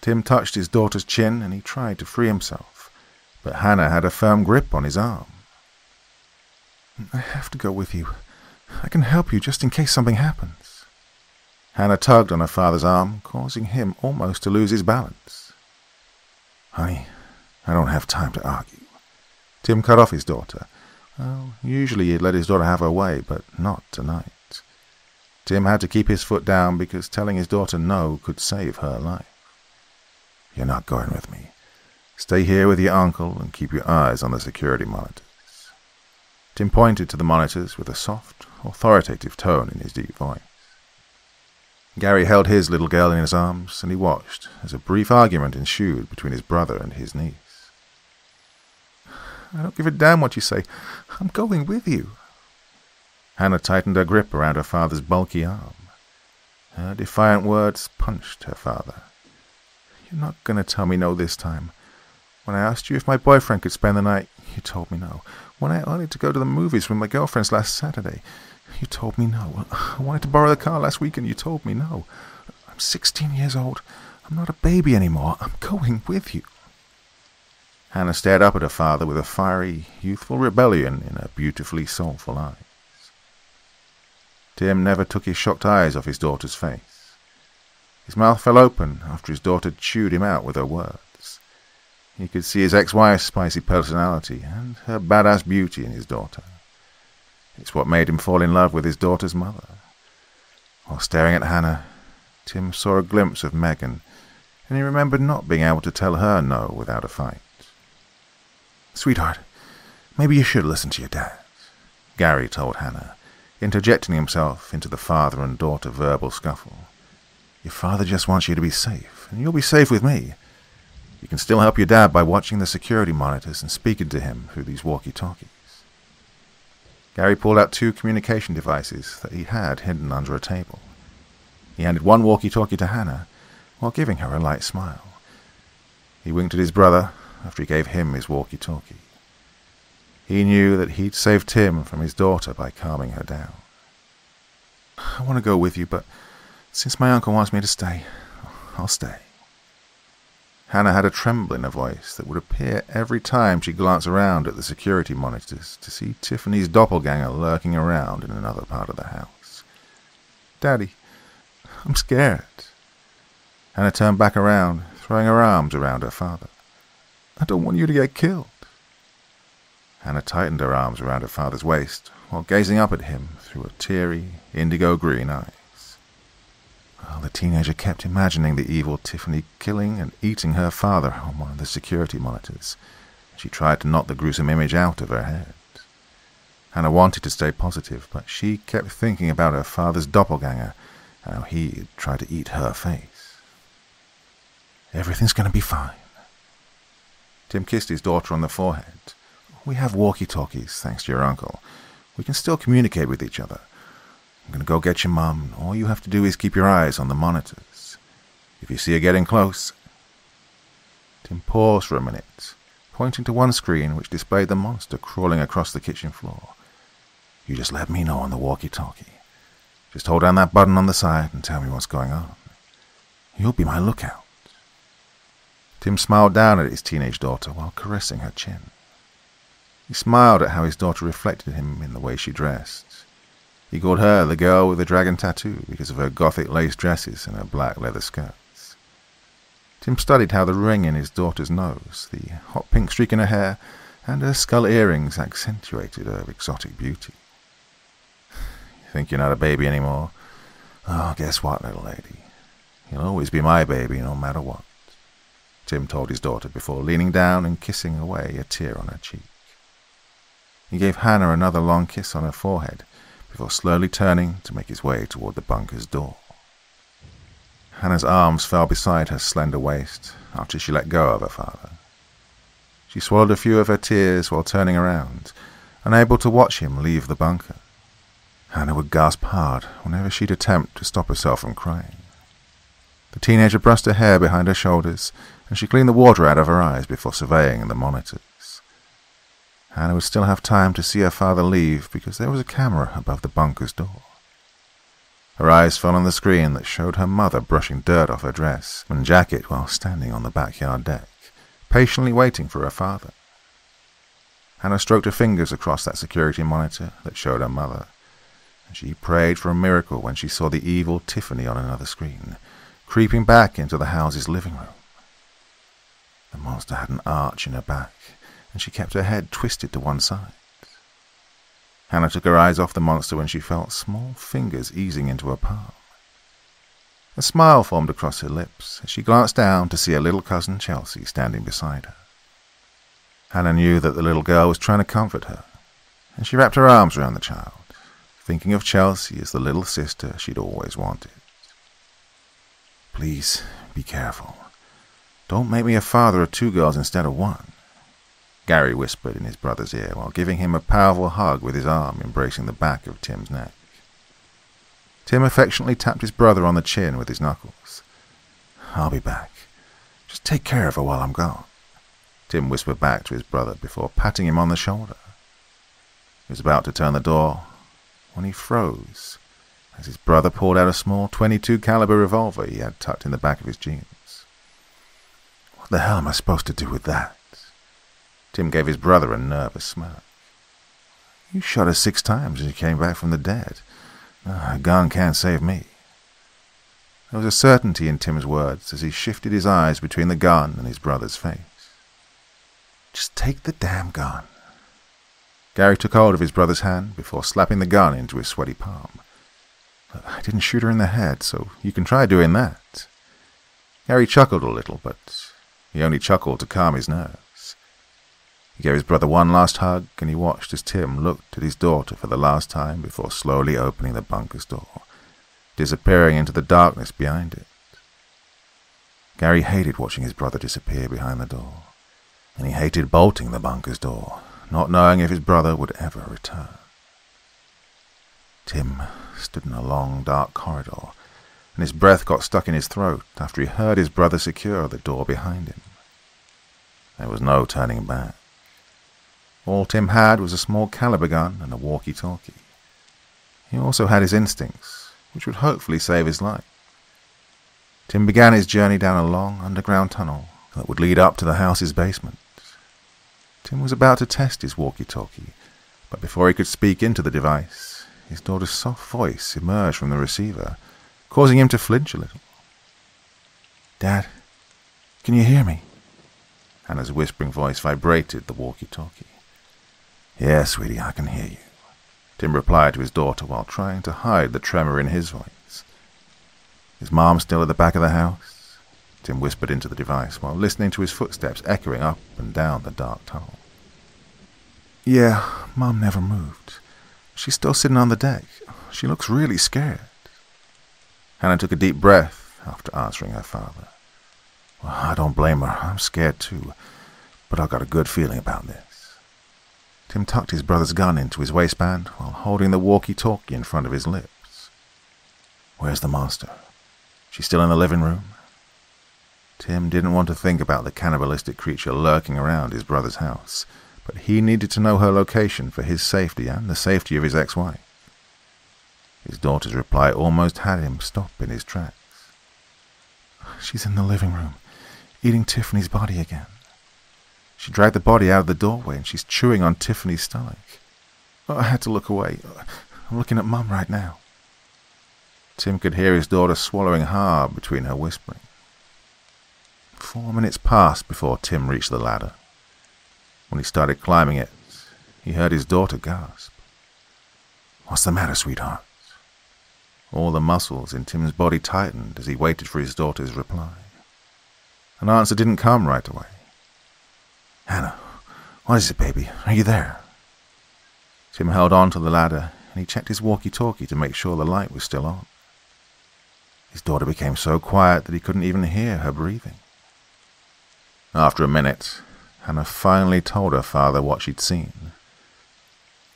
A: Tim touched his daughter's chin and he tried to free himself, but Hannah had a firm grip on his arm. "I have to go with you. I can help you just in case something happens." Hannah tugged on her father's arm, causing him almost to lose his balance. "Honey, I don't have time to argue." Tim cut off his daughter. Well, usually he'd let his daughter have her way, but not tonight. Tim had to keep his foot down because telling his daughter no could save her life. "You're not going with me. Stay here with your uncle and keep your eyes on the security monitors." Tim pointed to the monitors with a soft, authoritative tone in his deep voice. Gary held his little girl in his arms, and he watched as a brief argument ensued between his brother and his niece. "I don't give a damn what you say. I'm going with you." Hannah tightened her grip around her father's bulky arm. Her defiant words punched her father. "You're not going to tell me no this time. When I asked you if my boyfriend could spend the night, you told me no. When I wanted to go to the movies with my girlfriends last Saturday, you told me no. I wanted to borrow the car last weekend, you told me no. I'm 16 years old. I'm not a baby anymore. I'm going with you." Hannah stared up at her father with a fiery, youthful rebellion in her beautifully soulful eyes. Tim never took his shocked eyes off his daughter's face. His mouth fell open after his daughter chewed him out with her words. He could see his ex-wife's spicy personality and her badass beauty in his daughter. It's what made him fall in love with his daughter's mother. While staring at Hannah, Tim saw a glimpse of Megan, and he remembered not being able to tell her no without a fight. "Sweetheart, maybe you should listen to your dad," Gary told Hannah, interjecting himself into the father and daughter verbal scuffle. "Your father just wants you to be safe. and you'll be safe with me. You can still help your dad by watching the security monitors and speaking to him through these walkie-talkies." Gary pulled out 2 communication devices that he had hidden under a table. He handed one walkie-talkie to Hannah while giving her a light smile. He winked at his brother after he gave him his walkie-talkie. He knew that he'd saved Tim from his daughter by calming her down. "I want to go with you, but since my uncle wants me to stay, I'll stay." Hannah had a tremble in her voice that would appear every time she glanced around at the security monitors to see Tiffany's doppelganger lurking around in another part of the house. "Daddy, I'm scared." Hannah turned back around, throwing her arms around her father. "I don't want you to get killed." Hannah tightened her arms around her father's waist while gazing up at him through her teary, indigo-green eyes. Well, the teenager kept imagining the evil Tiffany killing and eating her father on one of the security monitors. She tried to knock the gruesome image out of her head. Hannah wanted to stay positive, but she kept thinking about her father's doppelganger and how he had tried to eat her face. "Everything's going to be fine." Tim kissed his daughter on the forehead. "We have walkie-talkies, thanks to your uncle. We can still communicate with each other. I'm going to go get your mum, and all you have to do is keep your eyes on the monitors. If you see her getting close..." Tim paused for a minute, pointing to one screen which displayed the monster crawling across the kitchen floor. "You just let me know on the walkie-talkie. Just hold down that button on the side and tell me what's going on. You'll be my lookout." Tim smiled down at his teenage daughter while caressing her chin. He smiled at how his daughter reflected him in the way she dressed. He called her the girl with the dragon tattoo because of her gothic lace dresses and her black leather skirts. Tim studied how the ring in his daughter's nose, the hot pink streak in her hair, and her skull earrings accentuated her exotic beauty. "You think you're not a baby anymore? Oh, guess what, little lady? You'll always be my baby no matter what," Tim told his daughter before leaning down and kissing away a tear on her cheek. He gave Hannah another long kiss on her forehead before slowly turning to make his way toward the bunker's door. Hannah's arms fell beside her slender waist after she let go of her father. She swallowed a few of her tears while turning around, unable to watch him leave the bunker. Hannah would gasp hard whenever she'd attempt to stop herself from crying. The teenager brushed her hair behind her shoulders, and she cleaned the water out of her eyes before surveying the monitors. Hannah would still have time to see her father leave because there was a camera above the bunker's door. Her eyes fell on the screen that showed her mother brushing dirt off her dress and jacket while standing on the backyard deck, patiently waiting for her father. Hannah stroked her fingers across that security monitor that showed her mother, and she prayed for a miracle when she saw the evil Tiffany on another screen, creeping back into the house's living room. The monster had an arch in her back, and she kept her head twisted to one side. Hannah took her eyes off the monster when she felt small fingers easing into her palm. A smile formed across her lips as she glanced down to see her little cousin Chelsea standing beside her. Hannah knew that the little girl was trying to comfort her, and she wrapped her arms around the child, thinking of Chelsea as the little sister she'd always wanted. "Please, be careful. Don't make me a father of 2 girls instead of 1. Gary whispered in his brother's ear while giving him a powerful hug with his arm embracing the back of Tim's neck. Tim affectionately tapped his brother on the chin with his knuckles. "I'll be back. Just take care of her while I'm gone," Tim whispered back to his brother before patting him on the shoulder. He was about to turn the door when he froze as his brother pulled out a small .22 caliber revolver he had tucked in the back of his jeans. "What the hell am I supposed to do with that?" Tim gave his brother a nervous smirk. "You shot her 6 times as you came back from the dead. A gun can't save me." There was a certainty in Tim's words as he shifted his eyes between the gun and his brother's face. "Just take the damn gun." Gary took hold of his brother's hand before slapping the gun into his sweaty palm. "I didn't shoot her in the head, so you can try doing that." Gary chuckled a little, but he only chuckled to calm his nerves. He gave his brother one last hug, and he watched as Tim looked at his daughter for the last time before slowly opening the bunker's door, disappearing into the darkness behind it. Gary hated watching his brother disappear behind the door, and he hated bolting the bunker's door, not knowing if his brother would ever return. Tim stood in a long, dark corridor, and his breath got stuck in his throat after he heard his brother secure the door behind him. There was no turning back. All Tim had was a small caliber gun and a walkie-talkie. He also had his instincts, which would hopefully save his life. Tim began his journey down a long underground tunnel that would lead up to the house's basement. Tim was about to test his walkie-talkie, but before he could speak into the device, his daughter's soft voice emerged from the receiver, causing him to flinch a little. "Dad, can you hear me?" Hannah's whispering voice vibrated the walkie-talkie. "Yeah, sweetie, I can hear you," Tim replied to his daughter while trying to hide the tremor in his voice. "Is Mom still at the back of the house?" Tim whispered into the device while listening to his footsteps echoing up and down the dark tunnel. "Yeah, Mom never moved. She's still sitting on the deck. She looks really scared." Hannah took a deep breath after answering her father. "Well, I don't blame her. I'm scared too, but I've got a good feeling about this." Tim tucked his brother's gun into his waistband while holding the walkie-talkie in front of his lips. "Where's the monster? She's still in the living room?" Tim didn't want to think about the cannibalistic creature lurking around his brother's house, but he needed to know her location for his safety and the safety of his ex-wife. His daughter's reply almost had him stop in his tracks. "She's in the living room, eating Tiffany's body again. She dragged the body out of the doorway and she's chewing on Tiffany's stomach. I had to look away. I'm looking at Mum right now." Tim could hear his daughter swallowing hard between her whispering. 4 minutes passed before Tim reached the ladder. When he started climbing it, he heard his daughter gasp. "What's the matter, sweetheart?" All the muscles in Tim's body tightened as he waited for his daughter's reply. An answer didn't come right away. "Hannah, what is it, baby? Are you there?" Tim held on to the ladder and he checked his walkie-talkie to make sure the light was still on. His daughter became so quiet that he couldn't even hear her breathing. After a minute, Hannah finally told her father what she'd seen.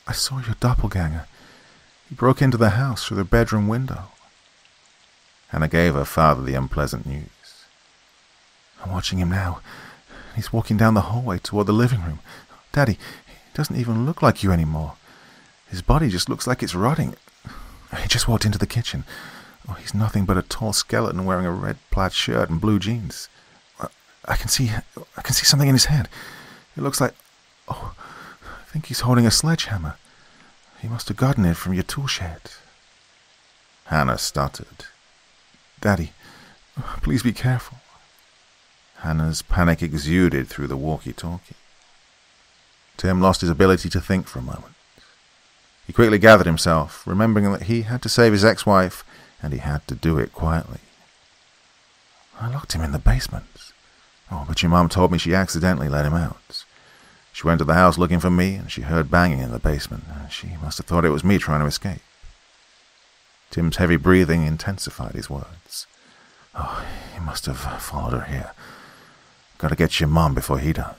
A: "I saw your doppelganger. He broke into the house through the bedroom window." Hannah gave her father the unpleasant news. "I'm watching him now. He's walking down the hallway toward the living room. Daddy, he doesn't even look like you anymore. His body just looks like it's rotting. He just walked into the kitchen. Oh, he's nothing but a tall skeleton wearing a red plaid shirt and blue jeans. I can see something in his hand. It looks like... Oh, I think he's holding a sledgehammer. He must have gotten it from your tool shed." Hannah stuttered. "Daddy, please be careful." Hannah's panic exuded through the walkie-talkie. Tim lost his ability to think for a moment. He quickly gathered himself, remembering that he had to save his ex-wife, and he had to do it quietly. "I locked him in the basement. Oh, but your mom told me she accidentally let him out. She went to the house looking for me, and she heard banging in the basement. She must have thought it was me trying to escape." Tim's heavy breathing intensified his words. "Oh, he must have followed her here. Got to get your mom before he does."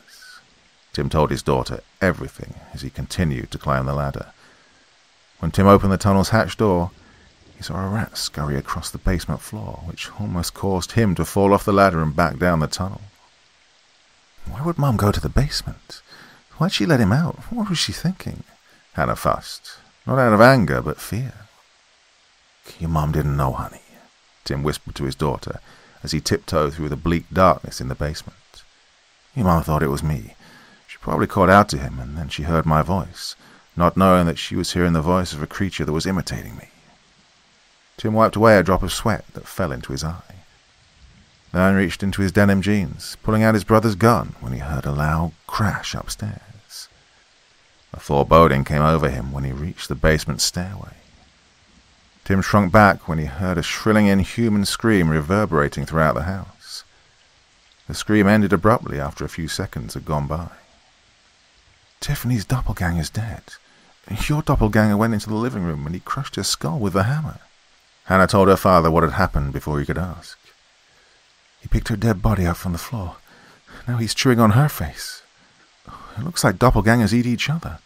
A: Tim told his daughter everything as he continued to climb the ladder. When Tim opened the tunnel's hatch door, he saw a rat scurry across the basement floor, which almost caused him to fall off the ladder and back down the tunnel. Why would Mom go to the basement? Why'd she let him out? What was she thinking? Hannah fussed, not out of anger, but fear. "Your Mom didn't know, honey," Tim whispered to his daughter as he tiptoed through the bleak darkness in the basement. "Your Mom thought it was me. She probably called out to him, and then she heard my voice, not knowing that she was hearing the voice of a creature that was imitating me." Tim wiped away a drop of sweat that fell into his eye. Then reached into his denim jeans, pulling out his brother's gun when he heard a loud crash upstairs. A foreboding came over him when he reached the basement stairway. Tim shrunk back when he heard a shrilling inhuman scream reverberating throughout the house. The scream ended abruptly after a few seconds had gone by. "Tiffany's doppelganger's dead. Your doppelganger went into the living room and he crushed her skull with a hammer." Hannah told her father what had happened before he could ask. He picked her dead body up from the floor. Now he's chewing on her face. It looks like doppelgangers eat each other.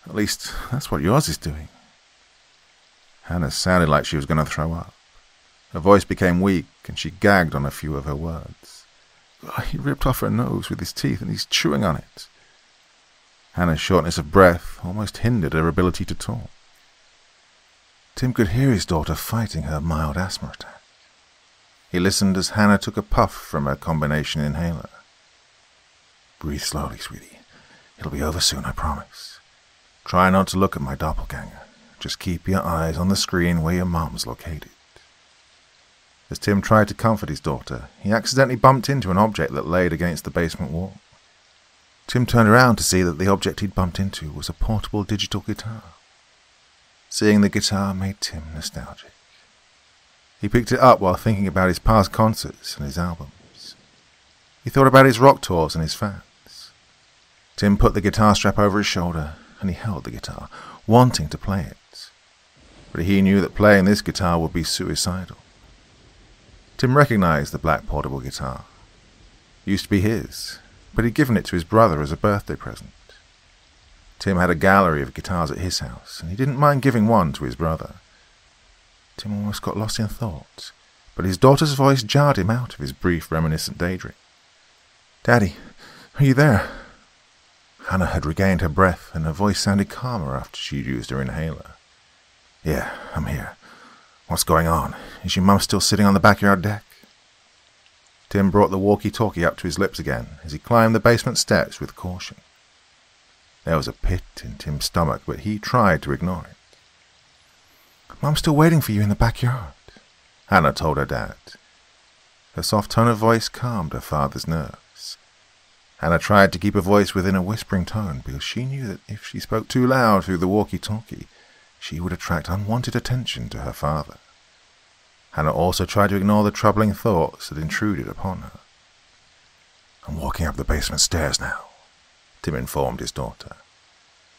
A: At least, that's what yours is doing. Hannah sounded like she was going to throw up. Her voice became weak, and she gagged on a few of her words. He ripped off her nose with his teeth, and he's chewing on it. Hannah's shortness of breath almost hindered her ability to talk. Tim could hear his daughter fighting her mild asthma attack. He listened as Hannah took a puff from her combination inhaler. Breathe slowly, sweetie. It'll be over soon, I promise. Try not to look at my doppelganger. Just keep your eyes on the screen where your mom's located. As Tim tried to comfort his daughter, he accidentally bumped into an object that laid against the basement wall. Tim turned around to see that the object he'd bumped into was a portable digital guitar. Seeing the guitar made Tim nostalgic. He picked it up while thinking about his past concerts and his albums. He thought about his rock tours and his fans. Tim put the guitar strap over his shoulder and he held the guitar, wanting to play it. But he knew that playing this guitar would be suicidal. Tim recognized the black portable guitar. It used to be his, but he'd given it to his brother as a birthday present. Tim had a gallery of guitars at his house, and he didn't mind giving one to his brother. Tim almost got lost in thought, but his daughter's voice jarred him out of his brief reminiscent daydream. "Daddy, are you there?" Hannah had regained her breath, and her voice sounded calmer after she'd used her inhaler. "Yeah, I'm here. What's going on? Is your mum still sitting on the backyard deck?" Tim brought the walkie-talkie up to his lips again as he climbed the basement steps with caution. There was a pit in Tim's stomach, but he tried to ignore it. "Mum's still waiting for you in the backyard," Hannah told her dad. Her soft tone of voice calmed her father's nerves. Hannah tried to keep her voice within a whispering tone because she knew that if she spoke too loud through the walkie-talkie, she would attract unwanted attention to her father. Hannah also tried to ignore the troubling thoughts that intruded upon her. "I'm walking up the basement stairs now," Tim informed his daughter.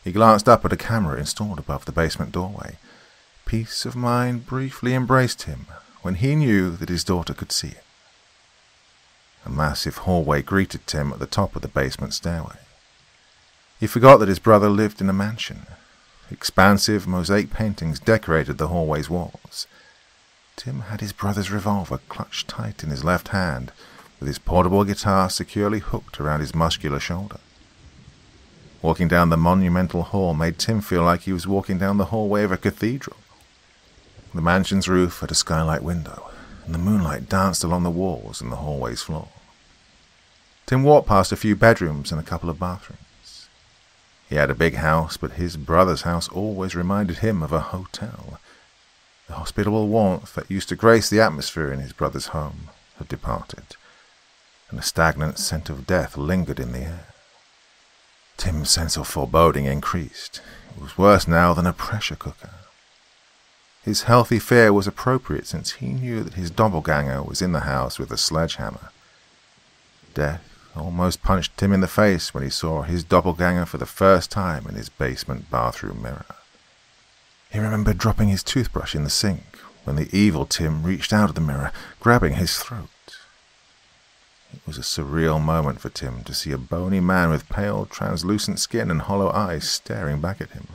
A: He glanced up at a camera installed above the basement doorway. Peace of mind briefly embraced him when he knew that his daughter could see him. A massive hallway greeted Tim at the top of the basement stairway. He forgot that his brother lived in a mansion. Expansive mosaic paintings decorated the hallway's walls. Tim had his brother's revolver clutched tight in his left hand, with his portable guitar securely hooked around his muscular shoulder. Walking down the monumental hall made Tim feel like he was walking down the hallway of a cathedral. The mansion's roof had a skylight window, and the moonlight danced along the walls and the hallway's floor. Tim walked past a few bedrooms and a couple of bathrooms. He had a big house, but his brother's house always reminded him of a hotel. The hospitable warmth that used to grace the atmosphere in his brother's home had departed, and a stagnant scent of death lingered in the air. Tim's sense of foreboding increased. It was worse now than a pressure cooker. His healthy fear was appropriate since he knew that his doppelganger was in the house with a sledgehammer. Death almost punched Tim in the face when he saw his doppelganger for the first time in his basement bathroom mirror. He remembered dropping his toothbrush in the sink when the evil Tim reached out of the mirror, grabbing his throat. It was a surreal moment for Tim to see a bony man with pale, translucent skin and hollow eyes staring back at him.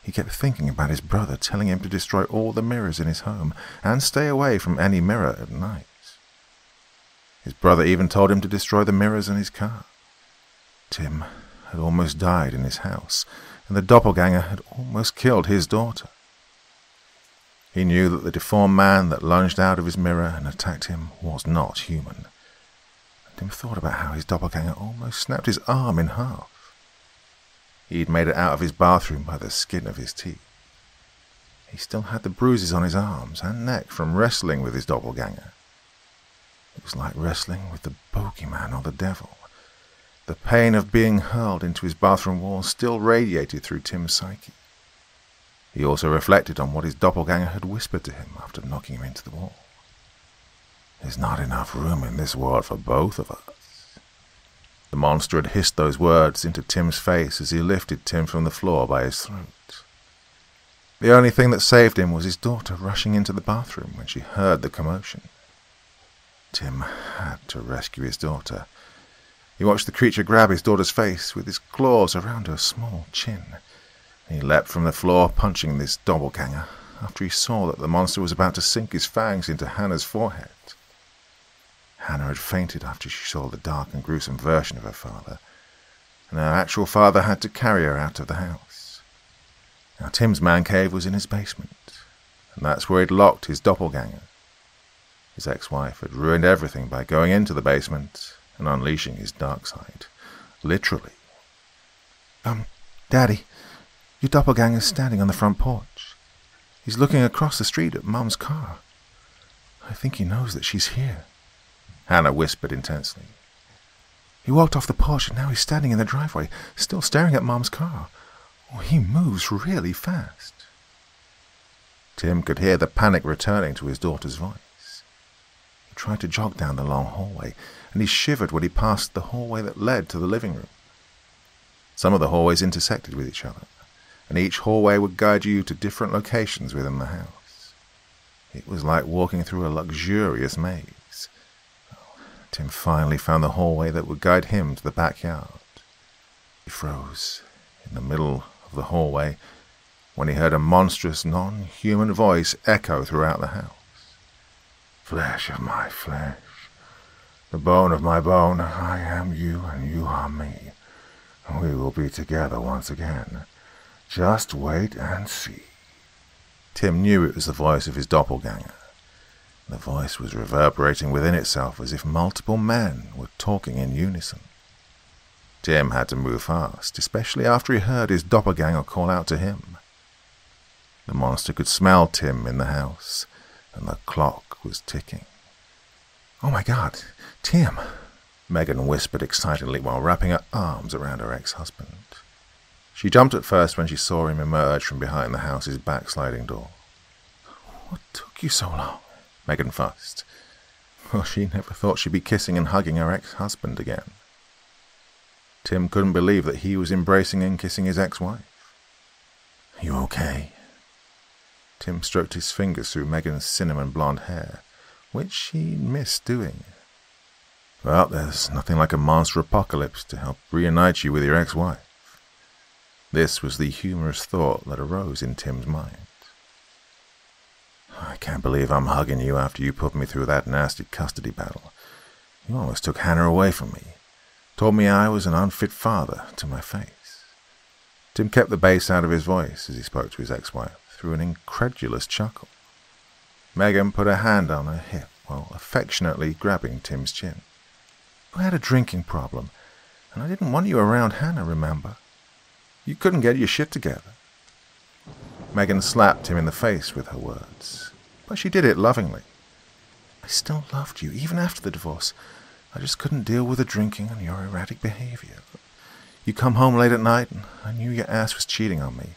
A: He kept thinking about his brother telling him to destroy all the mirrors in his home and stay away from any mirror at night. His brother even told him to destroy the mirrors in his car. Tim had almost died in his house, and the doppelganger had almost killed his daughter. He knew that the deformed man that lunged out of his mirror and attacked him was not human. Tim thought about how his doppelganger almost snapped his arm in half. He'd made it out of his bathroom by the skin of his teeth. He still had the bruises on his arms and neck from wrestling with his doppelganger. It was like wrestling with the bogeyman or the devil. The pain of being hurled into his bathroom wall still radiated through Tim's psyche. He also reflected on what his doppelganger had whispered to him after knocking him into the wall. "There's not enough room in this world for both of us." The monster had hissed those words into Tim's face as he lifted Tim from the floor by his throat. The only thing that saved him was his daughter rushing into the bathroom when she heard the commotion. Tim had to rescue his daughter. He watched the creature grab his daughter's face with his claws around her small chin. He leapt from the floor, punching this doppelganger, after he saw that the monster was about to sink his fangs into Hannah's forehead. Hannah had fainted after she saw the dark and gruesome version of her father, and her actual father had to carry her out of the house. Now Tim's man cave was in his basement, and that's where he'd locked his doppelganger. His ex-wife had ruined everything by going into the basement and unleashing his dark side, literally.
B: Daddy, your doppelganger's standing on the front porch. He's looking across the street at Mum's car. I think he knows that she's here.
A: Hannah whispered intensely.
B: He walked off the porch and now he's standing in the driveway, still staring at Mum's car. Oh, he moves really fast.
A: Tim could hear the panic returning to his daughter's voice. He tried to jog down the long hallway, and he shivered when he passed the hallway that led to the living room. Some of the hallways intersected with each other, and each hallway would guide you to different locations within the house. It was like walking through a luxurious maze. Tim finally found the hallway that would guide him to the backyard. He froze in the middle of the hallway when he heard a monstrous, non-human voice echo throughout the house. "Flesh of my flesh, the bone of my bone, I am you and you are me. We will be together once again. Just wait and see." Tim knew it was the voice of his doppelganger. The voice was reverberating within itself as if multiple men were talking in unison. Tim had to move fast, especially after he heard his doppelganger call out to him. The monster could smell Tim in the house, and the clock was ticking.
B: "Oh my God, Tim!"
A: Megan whispered excitedly while wrapping her arms around her ex-husband. She jumped at first when she saw him emerge from behind the house's backsliding door.
B: "What took you so long?"
A: Megan fussed. Well, she never thought she'd be kissing and hugging her ex-husband again. Tim couldn't believe that he was embracing and kissing his ex-wife.
B: "You okay?"
A: Tim stroked his fingers through Megan's cinnamon blonde hair, which she missed doing. Well, there's nothing like a monster apocalypse to help reunite you with your ex-wife. This was the humorous thought that arose in Tim's mind. "I can't believe I'm hugging you after you put me through that nasty custody battle. You almost took Hannah away from me. Told me I was an unfit father to my face." Tim kept the bass out of his voice as he spoke to his ex-wife through an incredulous chuckle. Megan put her hand on her hip while affectionately grabbing Tim's chin.
B: "You had a drinking problem, and I didn't want you around Hannah, remember? You couldn't get your shit together."
A: Megan slapped him in the face with her words, but she did it lovingly.
B: "I still loved you, even after the divorce. I just couldn't deal with the drinking and your erratic behavior. You come home late at night, and I knew your ass was cheating on me.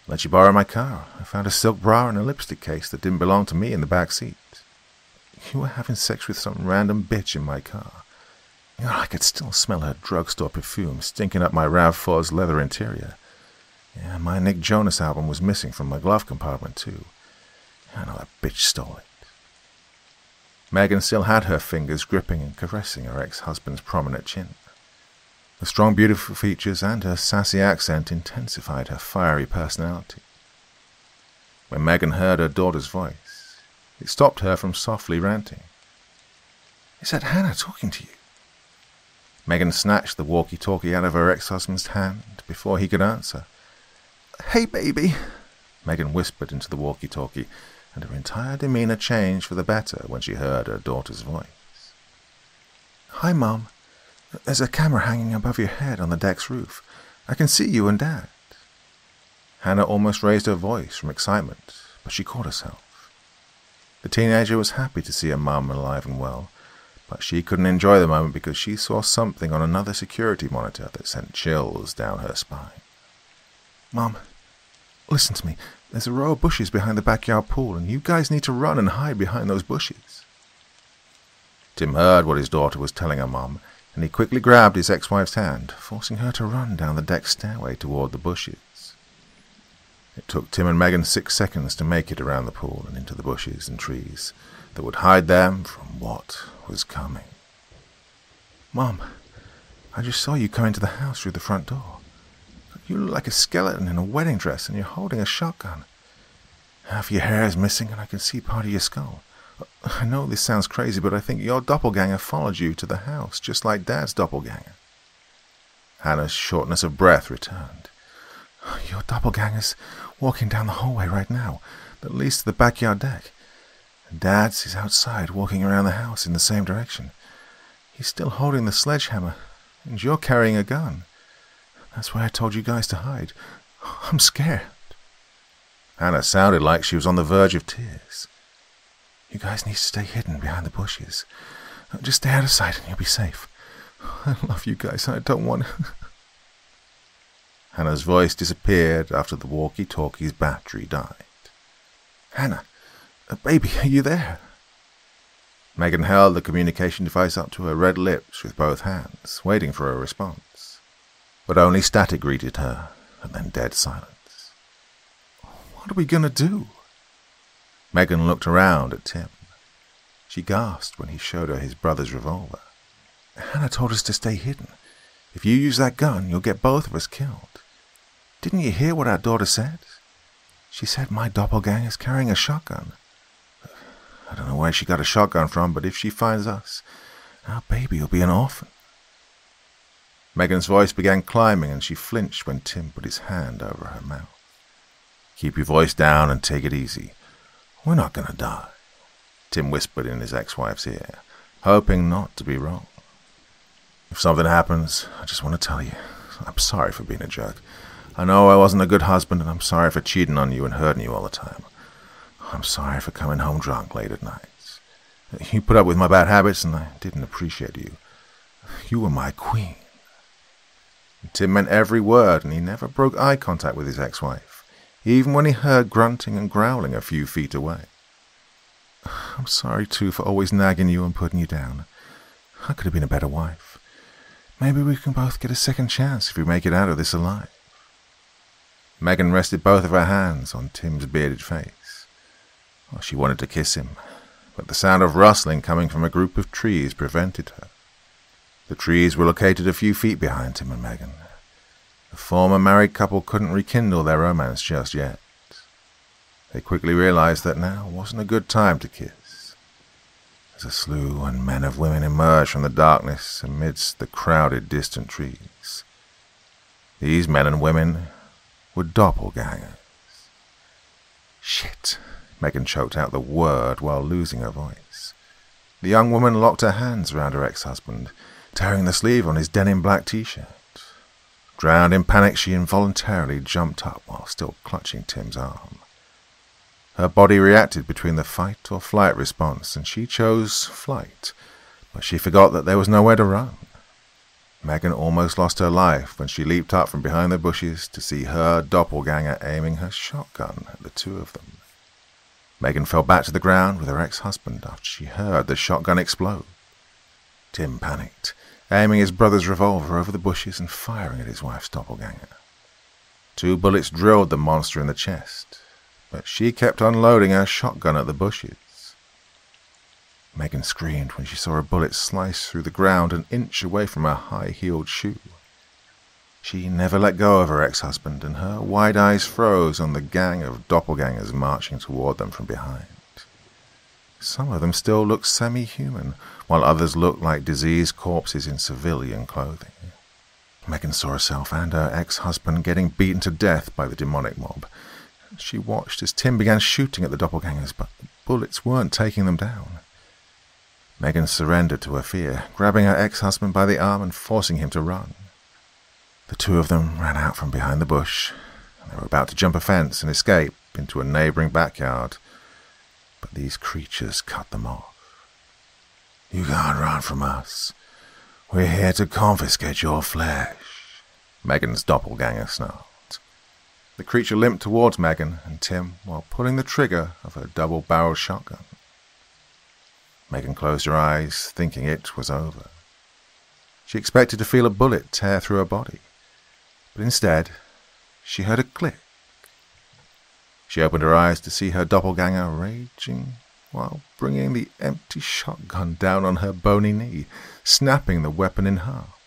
B: Let you borrow my car. I found a silk bra and a lipstick case that didn't belong to me in the back seat. You were having sex with some random bitch in my car. I could still smell her drugstore perfume stinking up my RAV4's leather interior. Yeah, my Nick Jonas album was missing from my glove compartment, too. I know that bitch stole it." Megan still had her fingers gripping and caressing her ex-husband's prominent chin. The strong, beautiful features and her sassy accent intensified her fiery personality. When Megan heard her daughter's voice, it stopped her from softly ranting. "Is that Hannah talking to you?"
A: Megan snatched the walkie-talkie out of her ex-husband's hand before he could answer.
B: "Hey, baby,"
A: Megan whispered into the walkie-talkie, and her entire demeanor changed for the better when she heard her daughter's voice.
B: "Hi, Mom. There's a camera hanging above your head on the deck's roof. I can see you and Dad."
A: Hannah almost raised her voice from excitement, but she caught herself. The teenager was happy to see her mum alive and well, but she couldn't enjoy the moment because she saw something on another security monitor that sent chills down her spine.
B: "Mom, listen to me. There's a row of bushes behind the backyard pool, and you guys need to run and hide behind those bushes."
A: Tim heard what his daughter was telling her mum, and he quickly grabbed his ex-wife's hand, forcing her to run down the deck stairway toward the bushes.
B: It took Tim and Megan 6 seconds to make it around the pool and into the bushes and trees that would hide them from what was coming. "Mom, I just saw you come into the house through the front door. You look like a skeleton in a wedding dress and you're holding a shotgun. Half your hair is missing and I can see part of your skull. I know this sounds crazy, but I think your doppelganger followed you to the house, just like Dad's doppelganger." Hannah's shortness of breath returned. "Your doppelganger's walking down the hallway right now, that leads to the backyard deck. Dad's is outside, walking around the house in the same direction. He's still holding the sledgehammer, and you're carrying a gun. That's why I told you guys to hide. I'm scared." Hannah sounded like she was on the verge of tears. "You guys need to stay hidden behind the bushes. Just stay out of sight and you'll be safe. I love you guys. I don't want..." Hannah's voice disappeared after the walkie-talkie's battery died. "Hannah, baby, are you there?" Megan held the communication device up to her red lips with both hands, waiting for a response. But only static greeted her, and then dead silence. "What are we going to do?" Megan looked around at Tim. She gasped when he showed her his brother's revolver. "Hannah told us to stay hidden. If you use that gun, you'll get both of us killed. Didn't you hear what our daughter said? She said my doppelganger's carrying a shotgun. I don't know where she got a shotgun from, but if she finds us, our baby will be an orphan." Megan's voice began climbing, and she flinched when Tim put his hand over her mouth. "Keep your voice down and take it easy. We're not going to die," Tim whispered in his ex-wife's ear, hoping not to be wrong. "If something happens, I just want to tell you, I'm sorry for being a jerk. I know I wasn't a good husband, and I'm sorry for cheating on you and hurting you all the time. I'm sorry for coming home drunk late at nights. You put up with my bad habits, and I didn't appreciate you. You were my queen." Tim meant every word, and he never broke eye contact with his ex-wife, even when he heard grunting and growling a few feet away. "I'm sorry, too, for always nagging you and putting you down. I could have been a better wife. Maybe we can both get a second chance if we make it out of this alive." Megan rested both of her hands on Tim's bearded face. Well, she wanted to kiss him, but the sound of rustling coming from a group of trees prevented her. The trees were located a few feet behind Tim and Megan. The former married couple couldn't rekindle their romance just yet. They quickly realized that now wasn't a good time to kiss. As a slew and men of women emerged from the darkness amidst the crowded distant trees. These men and women were doppelgangers. "Shit," Megan choked out the word while losing her voice. The young woman locked her hands around her ex-husband, tearing the sleeve on his denim black t-shirt. Drowned in panic, she involuntarily jumped up while still clutching Tim's arm. Her body reacted between the fight or flight response, and she chose flight, but she forgot that there was nowhere to run. Megan almost lost her life when she leaped up from behind the bushes to see her doppelganger aiming her shotgun at the two of them. Megan fell back to the ground with her ex-husband after she heard the shotgun explode. Tim panicked, aiming his brother's revolver over the bushes and firing at his wife's doppelganger. 2 bullets drilled the monster in the chest, but she kept unloading her shotgun at the bushes. Megan screamed when she saw a bullet slice through the ground an inch away from her high-heeled shoe. She never let go of her ex-husband, and her wide eyes froze on the gang of doppelgangers marching toward them from behind. Some of them still looked semi-human, while others looked like diseased corpses in civilian clothing. Megan saw herself and her ex-husband getting beaten to death by the demonic mob. She watched as Tim began shooting at the doppelgangers, but the bullets weren't taking them down. Megan surrendered to her fear, grabbing her ex-husband by the arm and forcing him to run. The two of them ran out from behind the bush, and they were about to jump a fence and escape into a neighboring backyard, but these creatures cut them off. "You can't run from us. We're here to confiscate your flesh," Megan's doppelganger snarled. The creature limped towards Megan and Tim while pulling the trigger of her double-barreled shotgun. Megan closed her eyes, thinking it was over. She expected to feel a bullet tear through her body, but instead, she heard a click. She opened her eyes to see her doppelganger raging while bringing the empty shotgun down on her bony knee, snapping the weapon in half.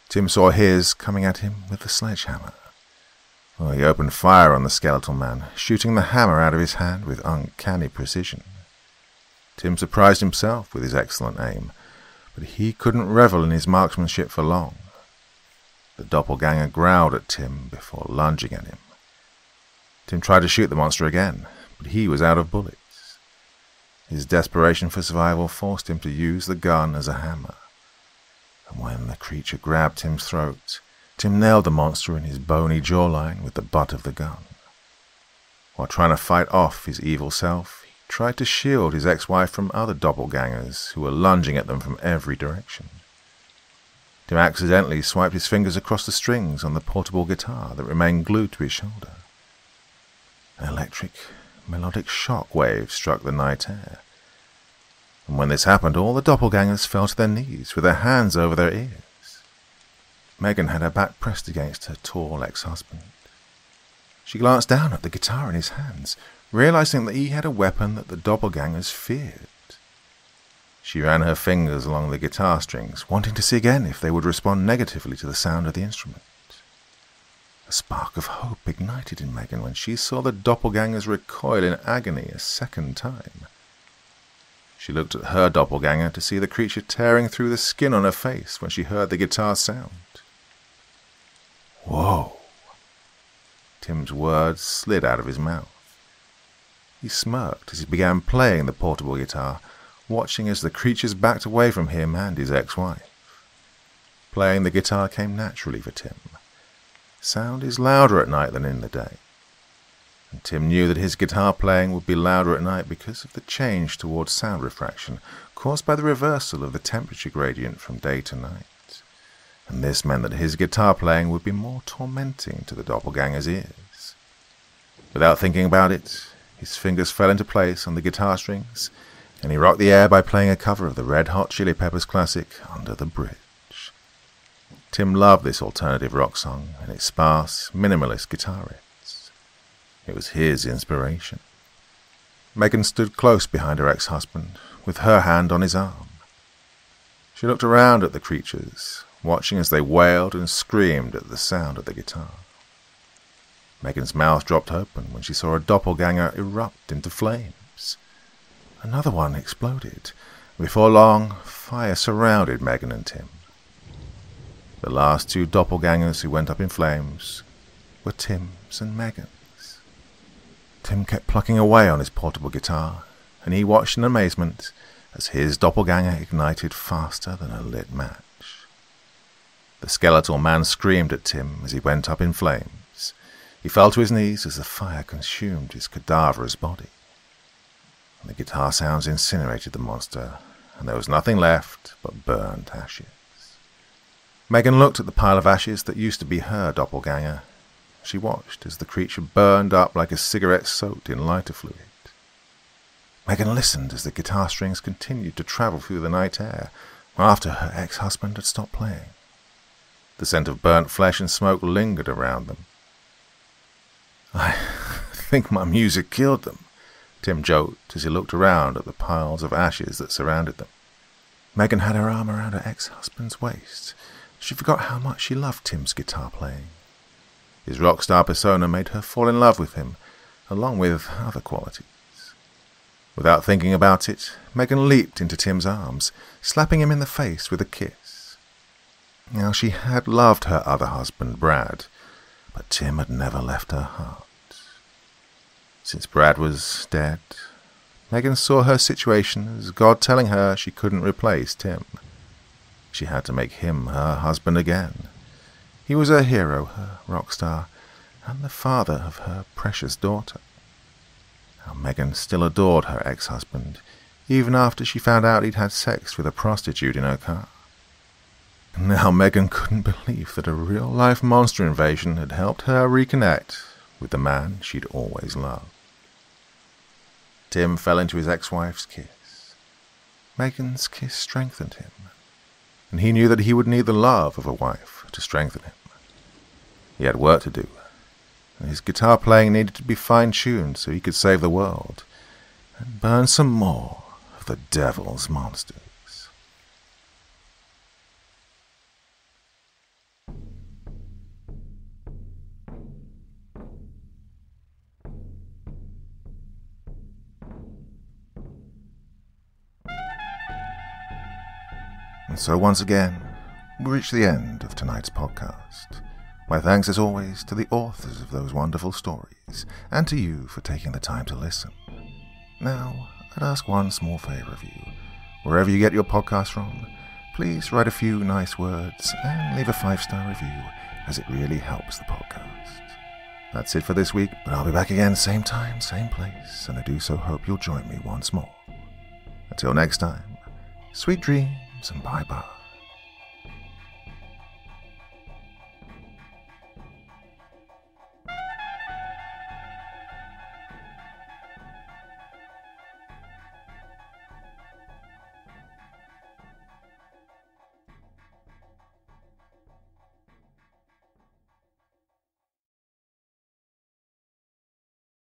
B: Tim saw his coming at him with the sledgehammer. Well, he opened fire on the skeletal man, shooting the hammer out of his hand with uncanny precision. Tim surprised himself with his excellent aim, but he couldn't revel in his marksmanship for long. The doppelganger growled at Tim before lunging at him. Tim tried to shoot the monster again, but he was out of bullets. His desperation for survival forced him to use the gun as a hammer. And when the creature grabbed Tim's throat, Tim nailed the monster in his bony jawline with the butt of the gun. While trying to fight off his evil self, he tried to shield his ex-wife from other doppelgangers who were lunging at them from every direction. Tim accidentally swiped his fingers across the strings on the portable guitar that remained glued to his shoulder. An electric, melodic shock wave struck the night air. And when this happened, all the doppelgangers fell to their knees with their hands over their ears. Megan had her back pressed against her tall ex-husband. She glanced down at the guitar in his hands, realizing that he had a weapon that the doppelgangers feared. She ran her fingers along the guitar strings, wanting to see again if they would respond negatively to the sound of the instrument. A spark of hope ignited in Megan when she saw the doppelgangers recoil in agony a second time. She looked at her doppelganger to see the creature tearing through the skin on her face when she heard the guitar sound. "Whoa!" Tim's words slid out of his mouth. He smirked as he began playing the portable guitar, watching as the creatures backed away from him and his ex-wife. Playing the guitar came naturally for Tim. Sound is louder at night than in the day. And Tim knew that his guitar playing would be louder at night because of the change towards sound refraction caused by the reversal of the temperature gradient from day to night. And this meant that his guitar playing would be more tormenting to the doppelganger's ears. Without thinking about it, his fingers fell into place on the guitar strings, and he rocked the air by playing a cover of the Red Hot Chili Peppers classic, Under the Bridge. Tim loved this alternative rock song and its sparse, minimalist guitar riffs. It was his inspiration. Megan stood close behind her ex-husband, with her hand on his arm. She looked around at the creatures, watching as they wailed and screamed at the sound of the guitar. Megan's mouth dropped open when she saw a doppelganger erupt into flames. Another one exploded. Before long, fire surrounded Megan and Tim. The last two doppelgangers who went up in flames were Tim's and Megan's. Tim kept plucking away on his portable guitar, and he watched in amazement as his doppelganger ignited faster than a lit match. The skeletal man screamed at Tim as he went up in flames. He fell to his knees as the fire consumed his cadaverous body. The guitar sounds incinerated the monster, and there was nothing left but burnt ashes. Megan looked at the pile of ashes that used to be her doppelganger. She watched as the creature burned up like a cigarette soaked in lighter fluid. Megan listened as the guitar strings continued to travel through the night air after her ex-husband had stopped playing. The scent of burnt flesh and smoke lingered around them. "I think my music killed them," Tim joked as he looked around at the piles of ashes that surrounded them. Megan had her arm around her ex-husband's waist. She forgot how much she loved Tim's guitar playing. His rock star persona made her fall in love with him, along with other qualities. Without thinking about it, Megan leaped into Tim's arms, slapping him in the face with a kiss. Now, she had loved her other husband, Brad, but Tim had never left her heart. Since Brad was dead, Megan saw her situation as God telling her she couldn't replace Tim. She had to make him her husband again. He was her hero, her rock star, and the father of her precious daughter. Now, Megan still adored her ex-husband, even after she found out he'd had sex with a prostitute in her car. Now Megan couldn't believe that a real-life monster invasion had helped her reconnect with the man she'd always loved. Tim fell into his ex-wife's kiss. Megan's kiss strengthened him, and he knew that he would need the love of a wife to strengthen him. He had work to do, His guitar playing needed to be fine-tuned so he could save the world and burn some more of the devil's monsters. And so once again, we reach the end of tonight's podcast. My thanks as always to the authors of those wonderful stories, and to you for taking the time to listen. Now, I'd ask one small favor of you. Wherever you get your podcast from, please write a few nice words and leave a 5-star review, as it really helps the podcast. That's it for this week, but I'll be back again same time, same place, and I do so hope you'll join me once more. Until next time, sweet dreams and bye-bye.